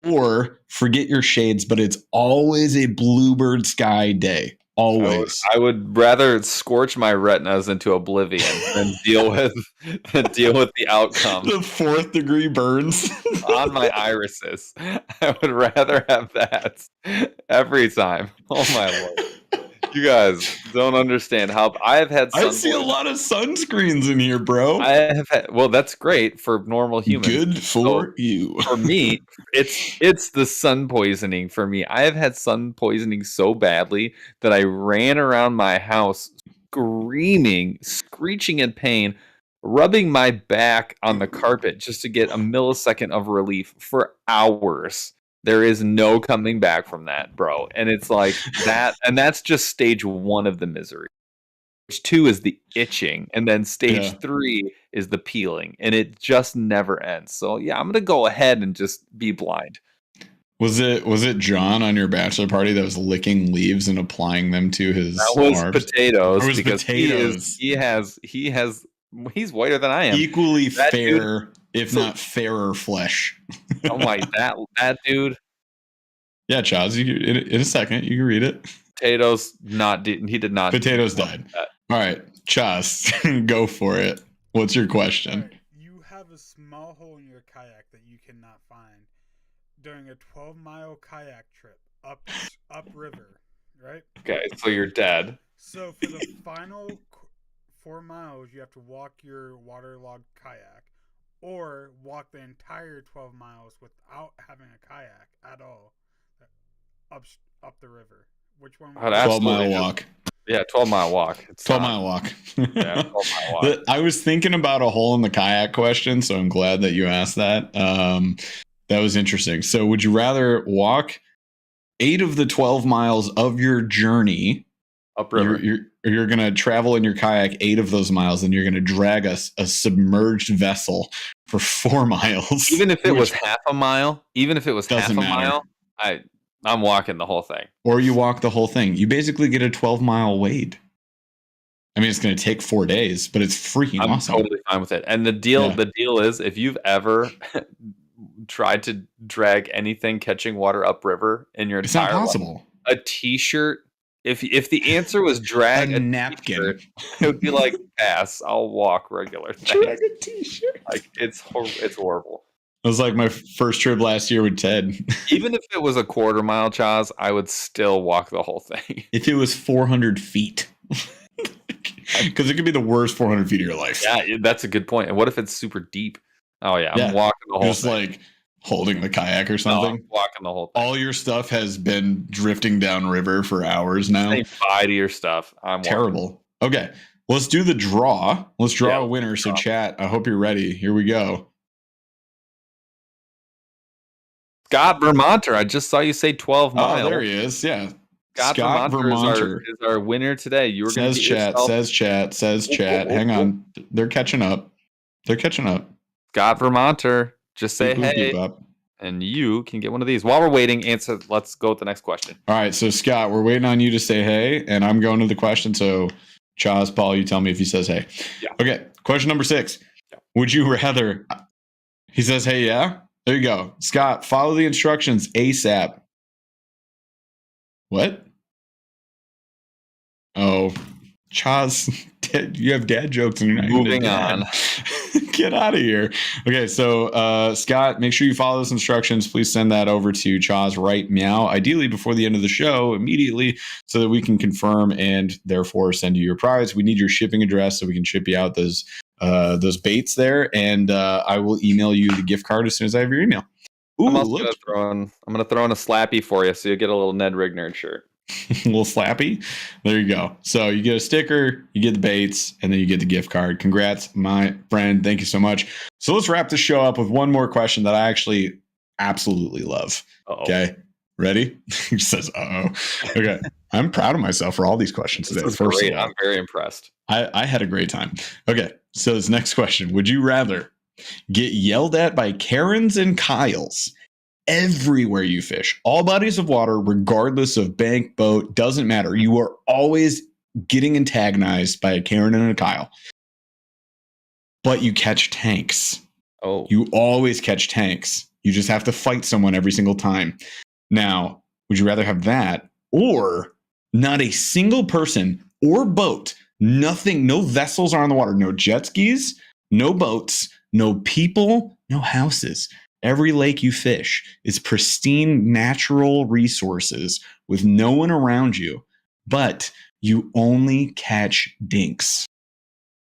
or forget your shades, but it's always a bluebird sky day. Always. I would rather scorch my retinas into oblivion than deal with the outcome. The 4th degree burns on my irises. I would rather have that every time. Oh my lord. You guys don't understand how I have had I see a lot of sunscreens in here, bro. I have had, well, that's great for normal humans. Good for you. For me, it's the sun poisoning for me. I have had sun poisoning so badly that I ran around my house screaming, screeching in pain, rubbing my back on the carpet just to get a millisecond of relief for hours. There is no coming back from that, bro. And it's like that, and that's just stage 1 of the misery. Stage 2 is the itching, and then stage 3 is the peeling, and it just never ends. So yeah, I'm gonna go ahead and just be blind. Was it John on your bachelor party that was licking leaves and applying them to his That was arms? potatoes. Or was because potatoes. He's whiter than I am. Equally that fair, dude, if not fairer flesh. Oh my, that dude. Yeah, Chaz, in a second, you can read it. Potatoes, he did not. Potatoes died. All right, Chaz, go for it. What's your question? Right. You have a small hole in your kayak that you cannot find during a 12-mile kayak trip upriver, right? Okay, so you're dead. So for the final 4 miles, you have to walk your waterlogged kayak, or walk the entire 12 miles without having a kayak at all up the river. Which one? 12-mile walk. Yeah, 12-mile walk. 12-mile walk. Yeah, 12-mile walk. I was thinking about a hole in the kayak question, so I'm glad that you asked that. That was interesting. So would you rather walk 8 of the 12 miles of your journey upriver? You're going to travel in your kayak 8 of those miles, and you're going to drag a submerged vessel for 4 miles. Even if it was half a mile, Doesn't matter. I'm walking the whole thing. Or you walk the whole thing. You basically get a 12-mile wade. I mean, it's going to take 4 days, but it's freaking awesome. I'm totally fine with it. And the deal is, if you've ever tried to drag anything catching water upriver in your entire life, it's impossible. A t-shirt. If the answer was drag a napkin, it would be like, pass. I'll walk regular things. Drag a t-shirt. Like it's horrible. It was like my first trip last year with Ted. Even if it was a quarter mile, Chaz, I would still walk the whole thing. If it was 400 feet. Because it could be the worst 400 feet of your life. Yeah, that's a good point. And what if it's super deep? Oh, yeah, I'm walking the whole thing. Just like holding the kayak or something. No, I'm walking the whole thing. All your stuff has been drifting down river for hours now. Say bye to your stuff. I'm terrible. Walking. Okay, let's do the draw. Let's draw a winner. So chat, I hope you're ready. Here we go. Scott Vermonter. I just saw you say 12 miles. Oh, there he is. Yeah. Scott Vermonter is our winner today. You were going to says chat. Hang on. They're catching up. Scott Vermonter. Just say hey. And you can get one of these. While we're waiting, let's go with the next question. All right. So, Scott, we're waiting on you to say hey, and I'm going to the question. So, Chaz, Paul, you tell me if he says hey. Yeah. Okay. Question number 6. Yeah. Would you rather... He says, hey, yeah? There you go. Scott, follow the instructions ASAP. What? Oh, Chaz, you have dad jokes and you're not moving on. Get out of here. Okay, so Scott, make sure you follow those instructions. Please send that over to Chaz right meow, ideally before the end of the show, immediately, so that we can confirm and therefore send you your prize. We need your shipping address so we can ship you out those baits there, and I will email you the gift card as soon as I have your email. Ooh, I'm gonna throw in a slappy for you, so you get a little Ned Rignerd shirt. A little slappy. There you go. So you get a sticker, you get the baits, and then you get the gift card. Congrats, my friend. Thank you so much. So let's wrap this show up with one more question that I actually absolutely love. Uh-oh. Okay. Ready? He says, uh-oh. Okay. I'm proud of myself for all these questions today. This is great. I'm very impressed. I had a great time. Okay. So this next question. Would you rather get yelled at by Karens and Kyles everywhere you fish, all bodies of water, regardless of bank, boat, doesn't matter? You are always getting antagonized by a Karen and a Kyle, but you catch tanks. Oh, you always catch tanks. You just have to fight someone every single time. Now, would you rather have that or not a single person or boat, nothing, no vessels are on the water, no jet skis, no boats, no people, no houses? Every lake you fish is pristine natural resources with no one around you, but you only catch dinks.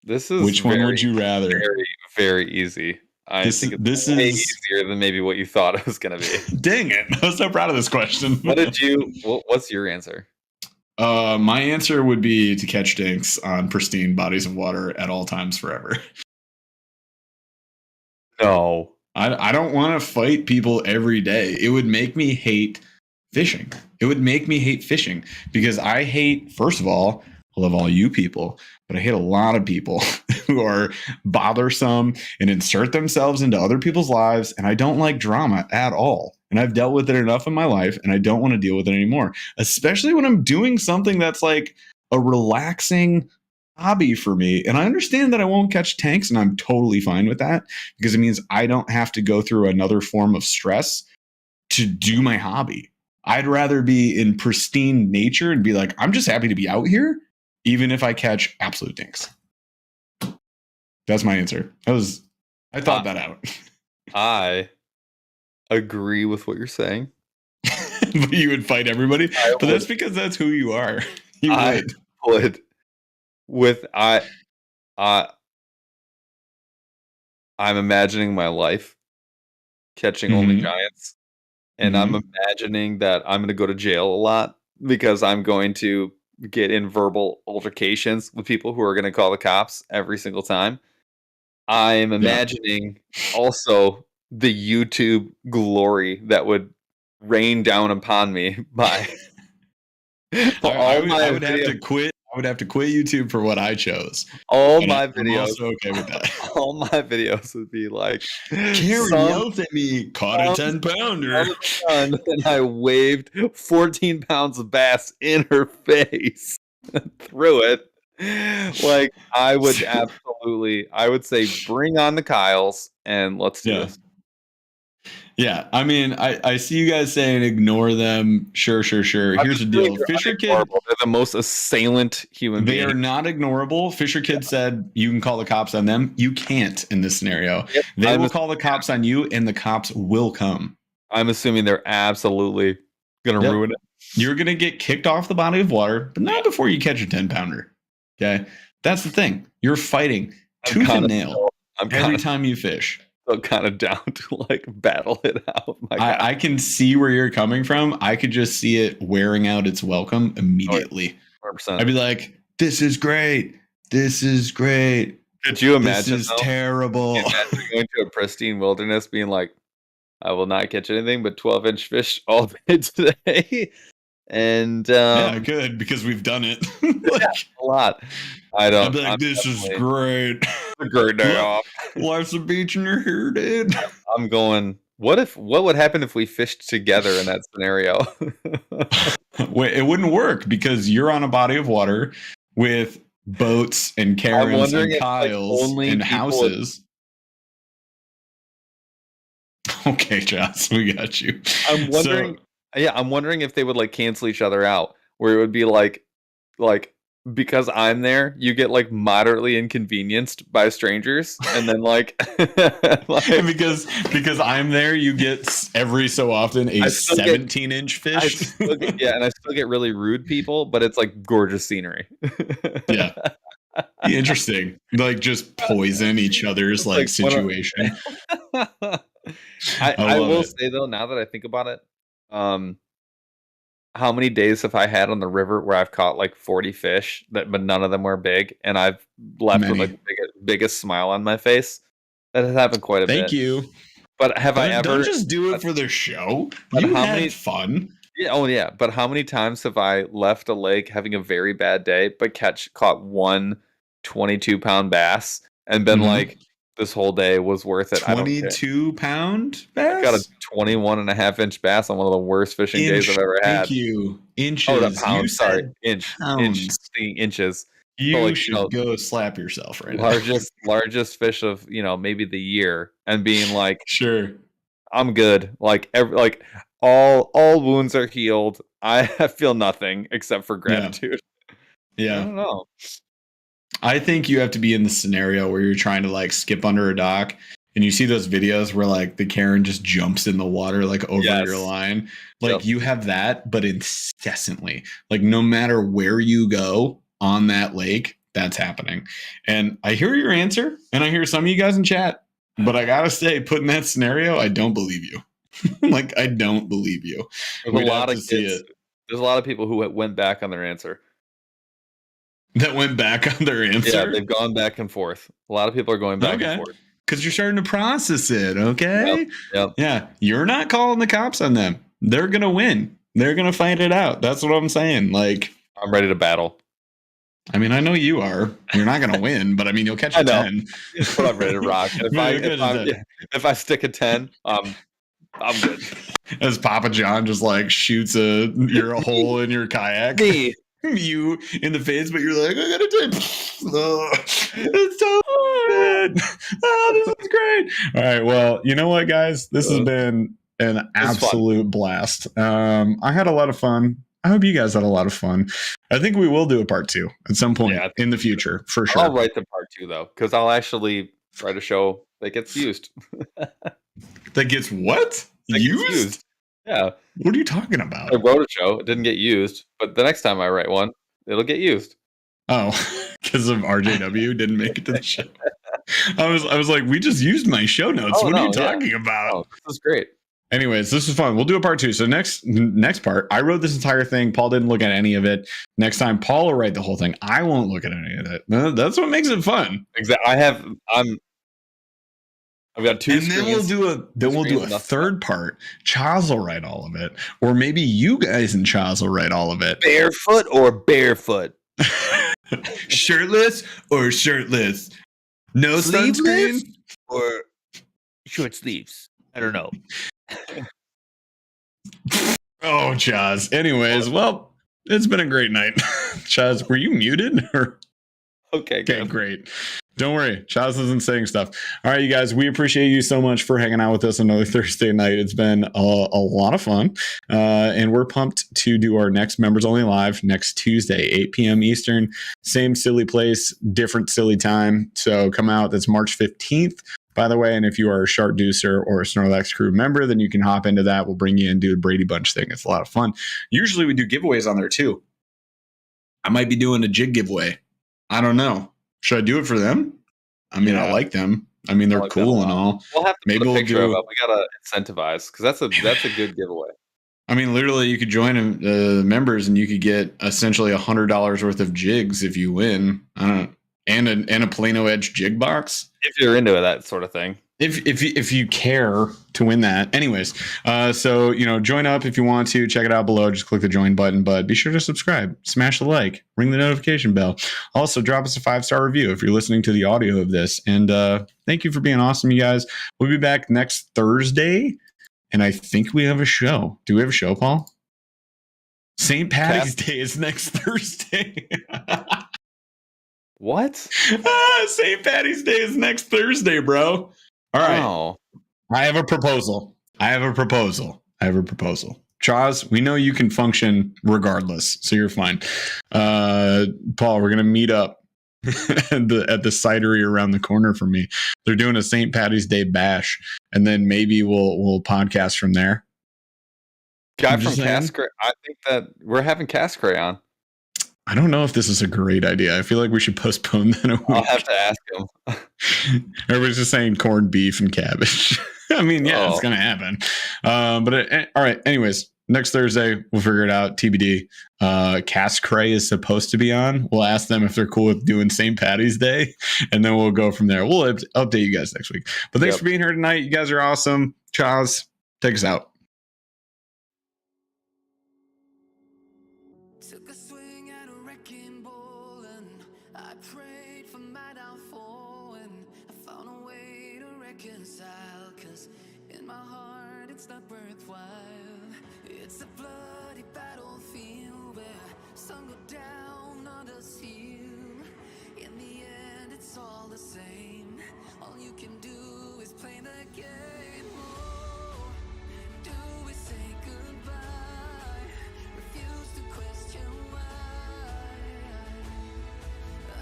This is which one would you rather? Very, very easy. I think it's way easier than maybe what you thought it was going to be. Dang it. I was so proud of this question. What's your answer? My answer would be to catch dinks on pristine bodies of water at all times forever. No. I don't want to fight people every day. It would make me hate fishing. It would make me hate fishing because I hate, first of all, I love all you people, but I hate a lot of people who are bothersome and insert themselves into other people's lives. And I don't like drama at all. And I've dealt with it enough in my life and I don't want to deal with it anymore, especially when I'm doing something that's like a relaxing hobby for me. And I understand that I won't catch tanks and I'm totally fine with that because it means I don't have to go through another form of stress to do my hobby. I'd rather be in pristine nature and be like, I'm just happy to be out here, even if I catch absolute dinks. That's my answer. I thought that out. I agree with what you're saying. But you would fight everybody? But that's because that's who you are. You would. I'm imagining my life catching only giants, and I'm imagining that I'm going to go to jail a lot because I'm going to get in verbal altercations with people who are going to call the cops every single time. I'm imagining also the YouTube glory that would rain down upon me by I would have to quit. I would have to quit YouTube for what I chose. All my videos. I'm also okay with that. All my videos would be like, Karen yelled at me, caught a 10-pounder. And I waved 14 pounds of bass in her face and threw it. Like, I would say, bring on the Kyles and let's do this. Yeah, I mean, I see you guys saying ignore them. Sure. Here's the deal. Fisher Kid, they're the most assailant human being. They are not ignorable. Fisher Kid said you can call the cops on them. You can't in this scenario. Yep. They will call the cops on you, and the cops will come. I'm assuming they're absolutely going to ruin it. You're going to get kicked off the body of water, but not before you catch a 10-pounder. Okay? That's the thing. You're fighting tooth and nail every time you fish. Kind of down to like battle it out. I can see where you're coming from. I could just see it wearing out its welcome immediately. 100%. I'd be like, this is great. This is great. Could you imagine? This is terrible. Imagine going to a pristine wilderness being like, I will not catch anything but 12-inch fish all day today. And yeah, good, because we've done it. Like, a lot. I don't. I'd be like, this is great. A great day off. Life's a beach and you're here, dude. I'm going. What would happen if we fished together in that scenario? Wait, it wouldn't work because you're on a body of water with boats and Karens and Kyles and houses. Okay, Joss, we got you. I'm wondering. I'm wondering if they would like cancel each other out, where it would be like because I'm there, you get like moderately inconvenienced by strangers, and then like because I'm there, you get every so often a 17-inch fish. And I still get really rude people, but it's like gorgeous scenery. Yeah. Interesting. Like just poison each other's like situation. I will say though, now that I think about it, how many days have I had on the river where I've caught like 40 fish but none of them were big, and I've left with like the biggest smile on my face? That has happened quite a bit. Thank you. But I ever don't just do it for the show? You had fun. Yeah, but how many times have I left a lake having a very bad day but caught one 22-pound bass and been like, this whole day was worth it. 22-pound bass? I got a 21.5-inch bass on one of the worst fishing days I've ever had. Thank you. Inches. Oh, pound, sorry. Inches. You should go slap yourself right now. Largest fish of, maybe the year, and being like, sure, I'm good. Like all wounds are healed. I feel nothing except for gratitude. Yeah. I don't know. I think you have to be in the scenario where you're trying to like skip under a dock, and you see those videos where like the Karen just jumps in the water like over your line. Like you have that, but incessantly. Like no matter where you go on that lake, that's happening. And I hear your answer, and I hear some of you guys in chat, but I gotta say, put in that scenario, I don't believe you. Like I don't believe you. There's a lot of people who went back on their answer. That went back on their answer? Yeah, they've gone back and forth. A lot of people are going back and forth. Because you're starting to process it, okay? Yep. Yeah, you're not calling the cops on them. They're going to win. They're going to fight it out. That's what I'm saying. Like, I'm ready to battle. I mean, I know you are. You're not going to win, but I mean, you'll catch a 10. But I'm ready to rock. If I stick a 10, I'm good. As Papa John just like shoots a hole in your kayak. Me. You in the face, but you're like, I gotta take. Oh, it's so good. Oh, this is great. All right, well, you know what, guys, this has been an absolute blast. I had a lot of fun. I hope you guys had a lot of fun. I think we will do a part 2 at some point in the future, for sure. I'll write the part 2 though, because I'll actually write a show that gets used. That gets what? Used? Yeah. What are you talking about? I wrote a show. It didn't get used, but the next time I write one, it'll get used. Oh, because of RJW didn't make it to the show. I was like, we just used my show notes. What are you talking about? Oh, this is great. Anyways, this is fun. We'll do a part 2. So next part, I wrote this entire thing. Paul didn't look at any of it. Next time, Paul will write the whole thing. I won't look at any of it. That's what makes it fun. Exactly. I've got 2 and screens. Then we'll do a third part. Charles will write all of it, or maybe you guys and Charles will write all of it. Barefoot or barefoot? Shirtless or shirtless? No sunscreen or short sleeves? I don't know. Oh, Chaz. Anyways, well, it's been a great night. Chaz, were you muted? Okay, great. Don't worry. Chaz isn't saying stuff. All right, you guys, we appreciate you so much for hanging out with us another Thursday night. It's been a lot of fun. And we're pumped to do our next Members Only Live next Tuesday, 8 p.m. Eastern. Same silly place, different silly time. So come out. That's March 15th, by the way. And if you are a Shark Deucer or a Snorlax crew member, then you can hop into that. We'll bring you in, do a Brady Bunch thing. It's a lot of fun. Usually we do giveaways on there too. I might be doing a jig giveaway. I don't know. Should I do it for them? I mean, I like them. I mean, they're cool and all. We'll have to maybe put a picture of it. We gotta incentivize because that's a good giveaway. I mean, literally, you could join members and you could get essentially $100 worth of jigs if you win. I don't know, and a Plano Edge jig box if you're into that sort of thing. if you care to win that. Anyways, so join up if you want to. Check it out below. Just click the join button, but be sure to subscribe, smash the like, ring the notification bell. Also, drop us a 5-star review if you're listening to the audio of this. And thank you for being awesome, you guys. We'll be back next Thursday, and I think we have a show. Do we have a show, Paul? St. Patty's Day is next Thursday. What? St. Patty's Day is next Thursday, bro. All right. Oh. I have a proposal. Chaz, we know you can function regardless, so you're fine. Paul, we're going to meet up at the cidery around the corner from me. They're doing a St. Patty's Day bash, and then maybe we'll podcast from there. Guy from Cascray, I think that we're having Cascray on. I don't know if this is a great idea. I feel like we should postpone that a week. I'll have to ask him. Everybody's just saying corned beef and cabbage. I mean, yeah, it's going to happen. All right. Anyways, next Thursday, we'll figure it out. TBD. Cascray is supposed to be on. We'll ask them if they're cool with doing St. Patty's Day, and then we'll go from there. We'll update you guys next week. But thanks for being here tonight. You guys are awesome. Chaz, take us out. Took a swing at a wrecking ball and I prayed for my downfall, and I found a way to reconcile, 'cause in my heart it's not worthwhile. It's a bloody battlefield where some go down, others heal. In the end it's all the same. All you can do is play the game. Oh, do we say goodbye? Refuse to question why.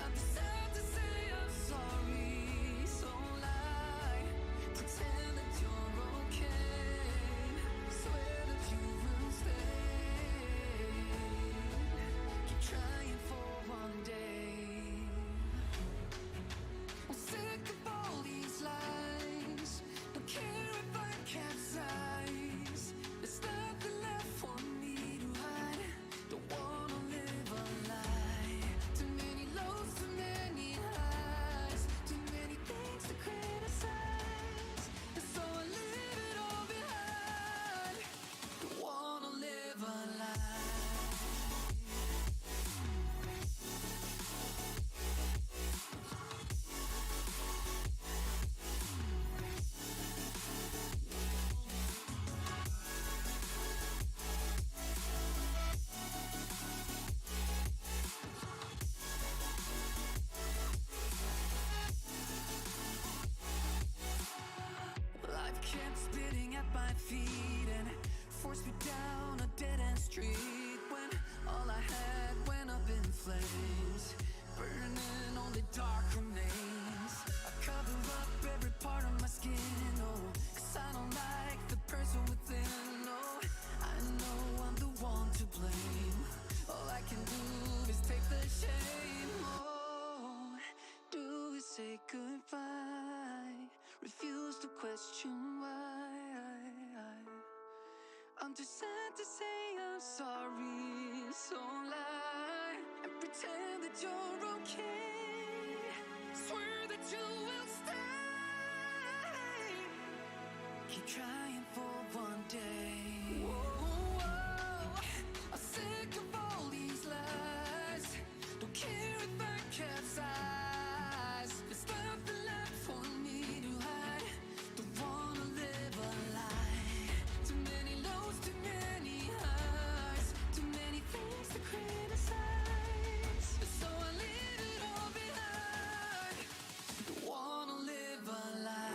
I'm sad to say I'm sorry, so lie. Pretend that you're okay. Swear that you will stay. Keep trying for one day. I'm sick of all these lies. Don't care if I capsize. There's nothing left for me to hide. Don't wanna live a lie. Too many lows, too many highs. Too many things to criticize. And so I leave it all behind. Don't wanna live a lie. Life kept spitting at my feet and forced me down a dead-end street, when all I had went up in flames, burning only dark remains. I cover up every part of my skin, oh, 'cause I don't like the person within. Oh, I know I'm the one to blame. All I can do is take the shame. Oh, do we say goodbye? Refuse to question why. I'm too sad to say I'm sorry, so lie and pretend that you're okay. Swear that you will stay. Keep trying for one day. Whoa, I'm sick of all these lies. Don't care if I capsize. There's nothing left for me to hide. Don't wanna live a lie. Too many lows, too many highs. Too many things to criticize. So I leave it all behind. Don't wanna live a lie.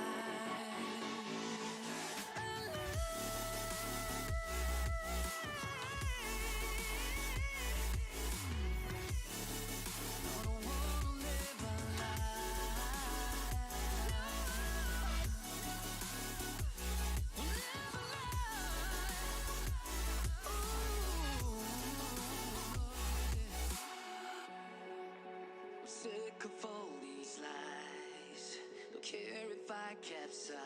Sick of all these lies. Don't care if I capsize.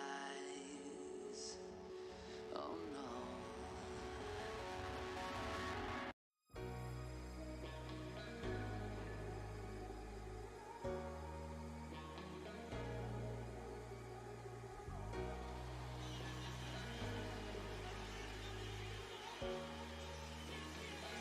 Oh no.